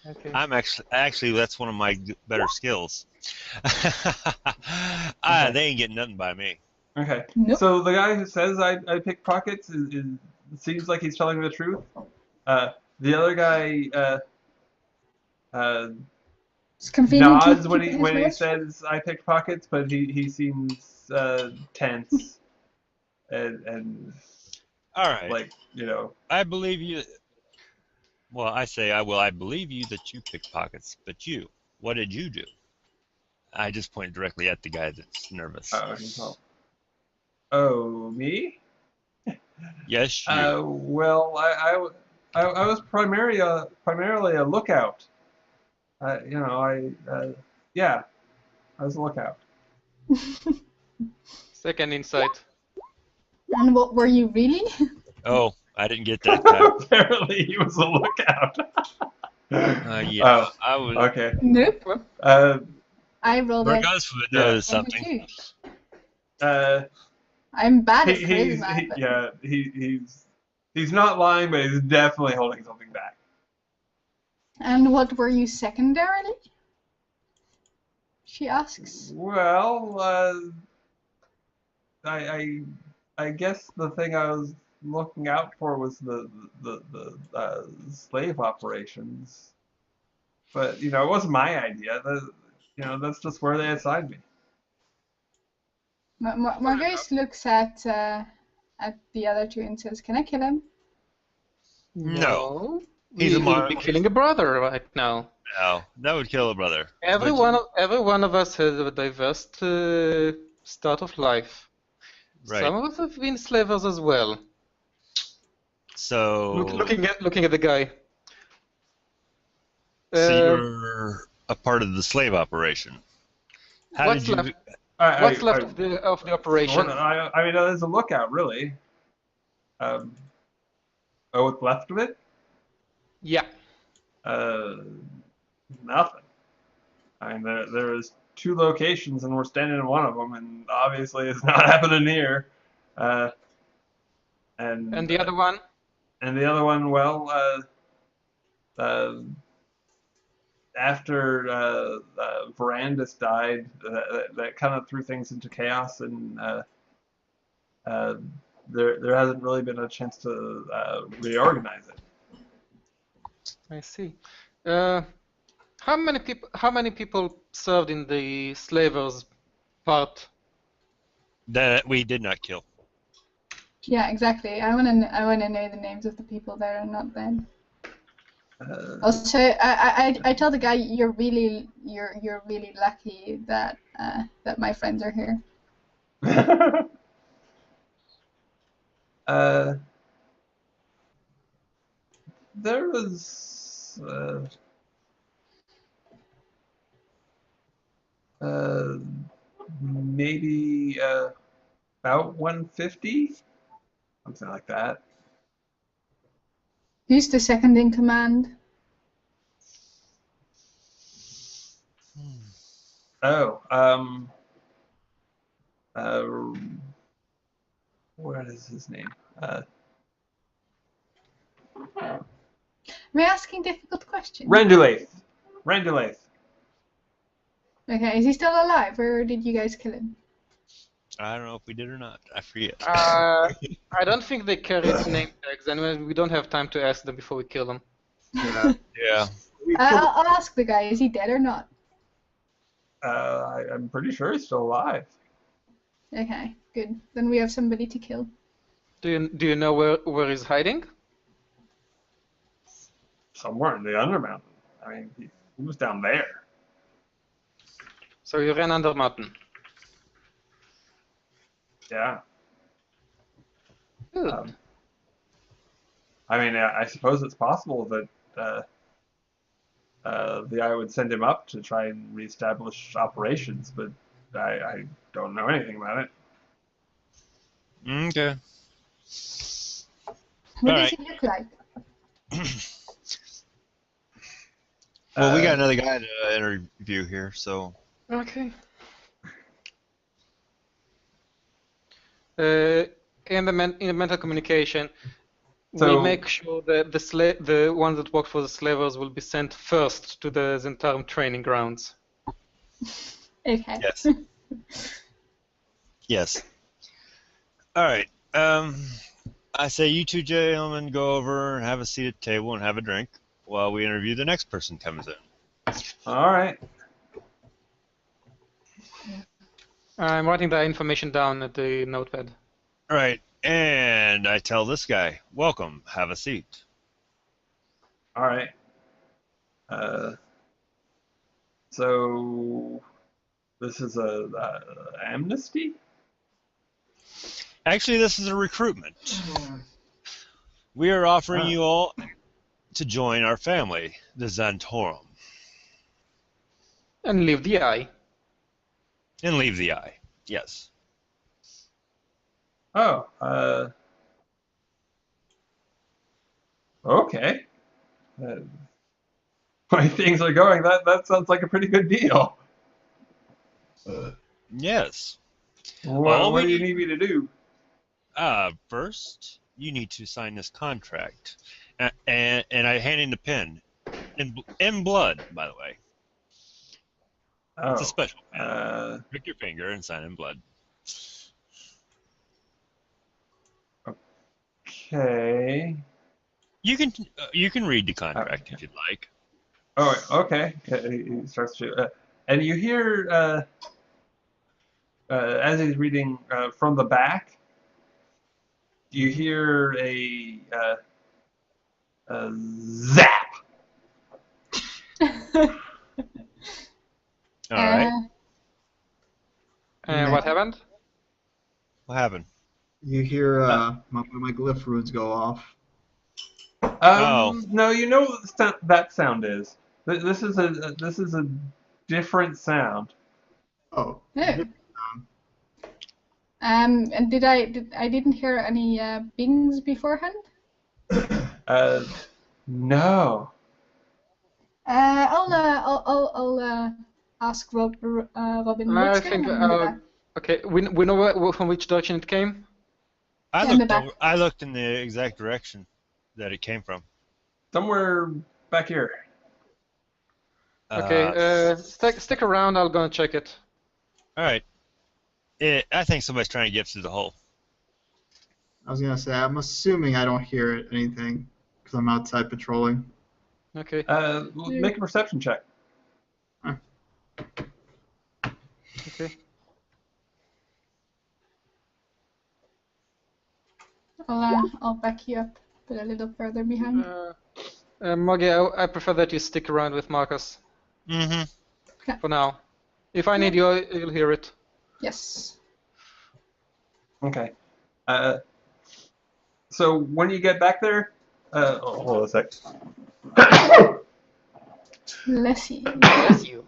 Okay. I'm actually that's one of my better skills. Okay. They ain't getting nothing by me. Okay. Nope. So the guy who says I pickpockets seems like he's telling the truth. The other guy It's convenient to nods keep when his he mouth shut. says I pickpockets, but he seems tense and All right. like I believe you. Well, I believe you that you pickpockets, but you, what did you do? I just point directly at the guy that's nervous. Oh, me? Yes, you. Well, I was primarily a lookout. Yeah, I was a lookout. Second insight. And what were you really? Oh, I didn't get that time. Apparently, he was a lookout. Yeah, Oh, I was. okay. Nope. Uh, I rolled a Burgosfoot Yeah. knows something. 22. uh, I'm bad at he's charisma. But... he's not lying, but he's definitely holding something back. And what were you secondarily? She asks. Well, I guess the thing I was looking out for was the slave operations, but it wasn't my idea. That's just where they assigned me. Marguerite looks at the other two and says, "Can I kill him?" No. He's He's a would be killing a brother right now. No, that would kill a brother. Every one of us has a diverse start of life. Right. Some of us have been slavers as well. So. Looking at the guy. So you're a part of the slave operation. How What's did you? left? What's left of the operation? I mean, there's a lookout, really. What's left of it? Yeah. Nothing. I mean, there is 2 locations, and we're standing in one of them, and obviously it's not happening here. And the other one? And the other one, well, after Verandis died, that kind of threw things into chaos, and there hasn't really been a chance to reorganize it. I see. How many people served in the slavers part? That we did not kill. Yeah, exactly. I wanna know the names of the people there and not them. Also, I tell the guy you're really lucky that that my friends are here. There was maybe about 150, something like that. Who's the second in command? Oh, what is his name? We're asking difficult questions. Rendulaith. Okay, is he still alive, or did you guys kill him? I don't know if we did or not. I forget. I don't think they carry name tags, and we don't have time to ask them before we kill them. Yeah. I'll ask the guy. Is he dead or not? I'm pretty sure he's still alive. Okay, good. Then we have somebody to kill. Do you know where he's hiding? Somewhere in the Undermountain. I mean, he was down there. So you ran under mountain. Yeah. Good. I mean, I suppose it's possible that I would send him up to try and reestablish operations, but I don't know anything about it. Okay. What All does right. he look like? Well, we got another guy to interview here, so. Okay. In the mental communication, we'll make sure that the ones that work for the slavers will be sent first to the Zhentarim training grounds. Okay. Yes. Yes. All right. I say you two gentlemen go over and have a seat at the table and have a drink while we interview the next person comes in. All right. I'm writing that information down at the notepad. All right. And I tell this guy, welcome, have a seat. All right. So this is a amnesty? Actually, this is a recruitment. We are offering you all to join our family, the Zhentarim. And leave the eye. And leave the eye, yes. Oh, okay. The way things are going, that sounds like a pretty good deal. Yes. What do you need me to do? First, you need to sign this contract. And I hand in the pen. In blood, by the way. Oh, It's a special pen. Prick your finger and sign in blood. Okay. You can read the contract if you'd like. Oh, okay. He starts to, and you hear as he's reading from the back, you hear a zap. All right. And what happened? What happened? You hear my glyph runes go off. No, you know what that sound is. This is a different sound. Oh. Yeah. And I didn't hear any bings beforehand? No. I'll ask Robin what's going on. Okay, we know from which direction it came? I looked in the exact direction that it came from. Somewhere back here. Okay, stick around, I'll go and check it. Alright. I think somebody's trying to get through the hole. I was going to say, I'm assuming I don't hear anything because I'm outside patrolling. Okay. Make a perception check. Huh. Okay. I'll back you up, but a little further behind. Moggy, I prefer that you stick around with Marcus. Mm-hmm. Okay. For now. If I need you, you'll hear it. Yes. Okay. So when you get back there, hold on a sec. Bless you. Bless you.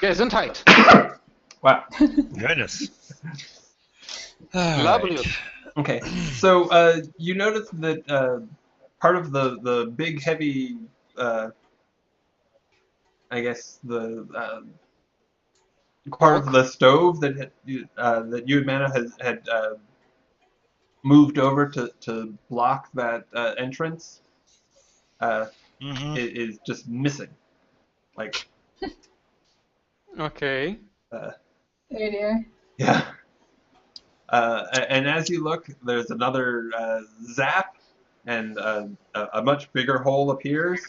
Gesundheit. Wow. Goodness. Lovely. Right. Okay. So you notice that part of the big heavy, I guess the part of the stove that you and Mana had moved over to block that entrance is just missing. Like. Okay. Oh dear. Yeah. And as you look, there's another zap, and a much bigger hole appears.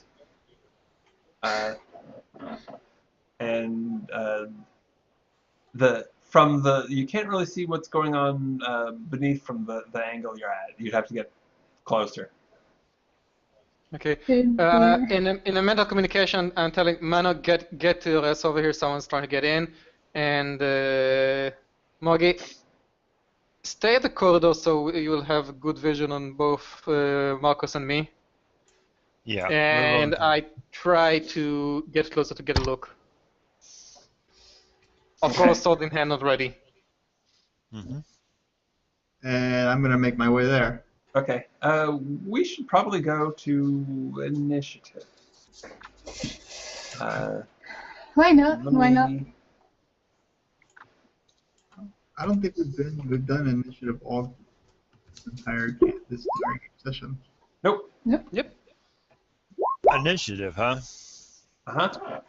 And you can't really see what's going on beneath from the angle you're at. You'd have to get closer. Okay. In a mental communication, I'm telling Mano, get to the rest over here. Someone's trying to get in, and Moggy, stay at the corridor so you will have good vision on both Marcus and me. Yeah. And I try to get closer to get a look. Of course, sword in hand, not ready. Mm-hmm. And I'm going to make my way there. Okay. We should probably go to initiative. Why not? let Why not? me- I don't think we've done an initiative all this entire session. Nope. Yep. Initiative, huh? Uh-huh.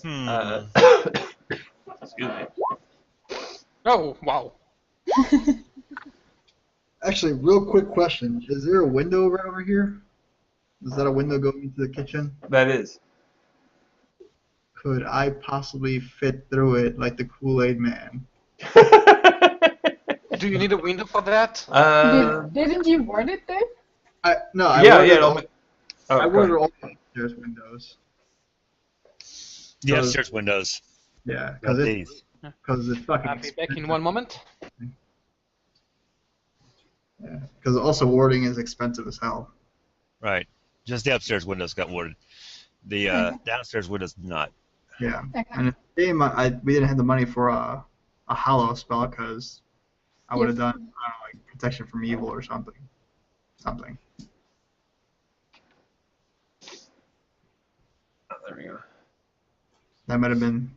Hmm. Excuse me. Oh, wow. Actually, real quick question: is there a window right over here? Is that a window going into the kitchen? That is. Could I possibly fit through it like the Kool-Aid Man? Do you need a window for that? Didn't you word it there? I yeah. I Go ordered ahead. all the upstairs windows. The upstairs windows. Yeah, Got because these. it's fucking. I'll be back in one moment. Yeah, because also warding is expensive as hell. Right. Just the upstairs windows got warded. The downstairs windows did not. Yeah, Okay. and in the game, we didn't have the money for a hollow spell because I would have done like protection from evil or something. Something. Oh, there we go. That might have been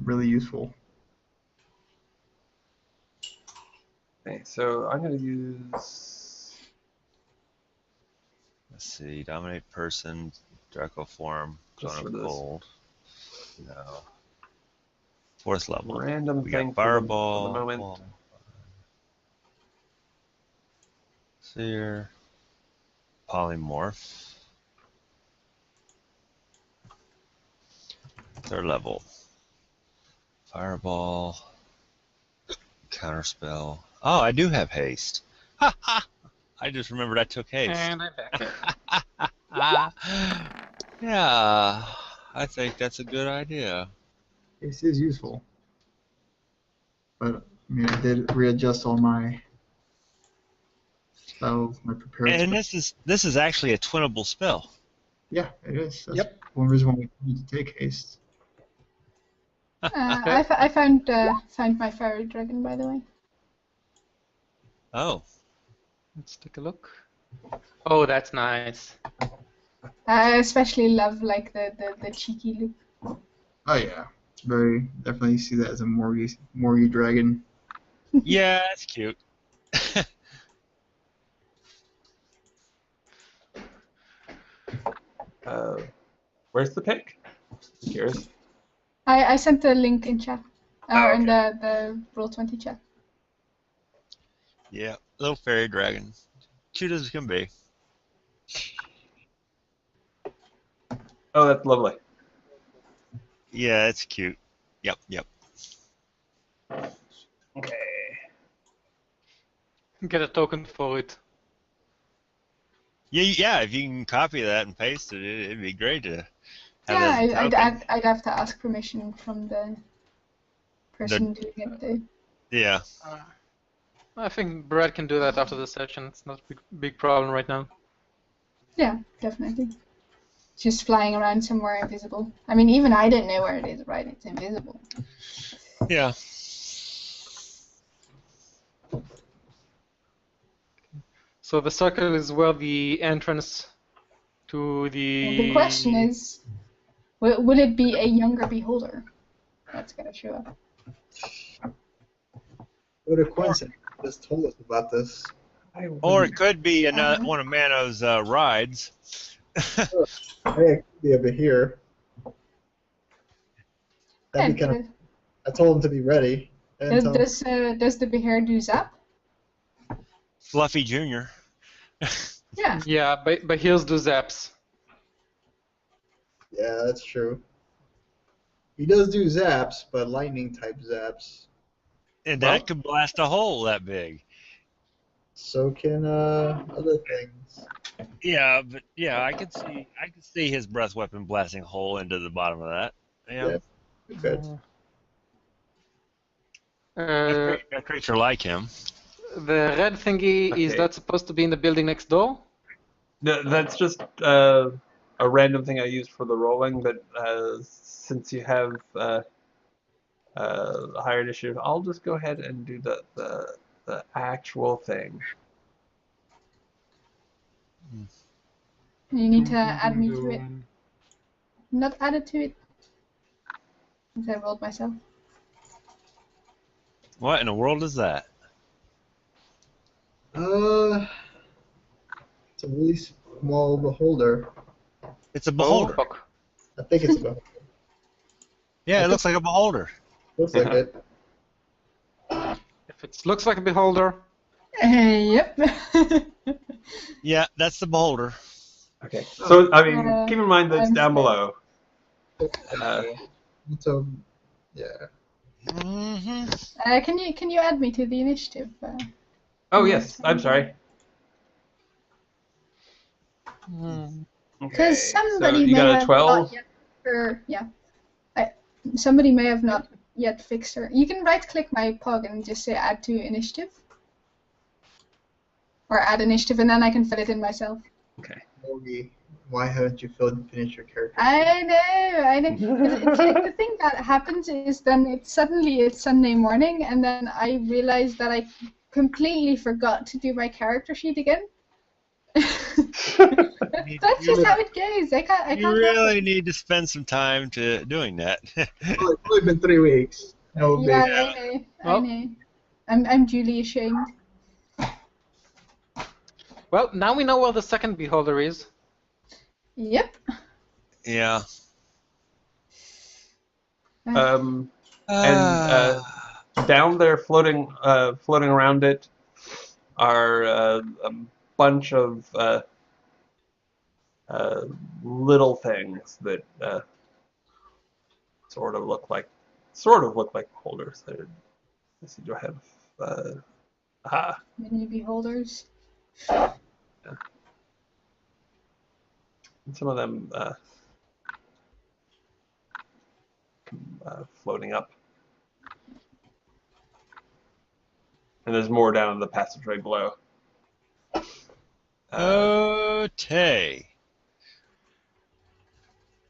really useful. Okay, so I'm going to use... Let's see. Dominate person, Draco form, Just zone for of this. cold. No. 4th level. Random We thing got for fireball. the moment. Wall. Seer. Polymorph. 3rd level. Fireball. Counterspell. Oh, I do have haste. Ha ha! I just remembered I took haste. And I'm back. Yeah, I think that's a good idea. This is useful. But I mean, I did readjust all my spells, my prepared And spells. this is actually a twinnable spell. Yeah, it is. That's Yep. one reason why we need to take haste. I found my fairy dragon, by the way. Oh, Let's take a look. Oh, that's nice. I especially love like the cheeky look. Oh yeah, very definitely see that as a Morgy dragon. yeah, that's cute. Where's the pick? Here's. I sent the link in chat. Oh, In okay. the Roll20 chat. Yeah, little fairy dragon. Cute as can be. Oh, that's lovely. Yeah, it's cute. Yep. Okay. Get a token for it. Yeah, if you can copy that and paste it, it'd be great to have Yeah, that as a token. I'd have to ask permission from the person doing it though. Yeah. I think Brad can do that after the session. It's not a big problem right now. Yeah, definitely. Just flying around somewhere invisible. I mean, even I don't know where it is, right? It's invisible. Yeah. So the circle is where the entrance to The question is, will it be a younger beholder that's gonna show up? What a coincidence! You just told us about this. Or it could be another one of Mano's rides. Hey, it could be over here. That'd be kind of. I told him to be ready. And Does the behair do zap? Fluffy Jr. Yeah. Yeah, but here's the zaps. Yeah, that's true. He does do zaps, but lightning type zaps. And that could blast a hole that big. So can other things. Yeah, but yeah, I could see his breath weapon blasting a hole into the bottom of that. Yeah. Good. A creature like him. The red thingy, is that supposed to be in the building next door? No, that's just a random thing I used for the rolling, but since you have higher initiative, I'll just go ahead and do the actual thing. You need to add me to it. Not added to it. Since I rolled myself. What in the world is that? It's a really small beholder. It's a beholder. Oh, fuck. I think it's a beholder. Yeah, it looks like a beholder. Looks like it. If it looks like a beholder. Yep. Yeah, that's the beholder. Okay. So I mean, keep in mind that it's I'm down sorry. below. So, yeah. Mm-hmm. Can you add me to the initiative? Oh yes, I'm sorry. Mm. Okay. Because So somebody you may got a have 12. not yet. Somebody may have not yet fixed her. You can right-click my pog and just say add to initiative, or add initiative, and then I can fill it in myself. Okay. Morgie, why haven't you finished your character? I know. It's like the thing that happens is then it's Sunday morning, and then I realize that I completely forgot to do my character sheet again. That's just how it goes. I can't You help really it. need to spend some time to doing that. Well, it's only been 3 weeks. No big. Yeah, I Well- know. I'm duly ashamed. Well, now we know where the second beholder is. Yep. Yeah. And down there, floating around it, are a bunch of little things that sort of look like beholders. Let's see, do I have? Mini beholders. And some of them floating up. And there's more down in the passageway below. Okay.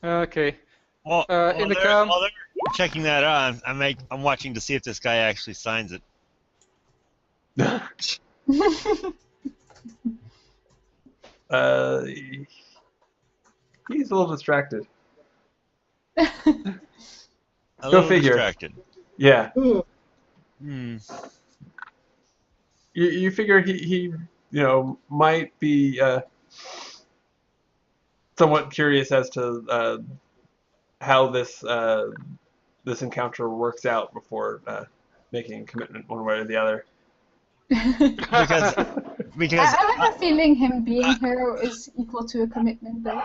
Okay. Well, In the while they're checking that out, I'm watching to see if this guy actually signs it. He's a little distracted. A little figure. distracted. Yeah. Hmm. You figure he might be somewhat curious as to how this encounter works out before making a commitment one way or the other. Because I have a feeling him being here is equal to a commitment, though.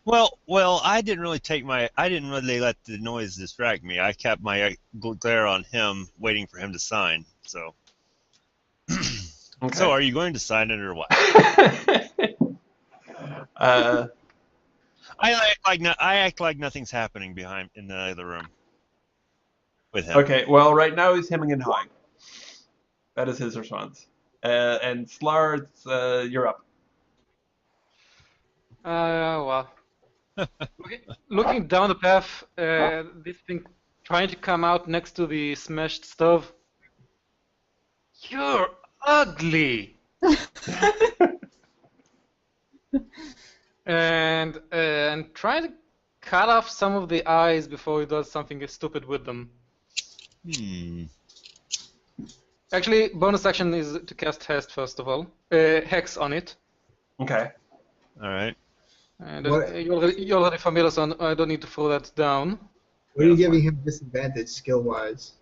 well, I didn't really let the noise distract me. I kept my glare on him, waiting for him to sign. So, Okay. So are you going to sign it or what? I act like nothing's happening in the other room with him. Okay, well, right now he's hemming and hawing. That is his response. And Slar, you're up. Well. Looking down the path, this thing trying to come out next to the smashed stove. You're ugly! and trying to cut off some of the eyes before he does something stupid with them. Actually, bonus action is to cast Hex first of all. Hex on it. Okay. All right. And you're already familiar, so I don't need to throw that down. What are you giving him disadvantage skill-wise?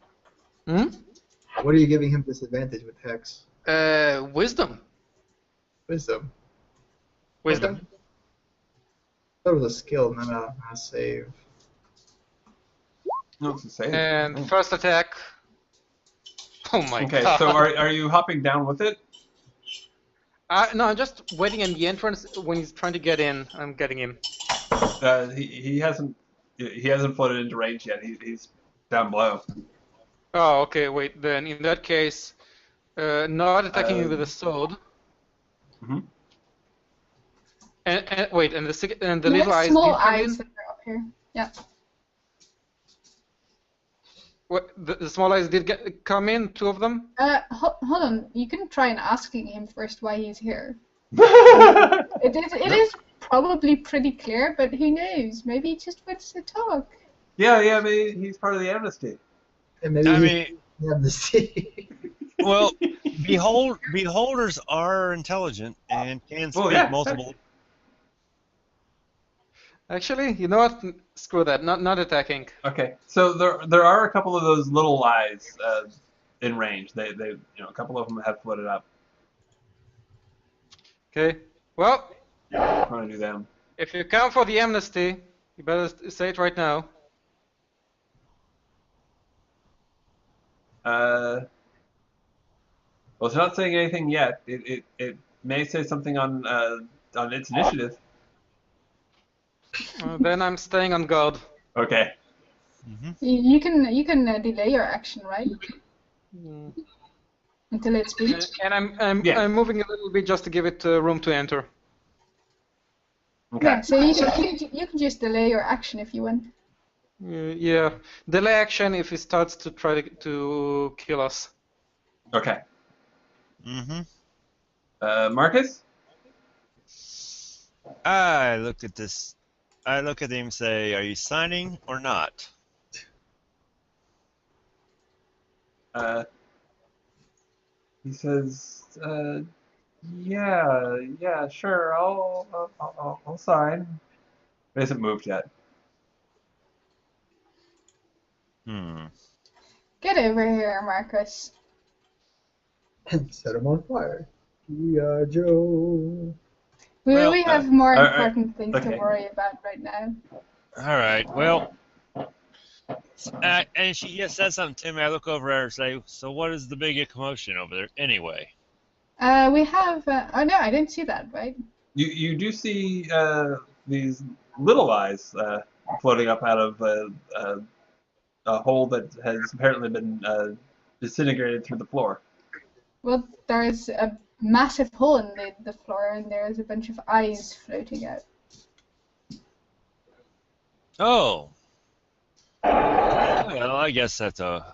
Hmm? What are you giving him disadvantage with Hex? Wisdom. Wisdom. Wisdom. Okay. That was a skill, not a save. No, it's a save. And first attack. Oh my god. Okay, so are you hopping down with it? No, I'm just waiting in the entrance when he's trying to get in. I'm getting him. He hasn't floated into range yet. He's down below. Oh, okay. Wait. Then in that case, not attacking him with a sword. Mm-hmm. And wait, and the You little have eyes. small did come eyes in? that are up here. Yeah. What, the small eyes did come in, 2 of them. Hold on. You can try and asking him first why he's here. Okay. It is probably pretty clear, but who knows? Maybe he just wants to talk. Yeah, maybe he's part of the amnesty. And maybe I he mean, have the sea. well, beholders are intelligent and can speak yeah. multiple. Actually, you know what? Screw that. Not attacking. Okay, so there are a couple of those little eyes in range. They a couple of them have floated up. Okay. Well, I'm trying to do them. if you come for the amnesty, you better say it right now. Well, it's not saying anything yet. It may say something on its initiative. Then I'm staying on guard. Okay. Mm-hmm. You can delay your action, right? Mm. Until it speaks. And Yeah. I'm moving a little bit just to give it room to enter. Okay. Yeah, so you can just delay your action if you want. Yeah. Delay action if it starts to try to kill us. Okay. Mm-hmm. Marcus? I look at this. I look at him and say, "Are you signing or not?" He says, yeah, sure, I'll sign. He hasn't moved yet. Get over here, Marcus. And set him on fire. G.I. Joe. We have more alright, important things okay. to worry about right now. All right. Well, and she said something to me. I look over at her and say, "So what is the big commotion over there anyway?" We have. Oh no, I didn't see that. Right? You do see these little eyes floating up out of a hole that has apparently been disintegrated through the floor. Well, there is a massive hole in the floor, and there is a bunch of eyes floating out. Oh. Well, I guess that's a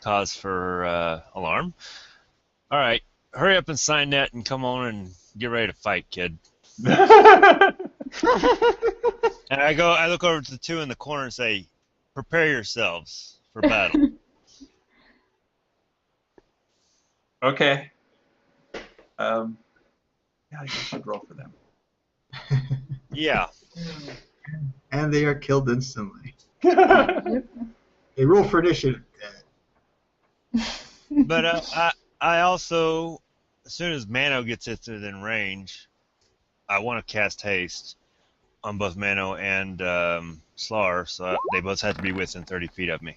cause for alarm. All right, hurry up and sign that, and come on and get ready to fight, kid. And I look over to the two in the corner and say, "Prepare yourselves for battle." Okay. Yeah, I guess I should roll for them. Yeah. And they are killed instantly. Yep. They roll for initiative. But I also, as soon as Mano gets within range, I want to cast haste on both Mano and Slar, so they both have to be within 30 feet of me.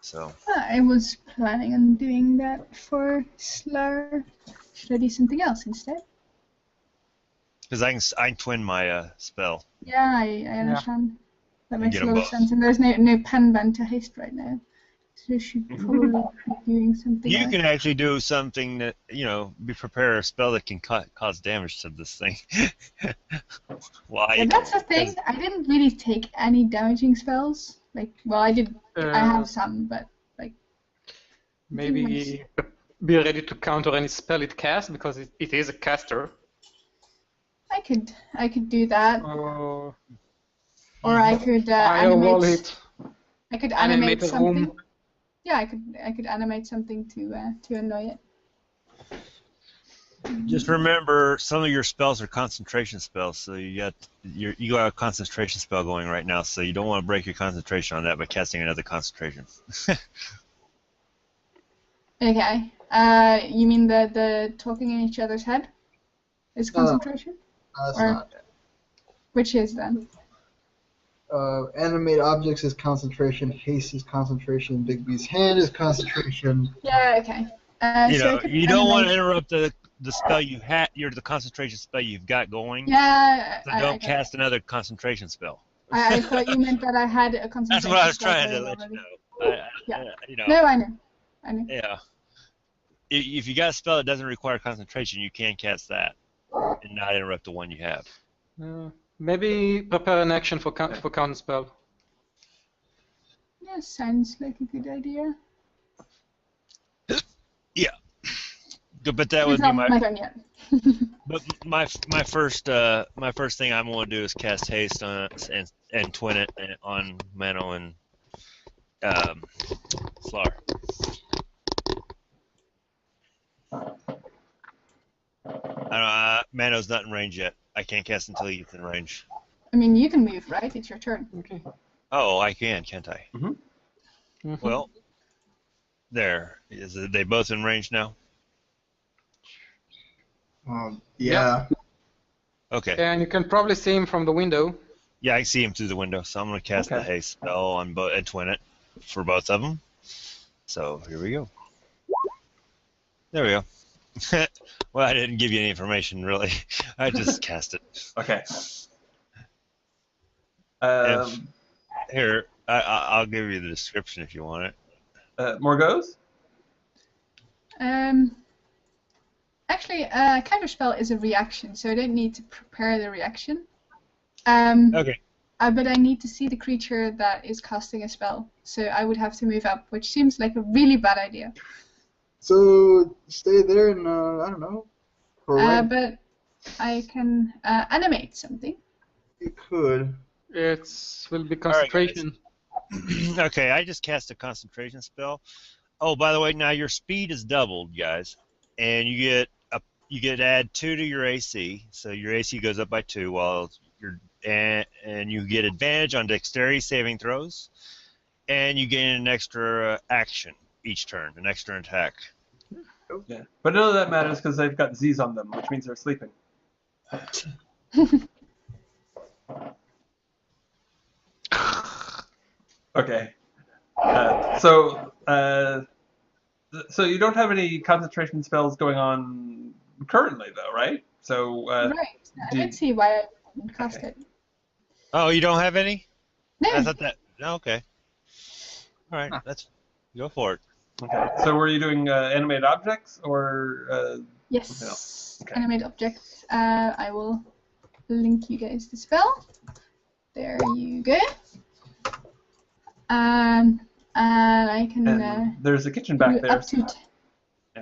So. I was planning on doing that for Slur. Should I do something else instead? Because I can twin my spell. Yeah, I understand. That makes Get a 'em lot of both. sense. And there's no pen band to haste right now. So I should probably be doing something You else. can actually do something that, prepare a spell that can cause damage to this thing. Why? Yeah, that's the thing. I didn't really take any damaging spells. Well, I did. I have some, but Maybe be ready to counter any spell it casts because it is a caster. I could do that, Or or I could firewall animate. it. I could Animate animate a something. room. Yeah, I could animate something to annoy it. Just remember, some of your spells are concentration spells, so you got a concentration spell going right now, so you don't want to break your concentration on that by casting another concentration. Okay. You mean the talking in each other's head is concentration? That's Or- not. Which is then? Animate objects is concentration. Haste is concentration. Big B's hand is concentration. Yeah. Okay. So I could You don't want to animate- interrupt the spell you had, the concentration spell you've got going. Yeah. So don't cast another concentration spell. I thought you meant that I had a concentration. That's what I was spell trying to going let already. you know. Yeah. No, I know. Yeah. If you got a spell that doesn't require concentration, you can cast that and not interrupt the one you have. Maybe prepare an action for counter spell. Yeah, sounds like a good idea. Yeah. But that would It's be not my turn yet. But my first thing I'm going to do is cast haste on it and and twin it on Mano and Slar. Mano's not in range yet. I can't cast until he's in range. I mean, you can move, right? It's your turn. Okay. Oh, I can, can't I? Mm-hmm. Well, there. Are they both in range now? Yeah. Okay. And you can probably see him from the window. Yeah, I see him through the window, so I'm going to cast the haste spell on and twin it for both of them. So here we go. There we go. Well, I didn't give you any information, really. I just cast it. Okay. Here, I'll give you the description if you want it. More goes? Actually, counterspell is a reaction, so I don't need to prepare the reaction. Okay. But I need to see the creature that is casting a spell, so I would have to move up, which seems like a really bad idea. So stay there and I don't know. But I can animate something. You could. It will be concentration. Right, okay, I just cast a concentration spell. Oh, by the way, now your speed is doubled, guys, and you get add 2 to your AC, so your AC goes up by 2 while and you get advantage on dexterity saving throws, and you gain an extra action each turn, an extra attack. Yeah, but none of that matters because they've got Z's on them, which means they're sleeping. Okay. So you don't have any concentration spells going on currently, though, right? So right. I don't see why I wouldn't cast it. Oh, you don't have any? No. I thought that. No, okay. All right, go for it. Okay. So were you doing animated objects or? Yes. Okay. Animate objects. I will link you guys the spell. There you go. And I can. And there's a kitchen back there. Up to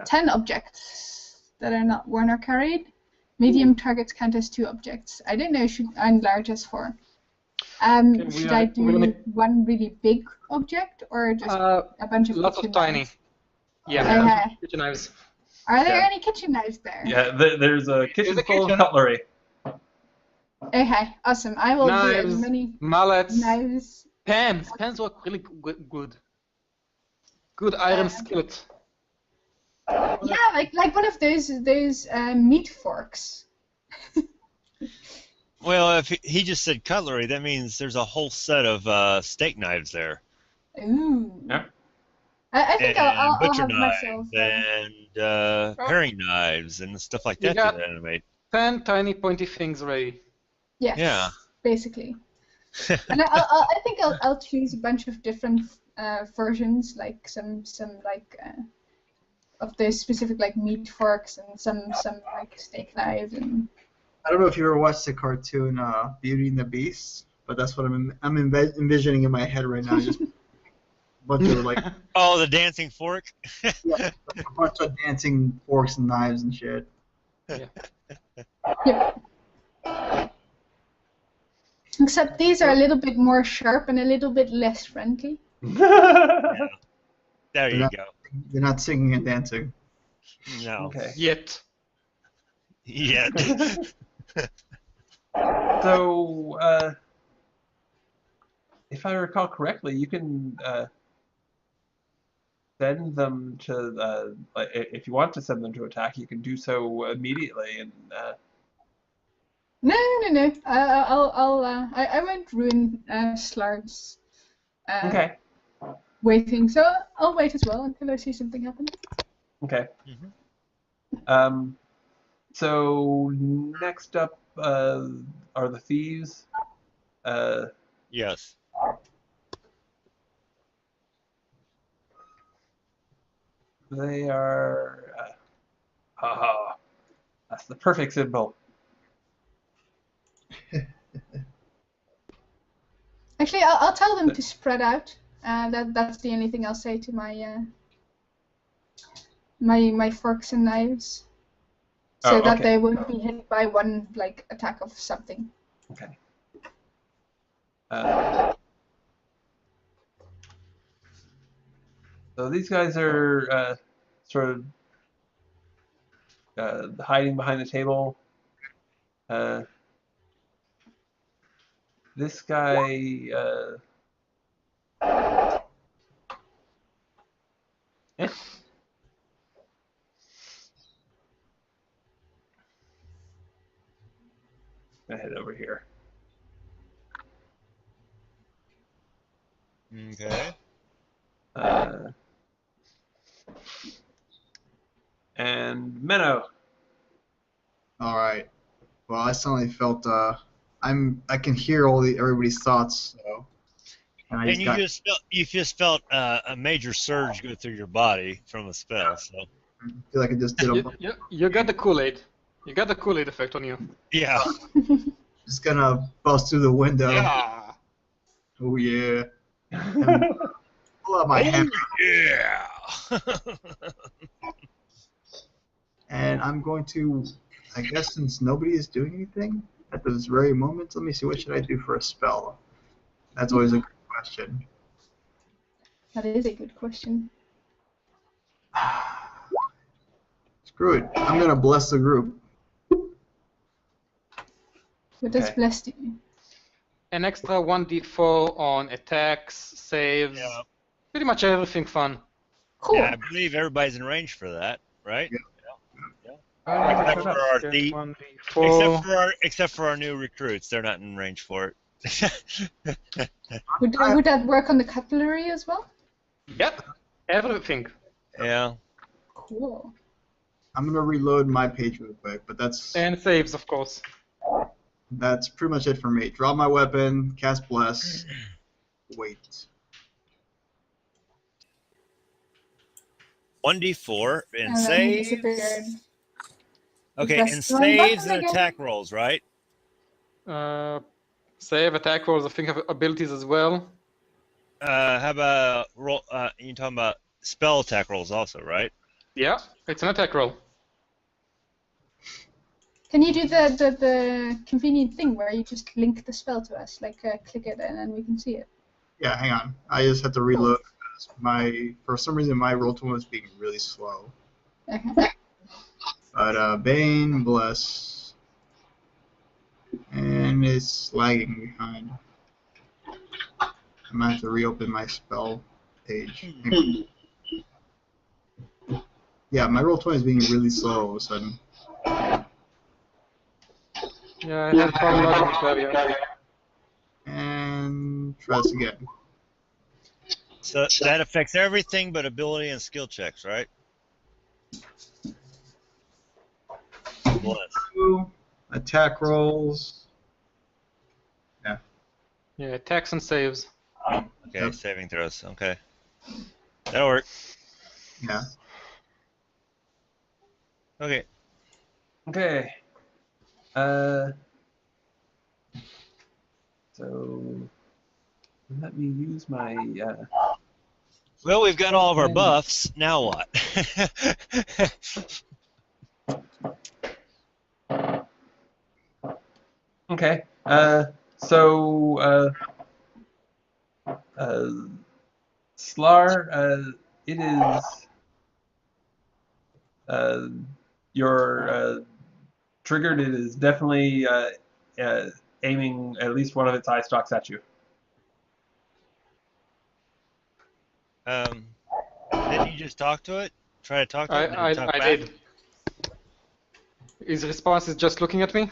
10 objects that are not worn or carried. Medium targets count as 2 objects. I don't know. Should I enlarge as 4? Should I do one really big object or just a bunch of lots kitchen of tiny? knives? Yeah, kitchen knives. Are there any kitchen knives there? Yeah, there's a kitchen full of cutlery. Okay, awesome. I will do as many mallets, knives. Pans work really good. Good iron skillet. Yeah, like one of those meat forks. Well, if he just said cutlery, that means there's a whole set of steak knives there. Ooh. Yeah. I think I'll butcher have knives myself. And paring knives and stuff like that to animate. 10 tiny pointy things ready. Yes. Yeah. Basically. And I think I'll choose a bunch of different versions, like some like of the specific like meat forks and some like steak knives and. I don't know if you ever watched the cartoon Beauty and the Beast, but that's what I'm envisioning in my head right now. Just a bunch of like. Oh, the dancing fork. Yeah, a bunch of dancing forks and knives and shit. Yeah. Yep. Except these are a little bit more sharp and a little bit less friendly. Yeah. There you go. They're not singing and dancing. No. Okay. Yet. So, if I recall correctly, you can send them to, if you want to send them to attack, you can do so immediately. And No. I won't ruin Slarg's waiting, so I'll wait as well until I see something happen. Okay. Mm-hmm. So next up are the thieves. Yes. They are. That's the perfect symbol. Actually, I'll tell them to spread out. That's the only thing I'll say to my my forks and knives, so that they won't be hit by one like attack of something. Okay. So these guys are sort of hiding behind the table. This guy. Gonna head over here. Okay. And Menno. All right. Well, I suddenly felt I can hear everybody's thoughts. So, and And you just felt a major surge go through your body from a spell. So I feel like I just did a. You got the Kool-Aid. You got the Kool-Aid effect on you. yeah. Just gonna bust through the window. Yeah. Oh yeah. And pull out my hammer. Yeah. And I'm going to, I guess since nobody is doing anything at this very moment, let me see, what should I do for a spell? That's always a good question. That is a good question. Screw it. I'm going to bless the group. What does Okay. bless do? An extra 1d4 on attacks, saves, Yeah. pretty much everything fun. Cool. Yeah, I believe everybody's in range for that, right? Yeah. Except for our Okay, thief. 1d4. Except for our new recruits, they're not in range for it. Would that work on the cutlery as well? Yep, everything. yeah. Cool. I'm going to reload my page real quick, but that's And saves, of course. pretty much it for me. Draw my weapon, cast bless, wait. 1d4 and And then he saves. disappeared. Okay, Press and the wrong saves button and again. attack rolls, right? Save, attack rolls, I think have abilities as well. How about roll? You're talking about spell attack rolls also, right? Yeah, it's an attack roll. Can you do the convenient thing where you just link the spell to us, like click it and then we can see it? Yeah, hang on. I just have to reload because for some reason my roll tool is being really slow. Okay. But Bane, bless, and it's lagging behind. I might have to reopen my spell page. Yeah, my roll 20 is being really slow all of a sudden. Yeah, I have problem logging with that, yeah. And try this again. So that affects everything but ability and skill checks, right? Bless. Attack rolls. Yeah, attacks and saves. Okay, Yep. saving throws. Okay, that'll work. Yeah. Okay. Okay. So let me use my. Well, we've got all of our buffs. Now what? Okay. Slar, it is. You're triggered. It is definitely aiming at least one of its eye stalks at you. Didn't you just talk to it? Try to talk to it? I Talk back? did. His response is just looking at me.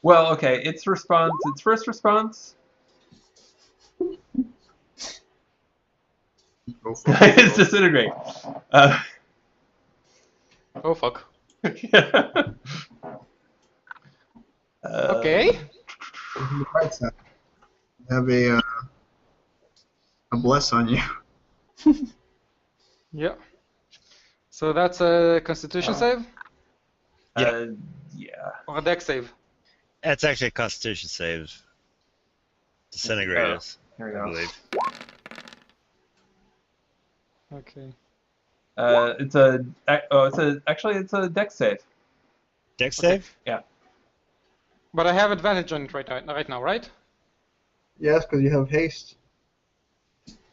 Well, okay. Its first response. Go for it. It's disintegrate. Oh fuck. Okay. Okay. On the bright side, I have a bless on you. Yeah. So that's a Constitution save Yeah. or a Dex save. That's actually a Constitution save. Disintegrate us, Here we I go. believe. Okay. It's a Dex save. Dex save? Yeah. But I have advantage on it right now, right? Yes, because you have haste.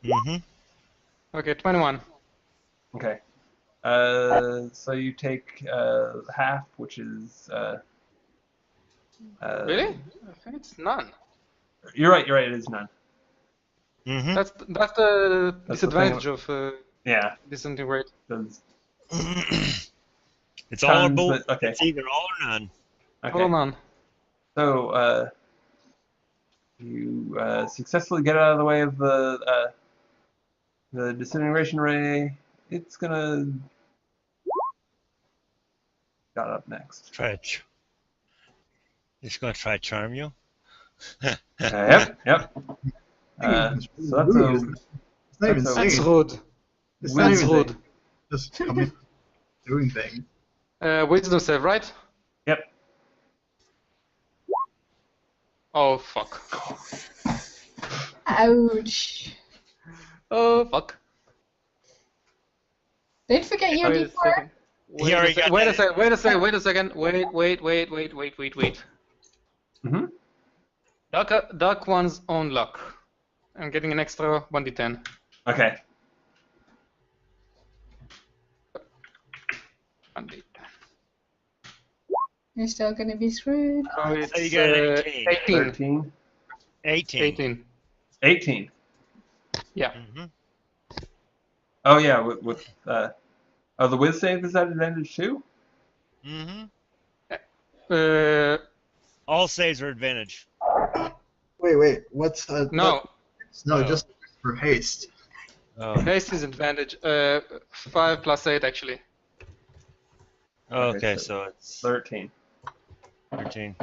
Mm-hmm. Okay, 21. Okay. So you take half, which is. Really? I think it's none. You're right. It is none. Mm-hmm. That's the That's the disadvantage thing. of Yeah. disintegrate. Those It's all or tons, both. but okay. It's either all or none. Okay. Oh, none. So you successfully get out of the way of the disintegration ray. It's gonna got up next. It's gonna try to charm you. Yep. It's So that's rude. It's not even that's That's saying. rude. It's not That's even rude. saying. Just coming, doing things. Wisdom save, right? Yep. Oh, fuck. Ouch. Oh, fuck. Don't forget your Wait a D4. second. He already got Wait a that. second. Wait a second. Wait a second. Wait. Mm-hmm. Dark one's own luck. I'm getting an extra 1d10. Okay. 1d10. You're still gonna be screwed. So it's So you got an 18. 18. 13. 18. 18. Yeah. Mm-hmm. Oh yeah. With the whiz save is at advantage too. Mm-hmm. Uh, All saves are advantage. Wait. What's no. No, Oh. just for haste. Oh. Haste is advantage. 5 plus 8 actually. Okay, so it's 13. 13.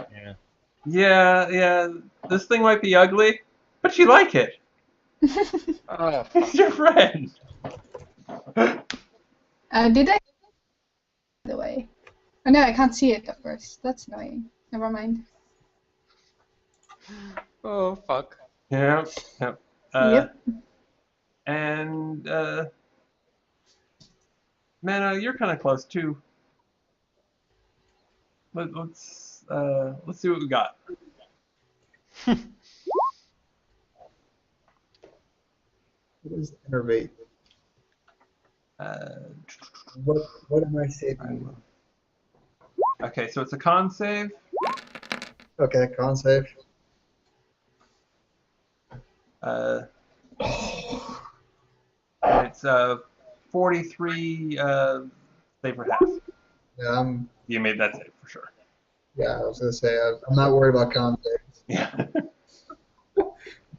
Yeah. Yeah. This thing might be ugly, but you like it. Oh, It's your friend. Did I? By the way. Oh no, I can't see it at first. That's annoying. Never mind. oh fuck. Yep. Yep. And Mana, you're kind of close too. Let's see what we got. What is innervate? What am I saving? Okay, so it's a con save. Okay, con save. And it's 43 save for half. Yeah, You made that save for sure. I was gonna say I'm not worried about con saves. Yeah.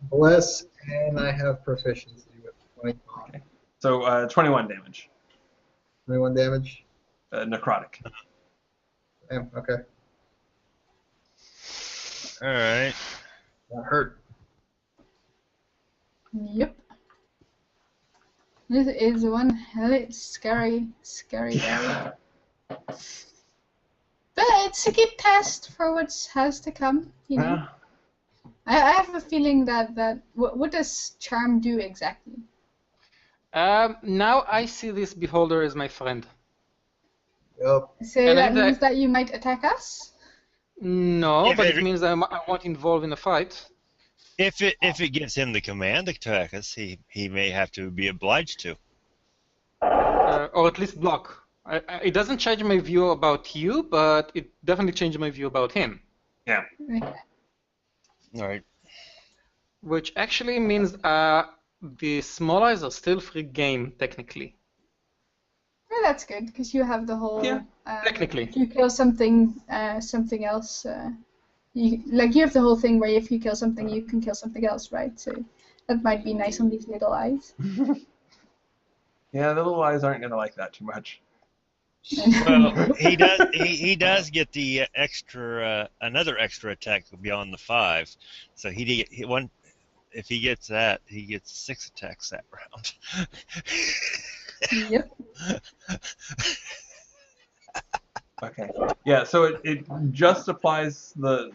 Bless, and I have proficiency with 20 con. Okay. So 21 damage. 21 damage. Necrotic. Damn. Okay. All right. That hurt. Yep. This is one hell scary area. But it's a good test for what has to come, you know. I have a feeling that what does charm do exactly? Now I see this beholder as my friend. Yep. So And that I- means that you might attack us? No, If but it- it means I won't involve in a fight. If it gives him the command to attack us, he may have to be obliged to. Or at least block. It doesn't change my view about you, but it definitely changes my view about him. Yeah. All right. Which actually means the small eyes are still free game, technically. Well, that's good, because you have the whole... Yeah, technically. If you kill something else, you have the whole thing where if you kill something, you can kill something else, right? So that might be nice on these little eyes. Yeah, the little eyes aren't gonna like that too much. Well, he does get the extra another extra attack beyond the 5. So if he gets that, he gets 6 attacks that round. Yep. Okay. Yeah, so it just applies the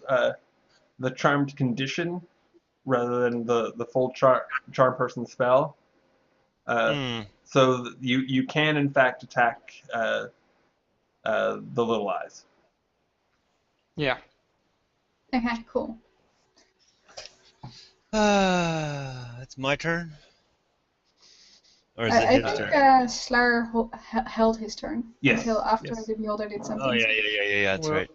charmed condition rather than the full charm person spell. So you can in fact attack the little eyes. Yeah. Okay, cool. It's my turn? Or is I it his think turn? Slayer held his turn Yes. until after Yes. the beholder did something. Oh, yeah, that's Well, right.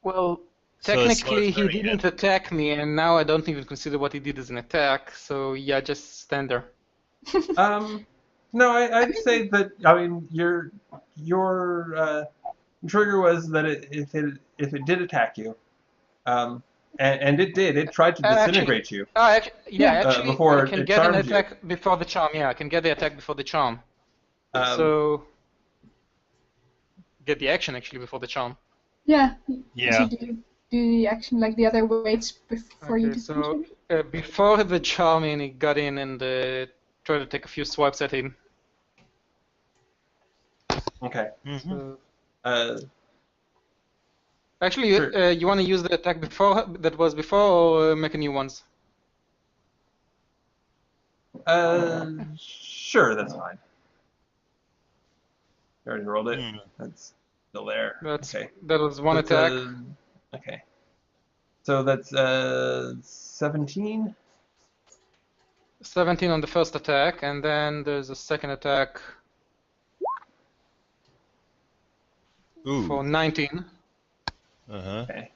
Well, So it's technically he turn didn't again. attack me, and now I don't even consider what he did as an attack. So yeah, just stand there. No, I'd say that. I mean, your trigger was that if it did attack you, and it did. It tried to disintegrate you Actually, I before can it get an charmed you. attack before the charm. Yeah, I can get the attack before the charm. So get the action actually before the charm. Yeah. Yeah. So do the action like the other waits before you Okay, do so something? before the charm, he got in and tried to take a few swipes at him. Okay. Mm-hmm. So, actually, Sure. you want to use the attack that was before, or make a new ones? Sure, that's fine. You already rolled it. Hmm. That's still there. Okay. That was one That's, attack. okay. So that's 17. 17 on the first attack, and then there's a second attack for 19. Uh-huh. Okay.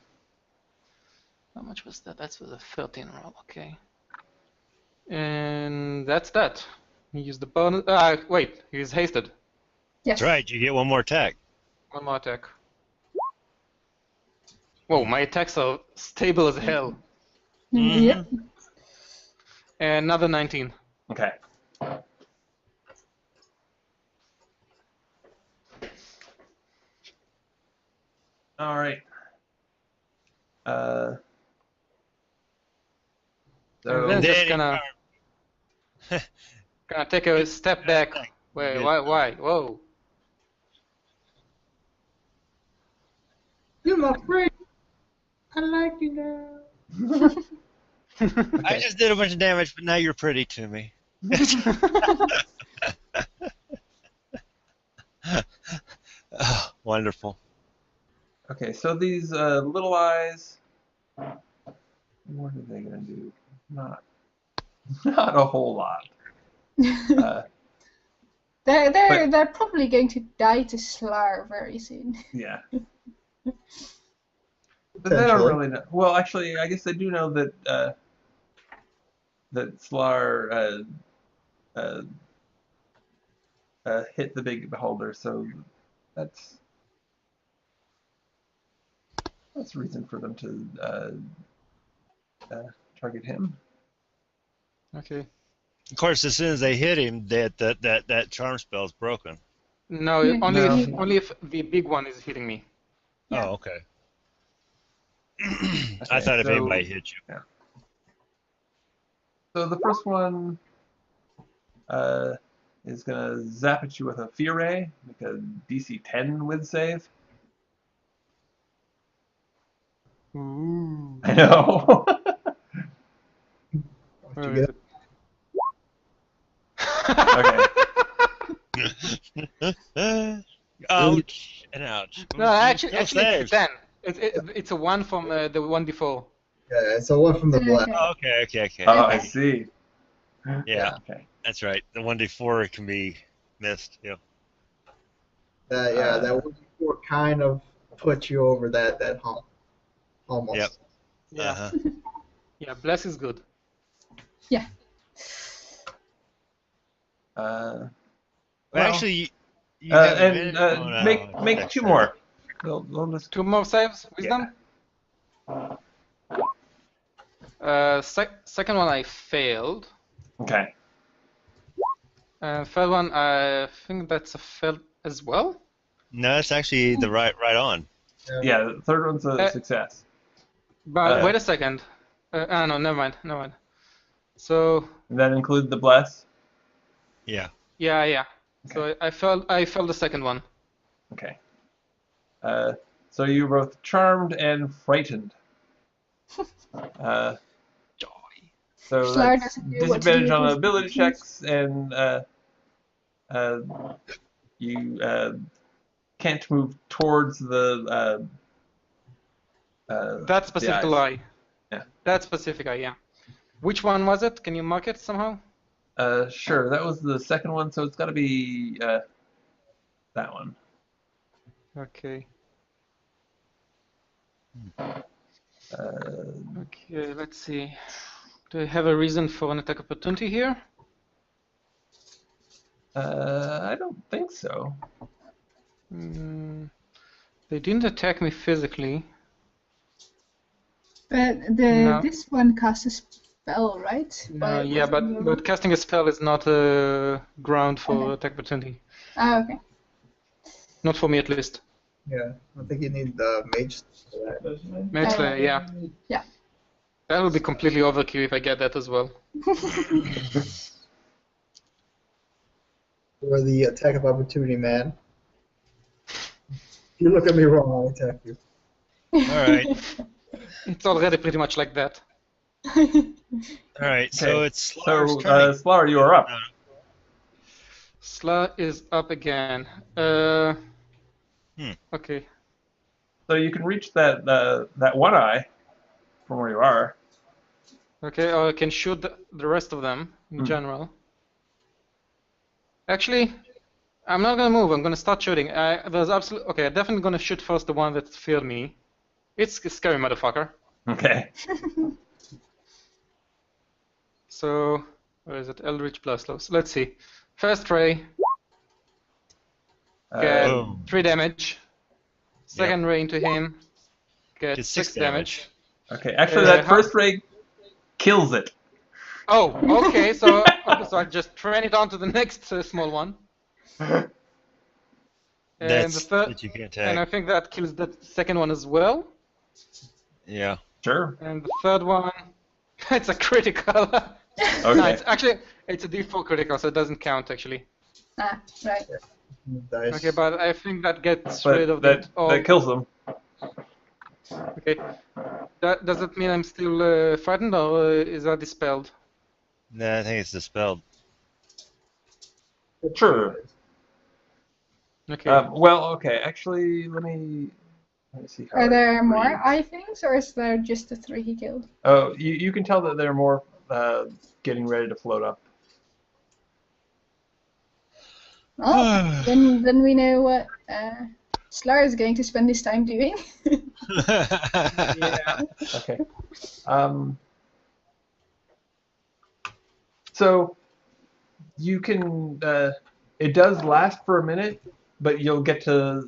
How much was that? That was a 13 roll, okay. And that's that. He used the bonus. Wait, he's hasted. Yes. That's right, you get one more attack. One more attack. Whoa, my attacks are stable as hell. Mm-hmm. Yep. And another 19. Okay. All right. So And then just gonna take a step back. Wait, why? Whoa. You're my friend. I like you now. I just did a bunch of damage, but now you're pretty to me. Oh, wonderful. okay, so these little eyes, what are they gonna do? Not a whole lot. They're probably going to die to Slar very soon. Yeah. But they don't really know. Well, actually, I guess they do know that that Slar hit the big beholder, so that's reason for them to target him. Okay. Of course, as soon as they hit him, that charm spell's broken. No, Yeah. only if the big one is hitting me. Yeah. Oh, okay. I thought if anybody hit you. Yeah. So the first one is gonna zap at you with a fear ray, make a DC 10 with save. Ooh. I know. Where you is get? Okay. Ouch and ouch. No, actually, No it's saves. a 10. It's a 1 from the one before. Yeah, so one from the black. Oh, okay. Oh, I see. Yeah, Okay. that's right. The 1d4 can be missed. Yeah. That 1d4 kind of puts you over that hump. Almost. Yep. Yeah. Uh-huh. Yeah, bless is good. Yeah. Well, Actually, you have and advantage- oh, no, make that's two right. more. They'll just 2 more saves. Wisdom. Second one I failed. okay. Third one I think that's a fail as well. No, it's actually the right on. Yeah, the third one's a success. But wait a second. No, never mind. So Does that include the bless? Yeah. yeah. Okay. So I failed the second one. Okay. So you're both charmed and frightened. Joy. So Slar that's doesn't know what to do disadvantage with on his ability abilities. checks, and you can't move towards the That specific eyes. lie. Yeah. That specific lie, yeah. Which one was it? Can you mark it somehow? Sure. That was the second one, so it's got to be that one. Okay. Uh, Okay, let's see. Do I have a reason for an attack opportunity here? I don't think so. They didn't attack me physically. But No. this one casts a spell, right? No, yeah, but casting a spell is not a ground for attack opportunity. Oh, okay. Not for me, at least. Yeah, I think you need the mage for that, doesn't it? Mage Slayer, yeah. Yeah. That would be completely overkill if I get that as well. Or the attack of opportunity, man. If you look at me wrong, I'll attack you. Alright. It's already pretty much like that. Alright, so Okay. it's Slar's So, turn. Slar, you are up. Sla is up again. Okay. So you can reach that one eye from where you are. Okay, or I can shoot the rest of them in general. Actually, I'm not gonna move. I'm gonna start shooting. There's absolutely okay. I'm definitely gonna shoot first the one that feared me. It's a scary motherfucker. Okay. So where is it? Eldritch Blast. Let's see. First ray. Get Boom. 3 damage. Second ray into him. Get Get 6 6 damage. Okay. Actually, that first ray kills it. Oh, okay. So I just train it on to the next small one. And That's the third, that you can and I attack. think that kills the second one as well. Yeah. Sure. And the third one, it's a critical. Okay. No, it's a D4 critical, so it doesn't count actually. Ah, right. Dice. Okay, but I think that gets But rid of that all. that kills them. Okay. Does that mean I'm still frightened, or is that dispelled? Nah, I think it's dispelled. Sure. Okay. Well, okay. Actually, let me see. How Are it there more reads. eye things, or is there just the 3 he killed? Oh, you can tell that they're more getting ready to float up. Oh, then we know what Slar is going to spend his time doing. Yeah. Okay. So you can. It does last for a minute, but you'll get to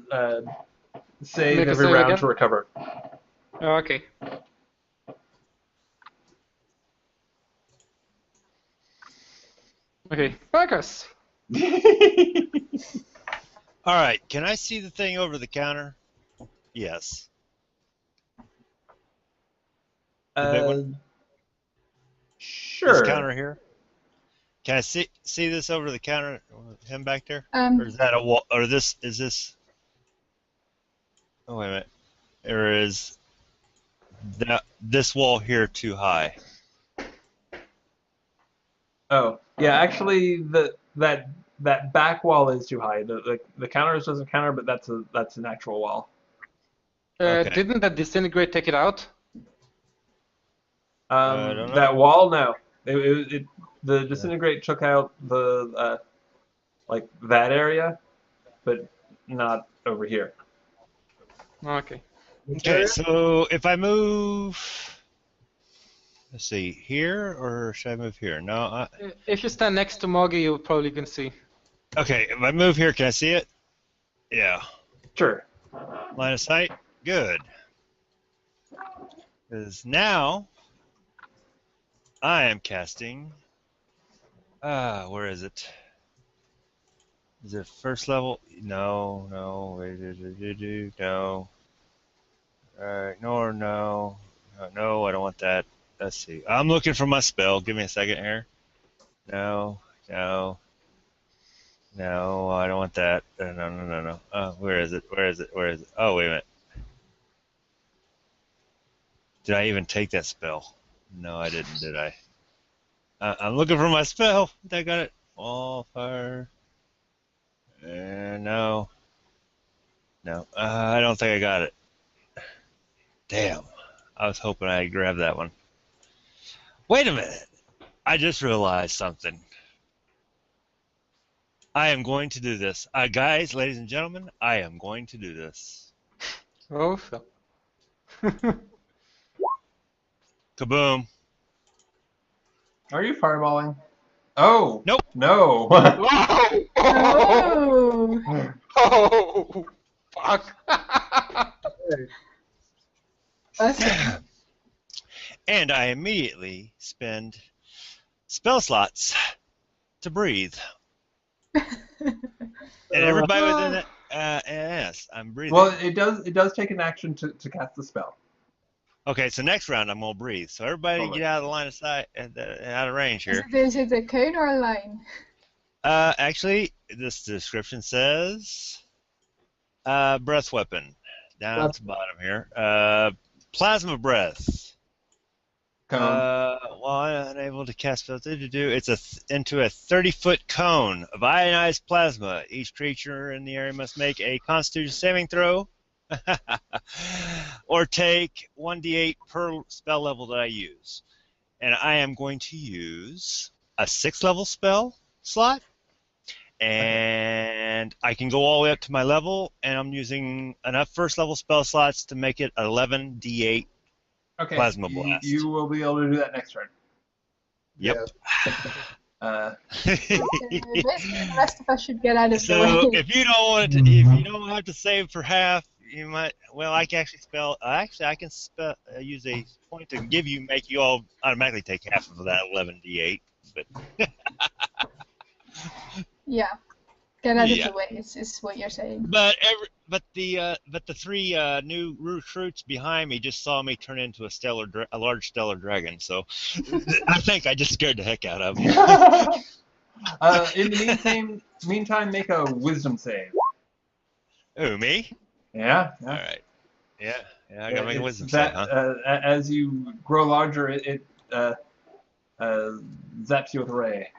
save Make a every save round again? to recover. Oh, okay. Okay. Marcus. Alright, can I see the thing over the counter? Yes. The big one? Sure. This counter here? Can I see this over the counter? Him back there? Or is that a wall? Or is this? Oh wait a minute. Or is this wall here too high? Oh, yeah. Actually, that back wall is too high. The counters doesn't counter, but that's an actual wall. Okay. Didn't that disintegrate take it out? I don't know. That wall, no. The disintegrate took out the like that area, but not over here. Okay. Okay, so if I move, let's see, here or should I move here? No. If you stand next to Moggy, you probably can see. Okay, if I move here, can I see it? Yeah. Sure. Line of sight? Good. Because now I am casting. Where is it? Is it first level? No. No. No. No, I don't want that. Let's see. I'm looking for my spell. Give me a second here. No. I don't want that. No. Where is it? Oh, wait a minute. Did I even take that spell? No, I didn't, did I? I'm looking for my spell. I got it. All fire. No. I don't think I got it. Damn. I was hoping I had grabbed that one. Wait a minute. I just realized something. I am going to do this. Guys, ladies and gentlemen, I am going to do this. Oh, so. Kaboom. Are you fireballing? Oh. Nope. No. Oh! Oh. Oh! Fuck! Awesome. And I immediately spend spell slots to breathe. And everybody within it, yes, I'm breathing. Well, it does take an action to cast the spell. Okay, so next round I'm gonna breathe. So everybody Totally. get out of the line of sight, out of range here. Is it a cone or a line? Actually, this description says breath weapon down at the bottom here. Plasma breath. Cone. While unable to cast spells, it's into a 30-foot cone of ionized plasma. Each creature in the area must make a Constitution saving throw, or take 1d8 per spell level that I use. And I am going to use a 6th level spell slot, and I can go all the way up to my level, and I'm using enough 1st level spell slots to make it 11d8. Okay. Plasma blast. You will be able to do that next turn. Yep. Basically, the rest of us should get out of the So way. if you don't want to, if you don't have to save for half, you might. Well, I can actually spell. Actually, I can use a point to make you all automatically take half of that 11d8. But Yeah. Get out of Yeah. the way is what you're saying. but the 3 new recruits behind me just saw me turn into a large stellar dragon. So I think I just scared the heck out of them. In the meantime, make a wisdom save. Who, me? Yeah. All right. Yeah. I gotta make a wisdom that, save, huh? As you grow larger, it zaps you with a ray.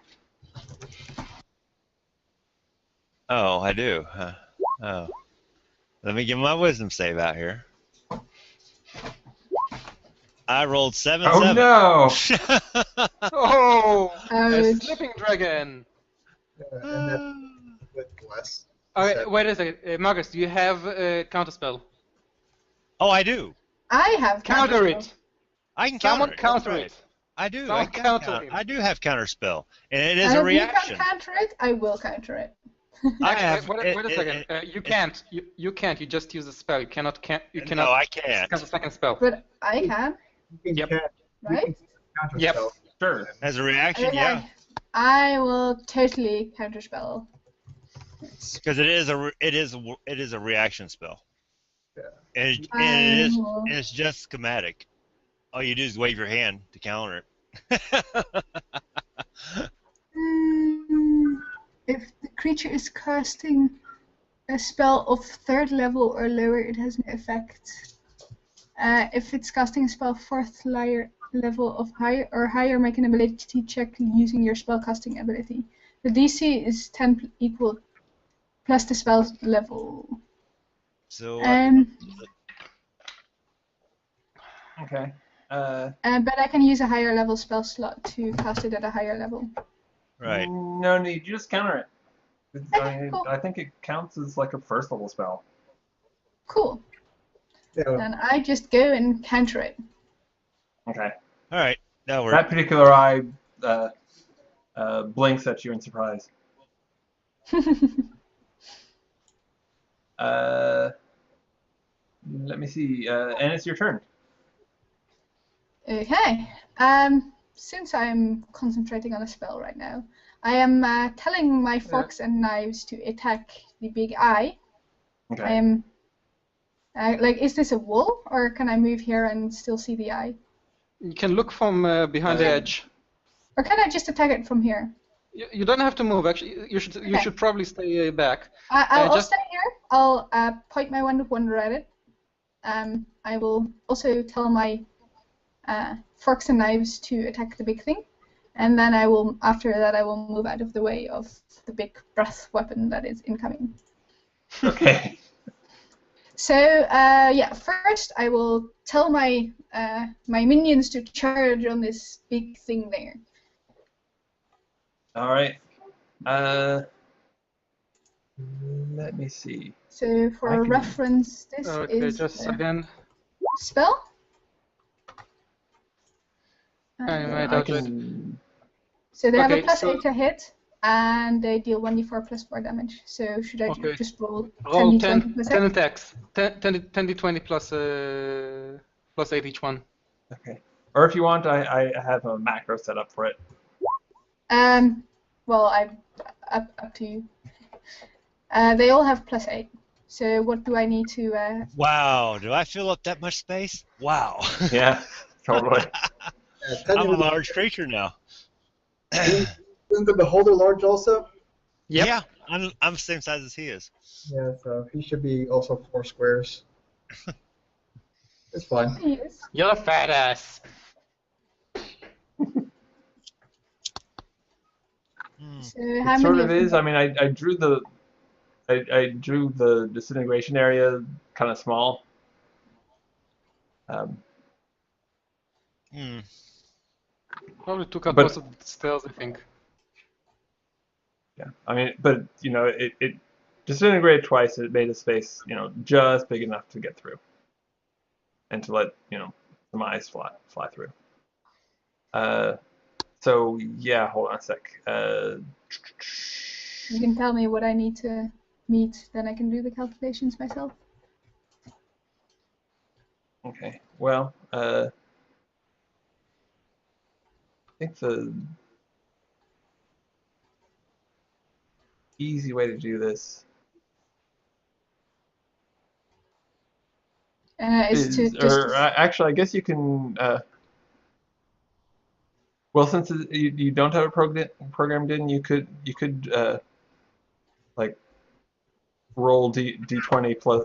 Oh, I do. Huh? Oh. Let me get my wisdom save out here. I rolled 7. Oh no! Oh! A Ouch. sleeping dragon! And that's with less. Okay, wait a second. Marcus, do you have a counterspell? Oh, I do. I have Counter counterspell. it! I can Someone counter counter it. it! I do. Someone counter it. I do have counterspell, and it is And a if reaction. you can counter it, I will counter it. I have. Wait a second. You can't. You can't. You just use a spell. You cannot. You cannot. No, I can't. Cast a second spell. But I can, You can Yep. cast- you right? can counter Yep. spell. Sure. As a reaction, Okay. yeah, I will totally counterspell. because it is a reaction spell. Yeah. And it's just schematic. All you do is wave your hand to counter it. If the creature is casting a spell of 3rd level or lower, it has no effect. If it's casting a spell 4th level of higher, make an ability check using your spellcasting ability. The DC is 10 equal plus the spell level. So Okay. But I can use a higher level spell slot to cast it at a higher level. right. No need. You just counter it. Cool. I think it counts as like a 1st level spell. Cool. Yeah, Then I just go and counter it. Okay. All right. That works. That particular eye blinks at you in surprise. Let me see. And it's your turn. Okay. Since I'm concentrating on a spell right now, I am telling my forks and knives to attack the big eye. Okay. I am. Is this a wall, or can I move here and still see the eye? You can look from behind the edge. Or can I just attack it from here? You don't have to move. Actually, you should probably stay back. I'll just- stay here. I'll point my wand of wonder at it. I will also tell my forks and knives to attack the big thing, and then after that I will move out of the way of the big breath weapon that is incoming. Okay. So yeah, first I will tell my my minions to charge on this big thing there. All right. Let me see. So for I can- reference, this Okay, is just a the second. spell. I might I dodge it. can. So they have a Okay, plus so- 8 to hit, and they deal 1d4 plus 4 damage. So should I Okay. just roll Roll 10d20 plus 10 8? attacks. 10d20 plus 8 each one. Okay. Or if you want, I have a macro set up for it. Well, up to you. They all have plus 8. So what do I need to? Wow, do I fill up that much space? Wow. Yeah, totally. I'm a large creature now. Isn't the beholder large also? Yep. Yeah, I'm the same size as he is. Yeah, so he should be also 4 squares. It's fine. Yes. You're a fat ass. So how It many sort of them is. I mean, I drew the I drew the disintegration area kind of small. Hmm. Probably took out But- most of the spells, I think. Yeah. I mean, but you know, it disintegrated twice. It made a space, you know, just big enough to get through, and to let some eyes fly through. So yeah, hold on a sec. You can tell me what I need to meet, then I can do the calculations myself. Okay. Well, I think the easy way to do this Is to just. or actually, I guess you can. Well, since you don't have it programmed in, you could like roll d20 plus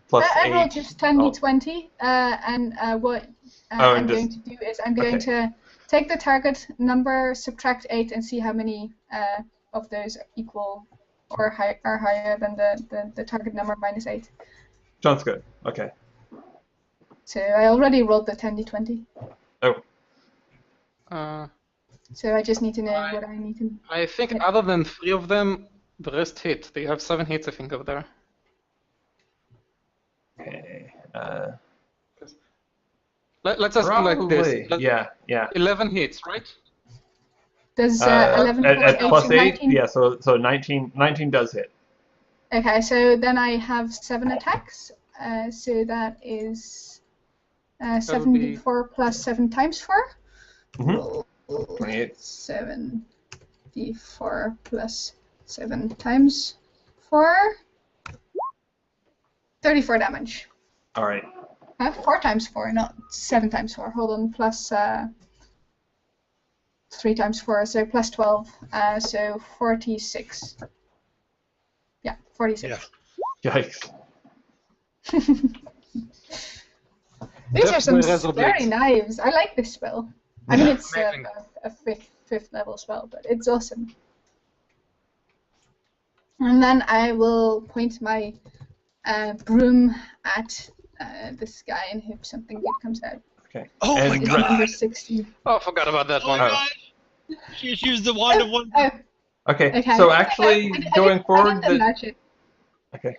plus I 8. rolled just 10d20, and what I'm going to do is I'm going to take the target number, subtract 8, and see how many of those equal or are higher than the target number minus 8. Sounds good. Okay. So I already rolled the 10d20. Oh. So I just need to know what I need to. I think other than 3 of them, the rest hit. They have 7 hits, I think, over there. Okay. Let's just do like this. Probably. Yeah. 11 hits, right? Does 11 at plus 8? 19? Yeah. So 19 does hit. Okay, so then I have 7 attacks. So that is 7d4 plus 7 times 4. Mm-hmm. 28. 7d4 plus 7 times 4. 34 damage. All right. 4 times 4, not 7 times 4. Hold on, plus 3 times 4, so plus 12. So 46. Yeah, 46. Yeah. Yikes. These are some Definitely Razor scary Blades. knives. I like this spell. I mean, it's Amazing. a fifth level spell, but it's awesome. And then I will point my broom at this guy and hope something good comes out. Okay. Oh my And god! Number 16. Oh, I forgot about that Oh one. my god! She just used the wand of one. Oh, Okay. okay. So actually, going forward, I didn't it. okay.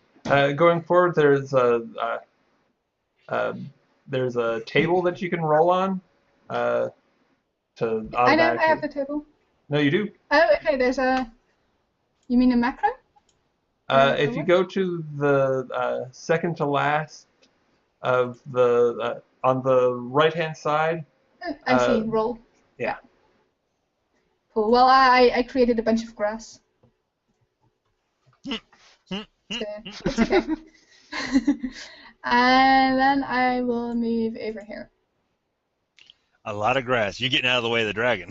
Going forward, there's a table that you can roll on. To I know, I automatically. have the table. No, you do. Oh, okay, there's a... You mean a macro? If you go to the second to last of the on the right-hand side. Oh, I see, roll. Yeah. Cool. Well, I created a bunch of grass. So, it's okay. And then I will move over here. A lot of grass. You're getting out of the way of the dragon.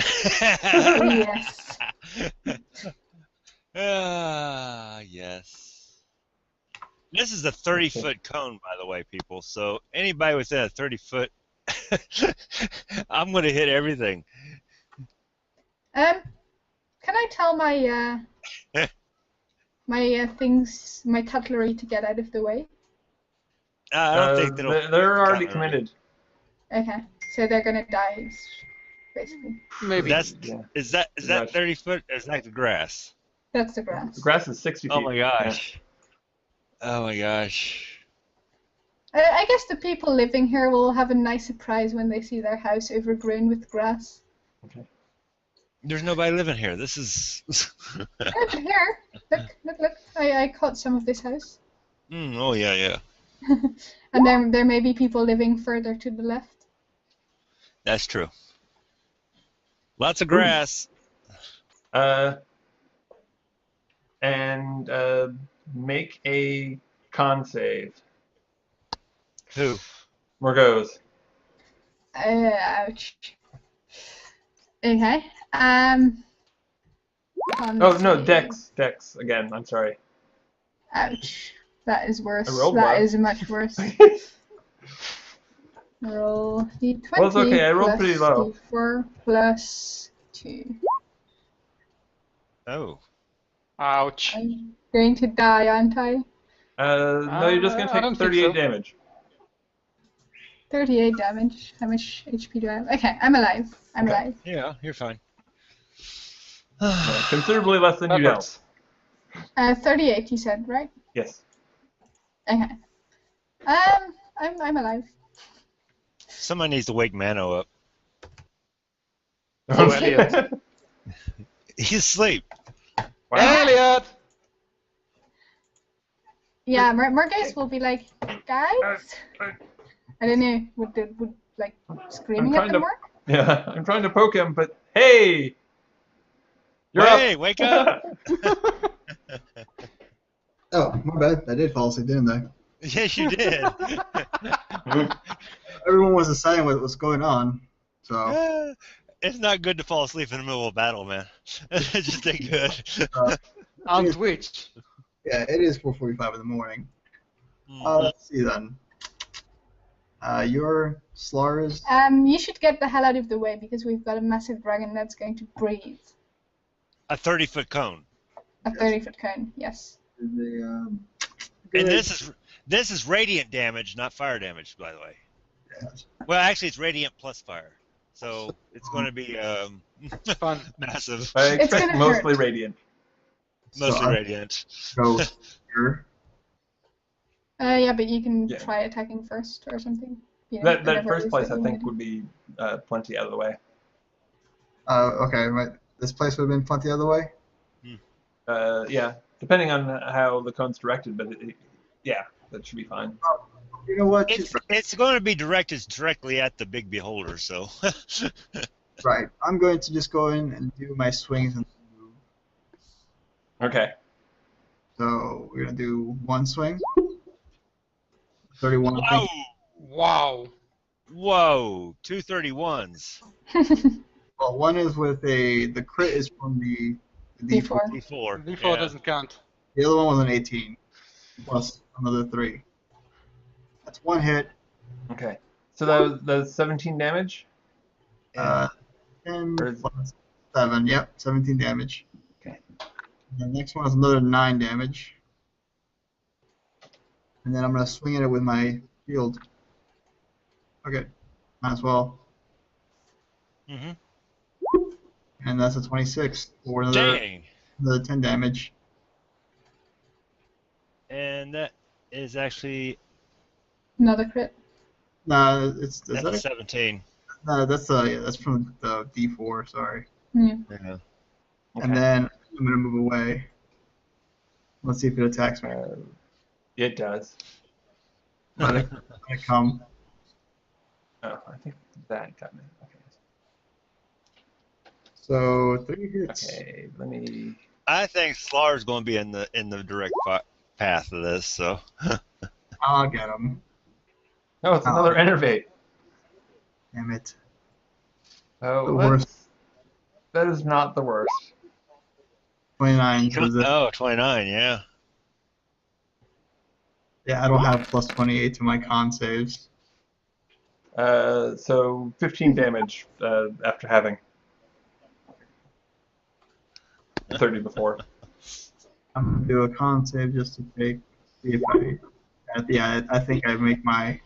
Yes. Yes. This is a 30-foot cone, by the way, people. So anybody within a 30-foot, I'm going to hit everything. Can I tell my my things, my cutlery to get out of the way? I don't think they're already cutlery. committed. Okay, so they're gonna die, basically. Maybe. Is that 30 foot? Or is that the grass? That's the grass. The grass is 60 feet. Oh my gosh. Oh my gosh. I guess the people living here will have a nice surprise when they see their house overgrown with grass. Okay. There's nobody living here. This is. Here, look. I caught some of this house. Oh yeah. And there may be people living further to the left. That's true. Lots of grass. And make a con save. Who? Morgause. Ouch. Okay. Oh no, Dex again. I'm sorry. Ouch. That is worse. I rolled That well. is much worse. Roll d20. Well, it's okay. I rolled plus pretty low. d4 plus 2. Oh. Ouch. I'm going to die, aren't I? No, you're just gonna I don't take think 38 so. damage. 38 damage. How much HP do I have? Okay, I'm alive. I'm Okay. alive. Yeah, you're fine. Considerably less than That you know. hurts. 38, you said, right? Yes. Okay. I'm alive. Somebody needs to wake Mano up. Oh, Elliot. He's asleep. Wow. Elliot! Yeah, Morgause will be like, guys. I don't know. Would like screaming I'm at trying them to- work? Yeah, I'm trying to poke him, but hey! You're Hey, up. wake up! Oh, my bad. I did fall asleep, didn't I? Yes, you did. Everyone was deciding what was going on, so It's not good to fall asleep in the middle of a battle, man. It just ain't good. On Twitch. yeah, it is 4:45 in the morning. Mm. Let's see then. Your Slars. You should get the hell out of the way because we've got a massive dragon that's going to breathe. A 30-foot cone. A 30-foot cone, yes. And this is radiant damage, not fire damage, by the way. Yes. Well, actually, it's radiant plus fire, so it's going to be Fun. massive. I It's expect gonna mostly hurt. radiant. Mostly So, radiant. Go here. Yeah, but you can Yeah. try attacking first or something. You know, That whatever it first is place that I you think wanna would be plenty out of the way. Okay, right. This place would have been plenty other way. Yeah, depending on how the cone's directed, but yeah, that should be fine. You know what? It's going to be directed directly at the big beholder, so. Right. I'm going to just go in and do my swings and move. Okay. So we're gonna do one swing. 31. Whoa! Wow. Whoa! 231s. Well, one is with the crit is from the D4. D4. V4 Yeah. doesn't count. The other one was an 18 plus another 3. That's one hit. Okay. So that was 17 damage? 10 Or is- plus 7. Yep, 17 damage. Okay. And the next one is another 9 damage. And then I'm gonna swing at it with my shield. Okay, might as well. Mm-hmm. And that's a 26 for Dang! another 10 damage. And that is actually Another crit. No, is that's that a it? 17. No, that's that's from the D4. Sorry. Yeah. Yeah. Okay. And then I'm gonna move away. Let's see if it attacks me. It does. Let it come. Oh, I think that got me. Okay. So 3 hits. Okay, let me. I think Slar's going to be in the direct path of this, so. I'll get him. Oh, it's another enervate. Damn it. Oh, The worst. that is not the worst. 29. Was it? Oh, 29, yeah. Yeah, I don't have plus 28 to my con saves. So 15 damage after having 30 before. I'm gonna do a con save just to see if I. Yeah, I think I make my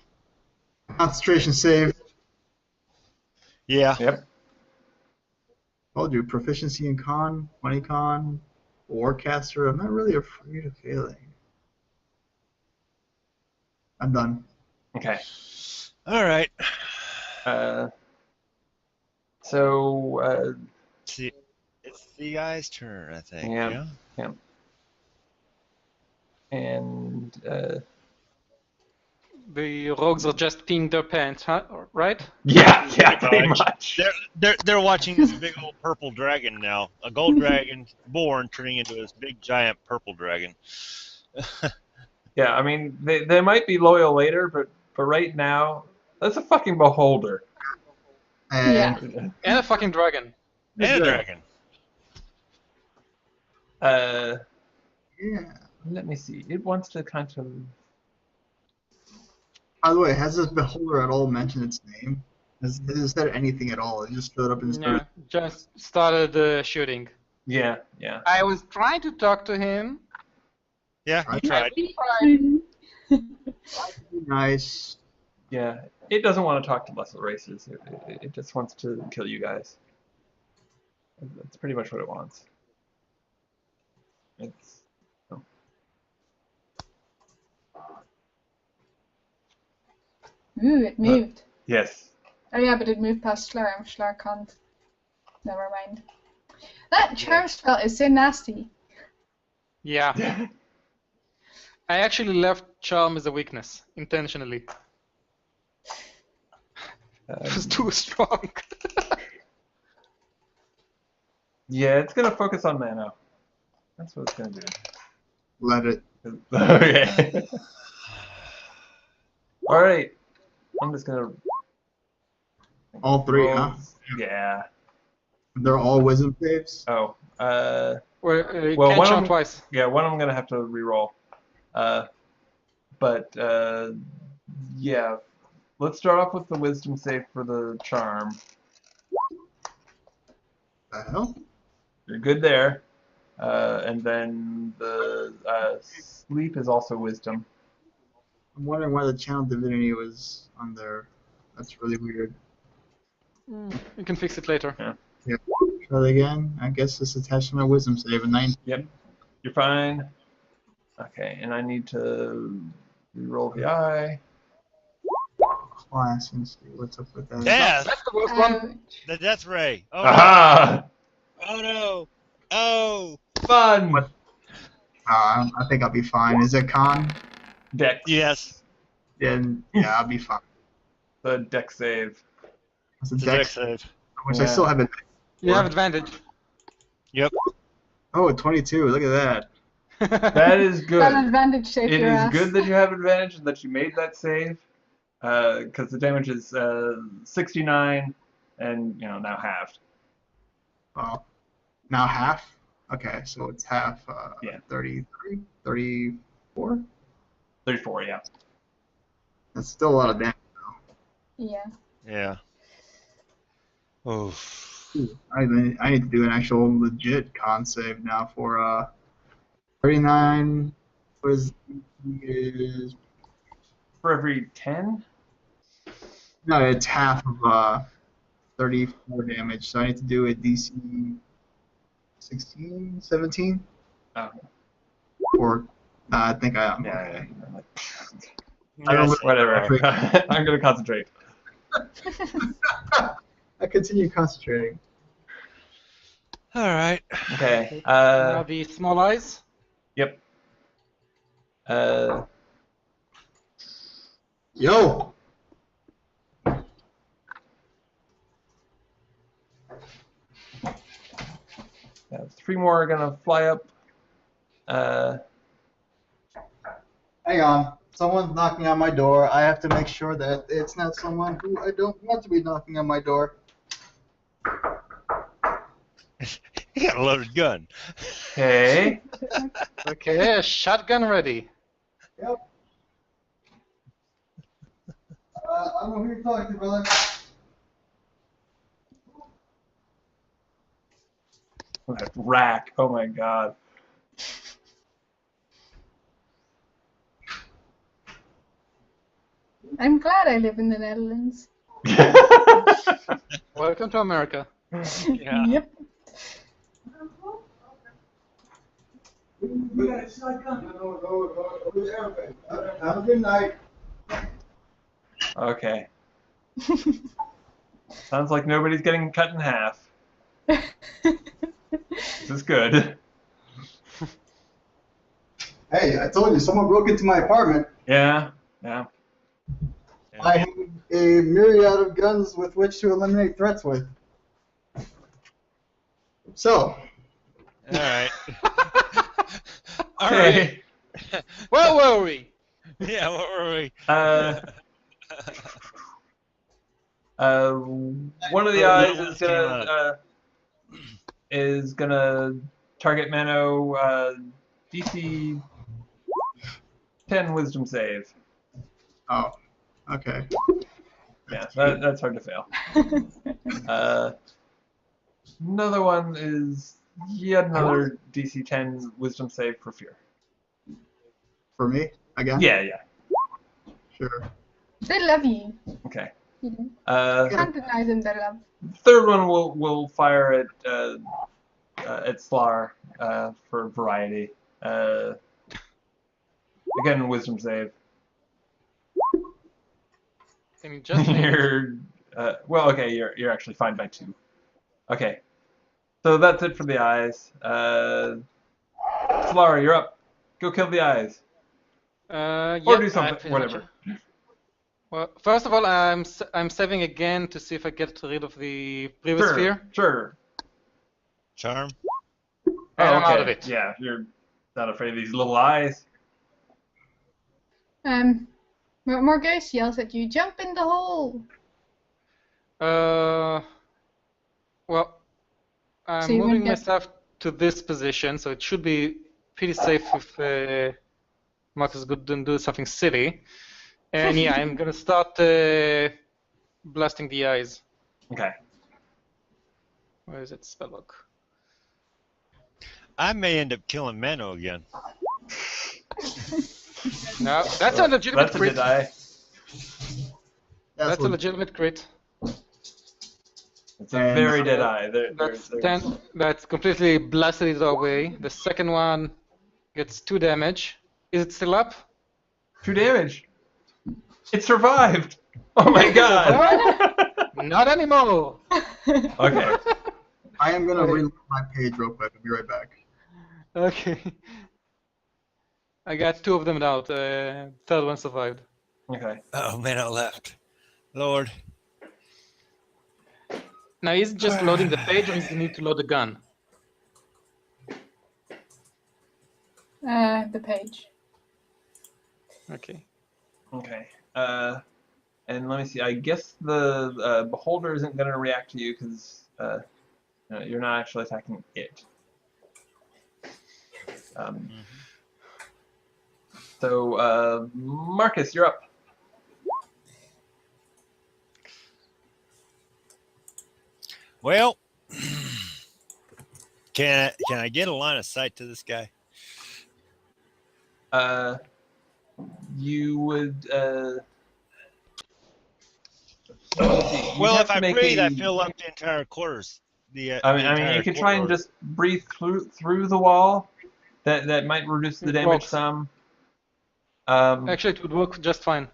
concentration save. Yeah. Yep. Told you, proficiency in con, money con, warcaster. I'm not really afraid of failing. I'm done. Okay. All right. So. It's the guy's turn, I think. Yeah. Yeah. And The rogues are just peeing their pants, huh? Right? yeah, Pretty pretty much. They're watching this big old purple dragon now. A gold dragon born turning into this big giant purple dragon. Yeah, I mean they might be loyal later, but right now, that's a fucking beholder. And And a fucking dragon. And a dragon. yeah. Let me see. It wants to kind of. By the way, has this beholder at all mentioned its name? Has it said anything at all? It just showed up and started. Yeah, just started shooting. Yeah. I was trying to talk to him. Yeah, he tried. Nice. Yeah, it doesn't want to talk to lesser races. It just wants to kill you guys. That's pretty much what it wants. It's. Oh. Ooh, it moved. Yes. Oh yeah, but it moved past Schlar, and Schlar can't. Never mind. That charm spell is so nasty. Yeah. I actually left charm as a weakness, intentionally. It was too strong. Yeah, it's gonna focus on mana. That's what it's gonna do. Let it. Okay. All right. I'm just gonna. All three, roll. huh? Yeah. They're all wisdom saves. Oh. Well, Well, can't one charm of- twice. Yeah, one I'm gonna have to re-roll. But yeah. Let's start off with the wisdom save for the charm. The hell? You're good there. And then the sleep is also wisdom. I'm wondering why the channel divinity was on there. That's really weird. You can fix it later. Yeah. Try that again. I guess it's attached to my wisdom save. A 9. Yep. You're fine. Okay, and I need to re-roll the eye. Class and see what's up with that. Death! That's the worst one. Ouch. The death ray. Oh Aha! no! Oh no! Oh! Fun! What? I think I'll be fine. Is it con? Dex. Yes. Then yeah, I'll be fine. The dex save. It's a It's a dex, dex save. which I still have it. You have advantage. Yep. Oh, 22. Look at that. That is That good. advantage saved It your is ass. good that you have advantage and that you made that save. Because the damage is 69 and, now halved. Oh, now half. Okay, so it's half. Yeah. 33, 34. 34, yeah. That's still a lot of damage. Yeah. Yeah. Oh. I need to do an actual legit con save now for 39. What is For every 10? no? It's half of 34 damage. So I need to do a DC 16, 17, Oh, or I think I am. yeah. I don't Yes. Whatever. I'm going to concentrate. I continue concentrating. All right. Okay. Now the small eyes. Yep. Yo. Yeah, 3 more are gonna fly up. Hang on. Someone's knocking on my door. I have to make sure that it's not someone who I don't want to be knocking on my door. He got a loaded gun. Okay. Okay, shotgun ready. Yep. I don't know who you're talking to, brother. That rack. Oh my god. I'm glad I live in the Netherlands. Welcome to America. Yeah. Yep. Have a good night. Okay. Sounds like nobody's getting cut in half. This is good. Hey, I told you, someone broke into my apartment. Yeah. I have a myriad of guns with which to eliminate threats with. So, All right. All Okay. right. Where were we? Yeah, what were we? One of the eyes is gonna target Mano. DC 10 Wisdom save. oh, okay. Yeah, that's hard to fail. Another one is yet another DC 10 Wisdom save for fear. For me, again? Yeah. Sure. They love you. Okay. You know. Uh, Can't deny them their love. third one will fire at Slar for variety. Again, Wisdom save. Can you just name it? You're well, okay. You're actually fine by 2. Okay, so that's it for the eyes. Slar, you're up. Go kill the eyes, or Yep, do something, whatever. Well, first of all, I'm saving again to see if I get rid of the previous fear. Sure. Charm. And I'm out of okay. it. Yeah, you're not afraid of these little eyes. Morgus yells at you, jump in the hole! Well, I'm So you moving won't get- myself to this position, so it should be pretty safe if Marcus didn't do something silly. And yeah, I'm gonna start blasting the eyes. Okay. Where is it? Spellbook. I may end up killing Mano again. No, that's a legitimate That's a crit. good eye. That's a legitimate crit. It's a very dead eye. That's completely blasted it away. The second one gets 2 damage. Is it still up? 2 damage. It survived. Oh my god. Not anymore. Okay. I am gonna reload my page real quick. I'll be right back. Okay. I got 2 of them out. Third one survived. Okay. Oh, Mano left. Lord. Now, is it just loading the page, or does it need to load the gun? The page. Okay. Okay. And let me see. I guess the beholder isn't going to react to you because you're not actually attacking it. So, Marcus, you're up. Well, can I get a line of sight to this guy? You would. Well, if I breathe, I fill up the entire quarters. I mean, you could try and just breathe through the wall. That might reduce the damage some. Actually, it would work just fine.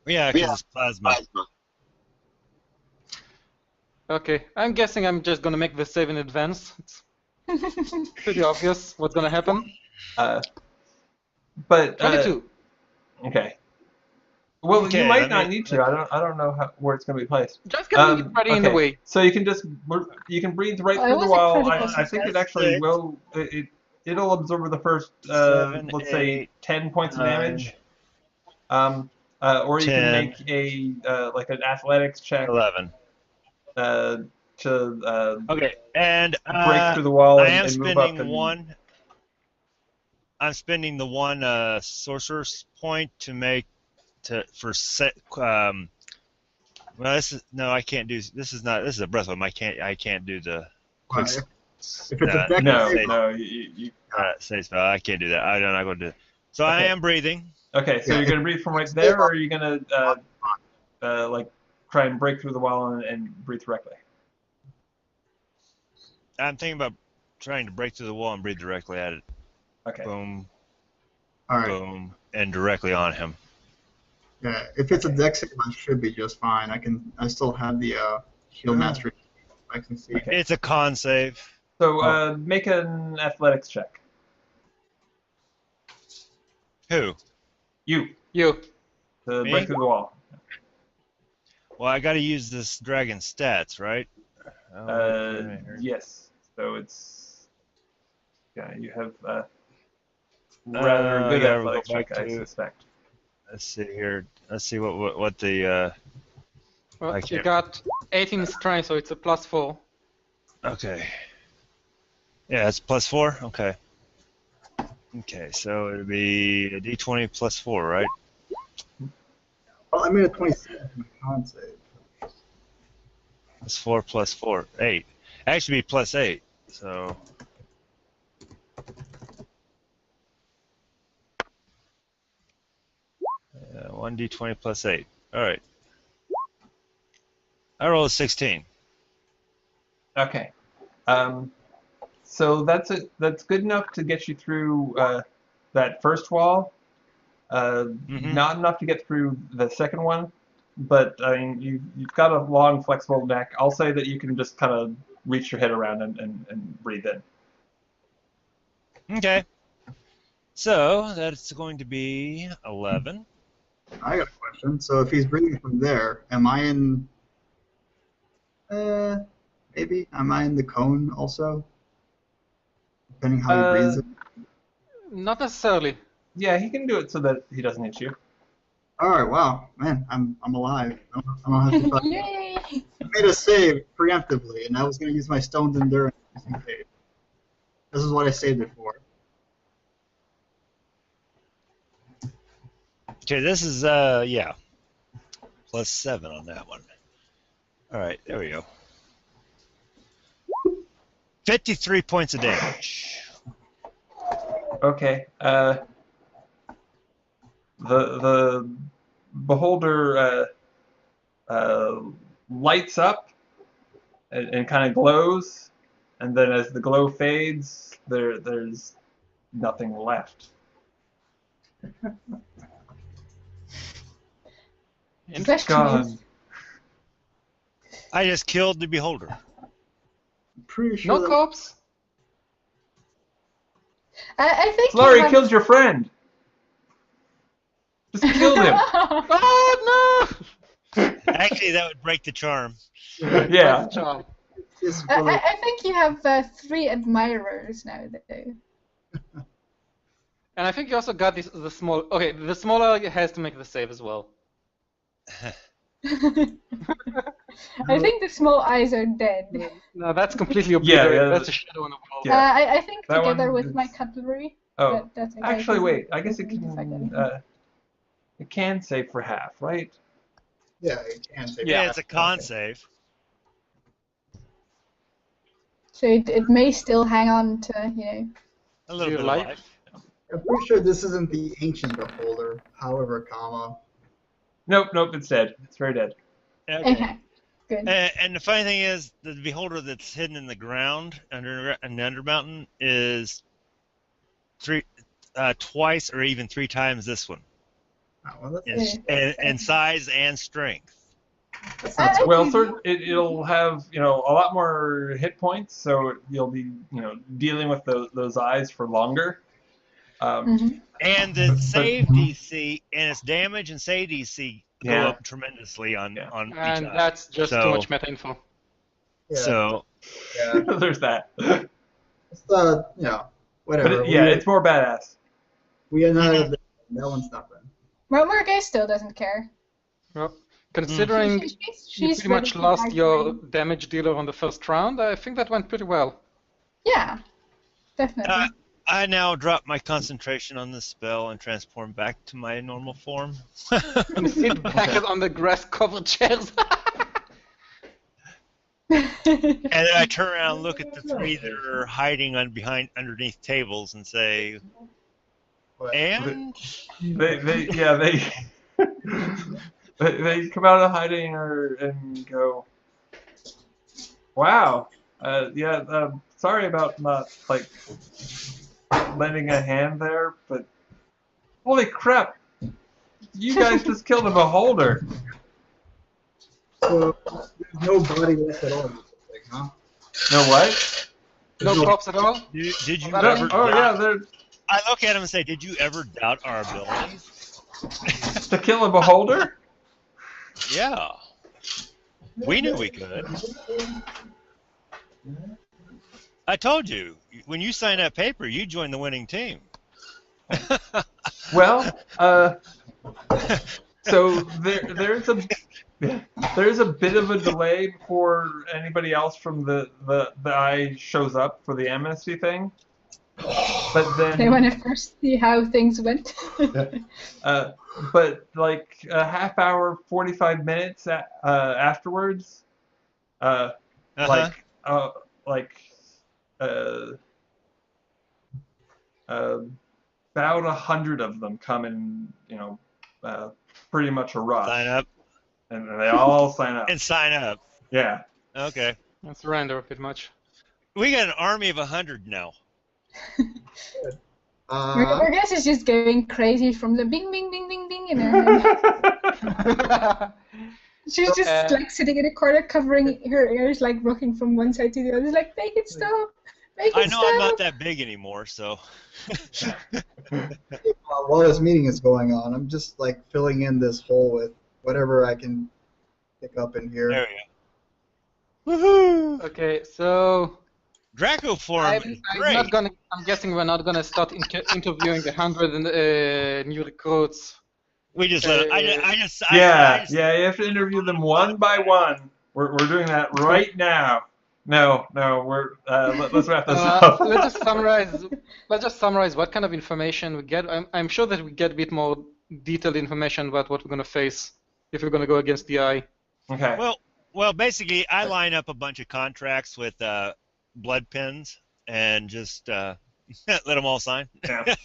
Yeah, because it's plasma. Okay, I'm guessing I'm just gonna make the save in advance. It's pretty obvious what's gonna happen. But 22. Okay. Well, Okay, you might not need to. I don't know where it's going to be placed. Just getting it ready in the way. So you can breathe right through the wall. I think it actually will. It'll absorb the first 7, let's say 8, 10 points of 9, damage. Or you 10, can make a like an athletics check 11. to Okay, and break through the wall I am and move up. spending one. I'm spending the one sorcerer's point to make for set. Well, this is no, I can't do. This is a breath weapon. I can't do the quick. If it's a No, you say spell. I can't do that. I'm not going to do it. So I am breathing. Okay, so Yeah, you're gonna breathe from right there, or are you gonna like try and break through the wall and breathe directly? I'm thinking about trying to break through the wall and breathe directly at it. Okay. Boom, All right. boom, and directly on him. Yeah, if it's a dex save, I should be just fine. I still have the shield mastery. I can see. Okay. It's a con save. So make an athletics check. Who? You You. to Me? break through the wall. Well, I got to use this dragon stats, right? Yes. So it's you have rather good there we go athletics check, back I to- suspect. Let's see here. Let's see what the. Well, I you can't- got 18 strength, so it's a +4. Okay. Yeah, it's +4. Okay. Okay, so it'd be a D20 +4, right? Well, I made a 27 in con save. +4 +4, 8. Actually, be +8. So. Yeah, 1d20 +8. All right. I rolled a 16. Okay. So that's it. That's good enough to get you through that first wall. Not enough to get through the second one, but I mean you've got a long, flexible neck. I'll say that you can just kind of reach your head around and breathe in. Okay. So that's going to be 11. I got a question. So if he's breathing from there, am I in? Maybe. Am I in the cone also? Depending how he breathes it. Not necessarily. Yeah, he can do it so that he doesn't hit you. All right. Wow, man, I'm alive. I don't have to fight. Yay! I made a save preemptively, and I was going to use my stone's endurance just in case. This is what I saved it for. Okay, this is yeah, +7 on that one. All right, there we go. 53 points of damage. Okay. The beholder lights up and kind of glows, and then as the glow fades, there's nothing left. Flesh Gone. I just killed the beholder. I'm pretty sure No that corpse. I think you Slurry have- killed your friend. Just killed him. Oh no! Actually, that would break the charm. Yeah. Charm. it's I, really, I think you have 3 admirers now, though. And I think you also got the small. Okay, the smaller has to make the save as well. I think the small eyes are dead. No, that's completely obliterated. yeah, That's a shadow on the wall. Yeah. I think That together one with my is- cutlery. Oh, That's okay, actually, 'cause wait. I guess it if I get can. it. It can save for half, right? yeah, it can save. Yeah, it's a con okay. save. So it may still hang on to, A little Your bit life? of life. I'm pretty sure this isn't the ancient beholder. However, comma. Nope, it's dead. It's very dead. Okay, good. And the funny thing is, the beholder that's hidden in the ground under an Undermountain is twice or even 3 times this one Oh, well, that's, in size and strength. I Well, do- sir, it'll have a lot more hit points, so you'll be dealing with those eyes for longer. Mhm. And the save DC and its damage and save DC go Yeah. up tremendously on each And eye. that's just too So- much meta info. yeah, So yeah. There's that. It's whatever. But it's more badass. We are not. That one's nothing. Margay still doesn't care. Well, considering you She's pretty much ready to lost die your for damage dealer on the first round, I think that went pretty well. Yeah, definitely. I now drop my concentration on this spell and transform back to my normal form. And sit back on the grass-covered chairs. And then I turn around and look at the 3 that are hiding underneath tables and say, And they they come out of hiding and go, wow, sorry about not like lending a hand there, but holy crap, you guys just killed a beholder. So there's no body left at all. Huh? No what? No props at all? did you Oh, ever Oh yeah, doubt, they're I look at him and say, did you ever doubt our abilities? to kill a beholder? Yeah. We knew we could. I told you, when you signed that paper, you joined the winning team. Well, so there's a bit of a delay before anybody else from the eye shows up for the amnesty thing. But then They want to first see how things went. but like a half hour, 45 minutes afterwards, Uh-huh. about 100 of them come in, pretty much a rush. Sign up. And they all sign up. And sign up. Yeah. Okay. And surrender, pretty much. We got an army of 100 now. Margus is just going crazy from the bing, bing, bing, bing, bing, she's just like sitting in a corner, covering her ears, like rocking from one side to the other, like make it stop, make it stop. I know I'm not that big anymore, so. While this meeting is going on, I'm just like filling in this hole with whatever I can pick up in here. There we go. Woohoo! Okay, so Draco form is great. I'm guessing we're not gonna start interviewing 100 new recruits. We just let it, you have to interview them one by one. We're doing that right now. No, we're let's wrap this up. Let's just summarize what kind of information we get. I'm sure that we get a bit more detailed information about what we're gonna face if we're gonna go against the eye. Okay. Well, basically, I line up a bunch of contracts with blood pins and just let them all sign. Yeah.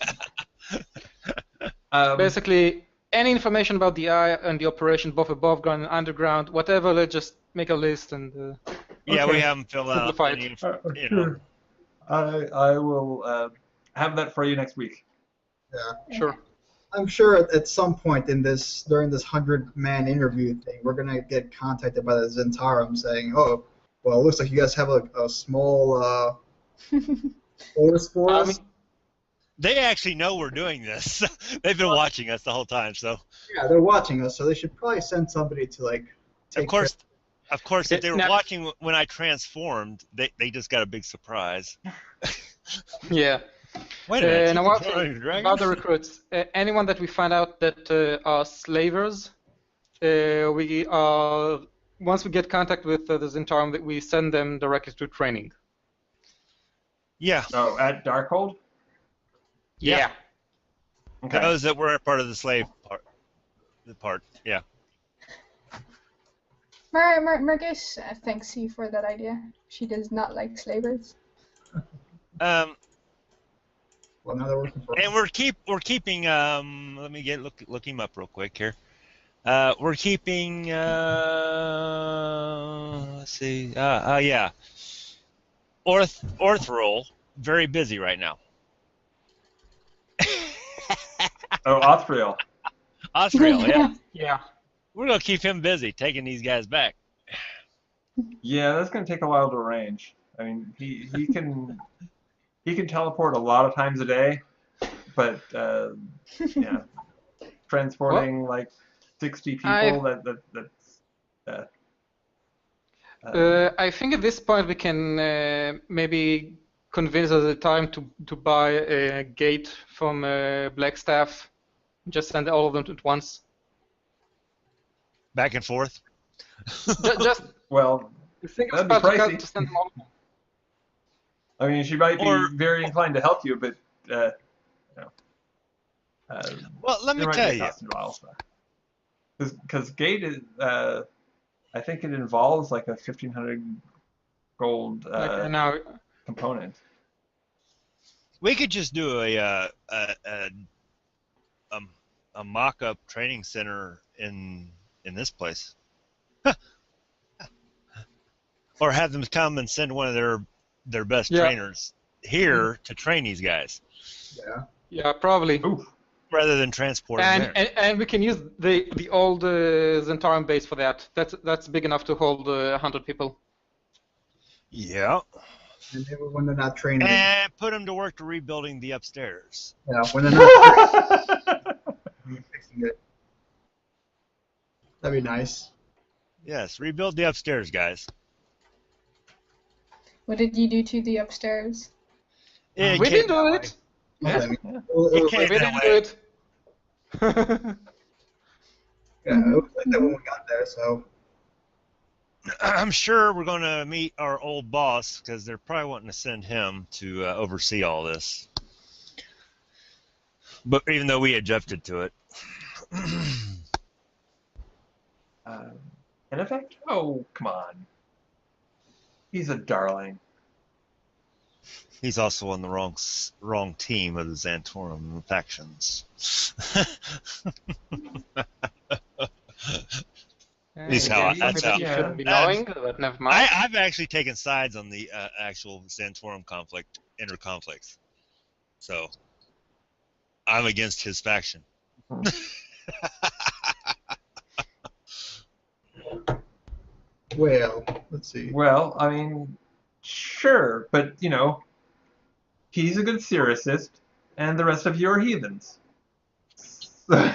Basically, any information about the eye and the operation, both above ground and underground, whatever, let's just make a list and. Yeah, we have them fill out. Sure. I will have that for you next week. Yeah. Sure. I'm sure at some point during this 100-man interview thing, we're gonna get contacted by the Zhentarim saying, "Oh, well, it looks like you guys have a small force for us." They actually know we're doing this. They've been watching us the whole time, so. Yeah, they're watching us, so they should probably send somebody to like. Take Of course, if they were watching when I transformed, they just got a big surprise. Yeah. Wait a minute. Now about the recruits, anyone that we find out that are slavers, we are once we get contact with the Zhentarim, we send them directly to training. Yeah. Oh, at Darkhold? Yeah. Okay. Those that were part of the slave part. Yeah. Margus thanks you for that idea. She does not like slavers. Well, now they're working for us. And we're keeping. Let me look him up real quick here. We're keeping. Let's see. Yeah. Orthrol very busy right now. Oh, Othriel. Othriel, yeah. Yeah. We're gonna keep him busy taking these guys back. Yeah, that's gonna take a while to arrange. I mean, he can teleport a lot of times a day, but yeah, transporting like 60 people that's. I think at this point we can maybe convince us at the time to buy a gate from Blackstaff. Just send all of them at once. Back and forth. Just well, think that'd be about pricey. to send them all. I mean, she might be very inclined to help you, but well, let me tell you, because gate is, I think it involves like a 1,500 gold like component. we could just do a a mock-up training center in this place, or have them come and send one of their best trainers here to train these guys. Yeah. Yeah, probably. Oof. Rather than transport them there. And we can use the old Zhentarim base for that. That's big enough to hold 100 people. Yeah. And maybe when they're not training. And put them to work to rebuilding the upstairs. Yeah, when they're not fixing it. That'd be nice. Yes, rebuild the upstairs, guys. What did you do to the upstairs? It We came didn't do that it. Nothing. It We came that didn't way. do it. Yeah, it was like that when we got there, so. I'm sure we're going to meet our old boss because they're probably wanting to send him to oversee all this. But even though we objected to it. In effect? Oh, come on. He's a darling. He's also on the wrong team of the Zhentarim factions. That's how. You shouldn't be knowing, but never mind. I've actually taken sides on the actual Zhentarim inner conflicts. So, I'm against his faction. Well, let's see. Well, I mean, sure, but, you know, he's a good sericist, and the rest of you are heathens. Yeah.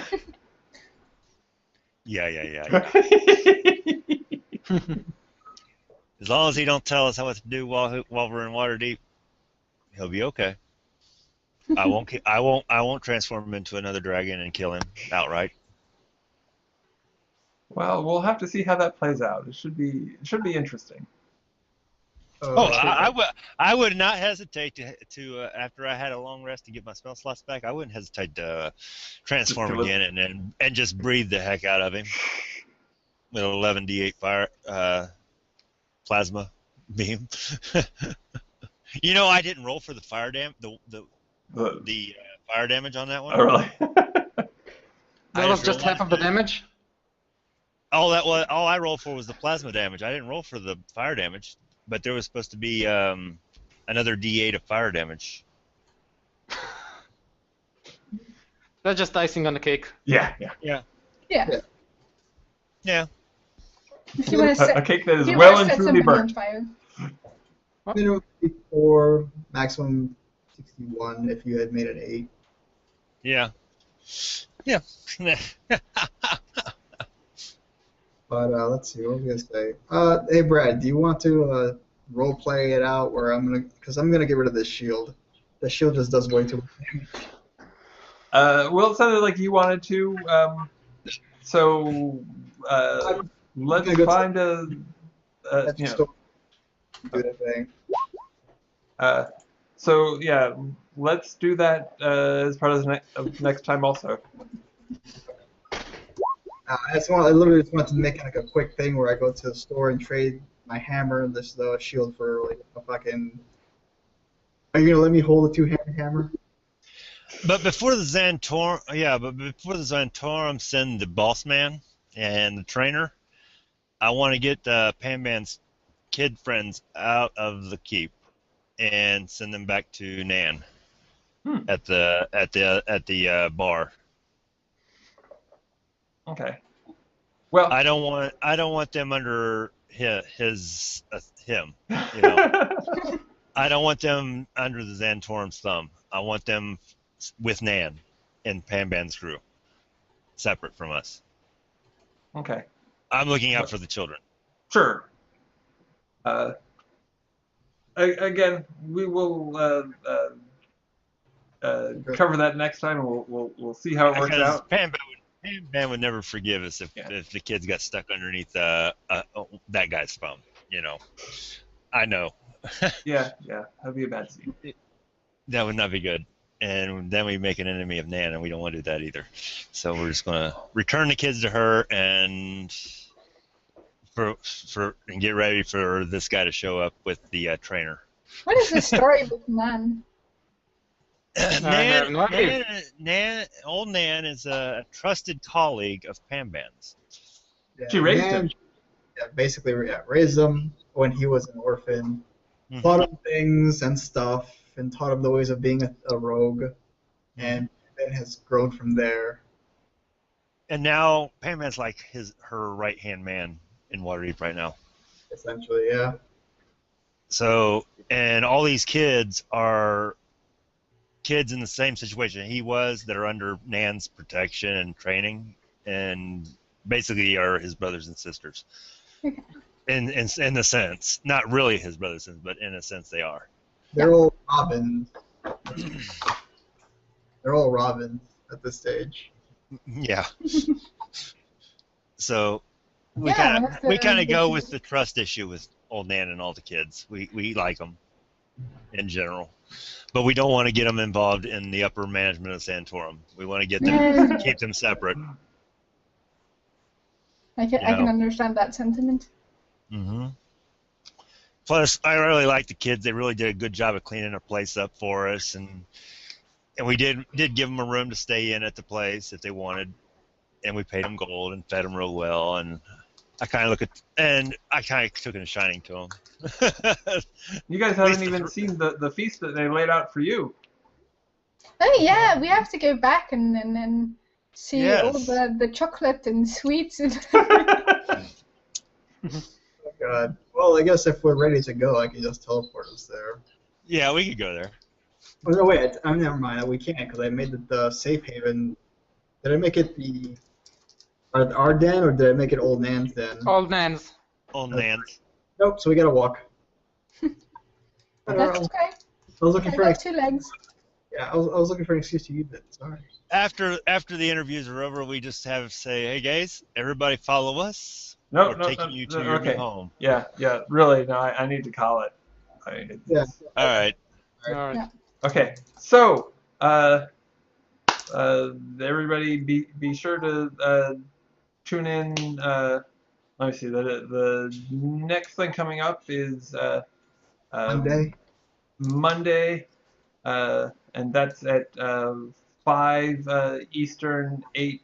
As long as he don't tell us what to do while we're in Waterdeep, he'll be okay. I won't transform him into another dragon and kill him outright. Well, we'll have to see how that plays out. It should be interesting. I would not hesitate to after I had a long rest to get my spell slots back. I wouldn't hesitate to transform again and just breathe the heck out of him with an 11d8 fire plasma beam. You know, I didn't roll for the fire the fire damage on that one. Oh, really? That was just half of the damage. All I rolled for was the plasma damage. I didn't roll for the fire damage, but there was supposed to be another D8 of fire damage. That's just icing on the cake. Yeah. Yeah. Yeah. If you want to set A cake that is if you well wanna and set truly somebody on burnt. fire. Minimum 64, maximum 61 if you had made an 8. Yeah. But let's see, what was I gonna say? Hey Brad, do you want to role play it out where because I'm gonna get rid of this shield. The shield just does way too much damage. Well, it sounded like you wanted to. So let's find a. You know. Do that thing. So yeah, let's do that as part of next time also. I literally just wanted to make like a quick thing where I go to the store and trade my hammer and this shield for like a fucking. Are you gonna let me hold a two-handed hammer? But before the Zhentarim send the boss man and the trainer, I want to get Panban's kid friends out of the keep and send them back to Nan at the bar. Okay. Well, I don't want them under him. You know, I don't want them under the Zhentarim's thumb. I want them with Nan and Panban's crew, separate from us. Okay. I'm looking out for the children. Sure. Again, we will cover that next time, and we'll see how it works out. Panban would never forgive us if the kids got stuck underneath that guy's thumb. You know, I know. Yeah, that'd be a bad scene. That would not be good. And then we make an enemy of Nan, and we don't want to do that either. So we're just gonna return the kids to her and get ready for this guy to show up with the trainer. What is the story with Nan? Nan, no idea. old Nan is a trusted colleague of Panban's. Yeah, She raised him. Basically, raised him when he was an orphan. Mhm. Taught him things and stuff, and taught him the ways of being a rogue, and then has grown from there. And now Panban's like her right hand man in Waterdeep right now. Essentially, yeah. So, and all these kids are kids in the same situation he was that are under Nan's protection and training, and basically are his brothers and sisters. Okay. In a sense, not really his brothers and sisters, but in a sense they are. They're all Robins. They're all Robins at this stage. Yeah. So we Yeah, kind of go with the trust issue with old Nan and all the kids. We like them in general, but we don't want to get them involved in the upper management of Zhentarim. We want to get them keep them separate. I can understand that sentiment. Mm-hmm. Plus, I really like the kids. They really did a good job of cleaning our place up for us, and we did give them a room to stay in at the place if they wanted, and we paid them gold and fed them real well. And I kind of took a shining to them. You guys haven't even seen the feast that they laid out for you. Oh yeah, we have to go back and see all Yes. the chocolate and sweets. And Oh, God. Well, I guess if we're ready to go, I can just teleport us there. Yeah, we could go there. Oh, no, wait. Never mind. We can't because I made the safe haven. Did I make it our den, or did I make it Old Nan's den? Old Nans. Old Nan's. Nope. So we gotta walk. that's okay. I was looking I for got 2 legs. I was looking for an excuse to use it. Sorry. After the interviews are over, we just have say, "Hey guys, everybody follow us. No, We're taking you to your new home." Yeah, really, no, I need to call it. Yeah. All right. All right. Yeah. Okay, so, everybody be sure to tune in. Let me see, the next thing coming up is Monday, and that's at 5 Eastern, 8.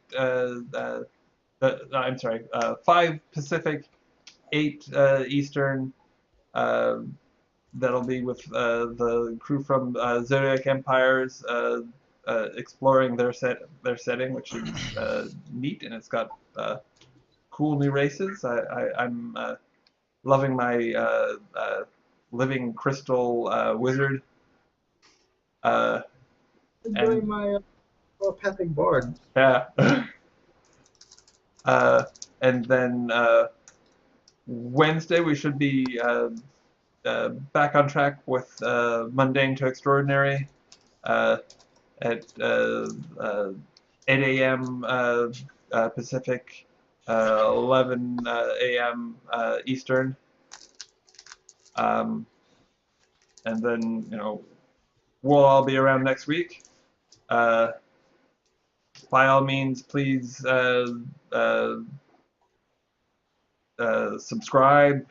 I'm sorry, 5 Pacific, 8 Eastern. That'll be with the crew from Zodiac Empires exploring their setting, which is neat, and it's got cool new races. I'm loving my living crystal wizard. Enjoying my telepathic bard. Yeah. And then Wednesday we should be back on track with Mundane to Extraordinary at 8 a.m. Pacific, 11 a.m. Eastern. And then, we'll all be around next week. By all means, please subscribe.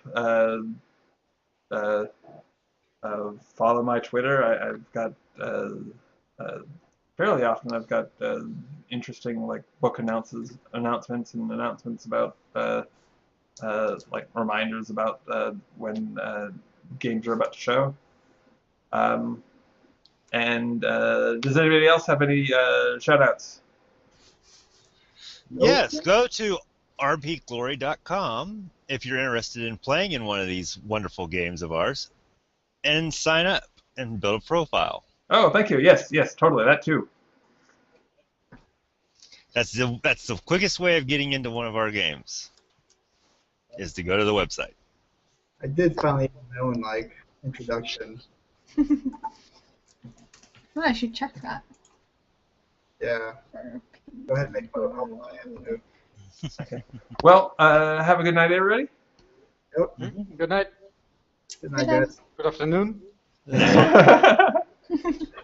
Follow my Twitter. I've got fairly often. I've got interesting book announcements and announcements about reminders about when games are about to show. And does anybody else have any shout-outs? Yes, go to rpglory.com if you're interested in playing in one of these wonderful games of ours, and sign up and build a profile. Oh, thank you. Yes, totally. That too. That's the quickest way of getting into one of our games, is to go to the website. I did finally have my own introduction. Well, I should check that. Yeah. Go ahead and make fun of how I am too. Okay. Well, have a good night, everybody. Yep. Good night. Good night, guys. Good afternoon.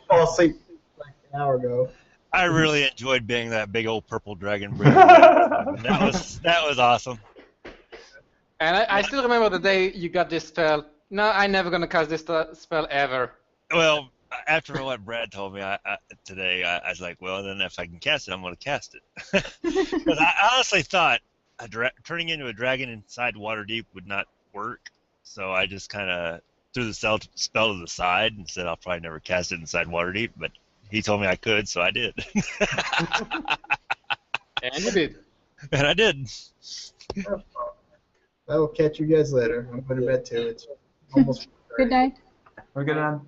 Fall asleep an hour ago. I really enjoyed being that big old purple dragon. That was awesome. And I still remember the day you got this spell. No, I'm never gonna cast this spell ever. Well, after what Brad told me today, I was like, well, then if I can cast it, I'm going to cast it. Because I honestly thought turning into a dragon inside Waterdeep would not work, so I just kind of threw the spell to the side and said I'll probably never cast it inside Waterdeep, but he told me I could, so I did. And you did. And I did. I will catch you guys later. I'm going to bed too. It's almost. Good night. We're good on.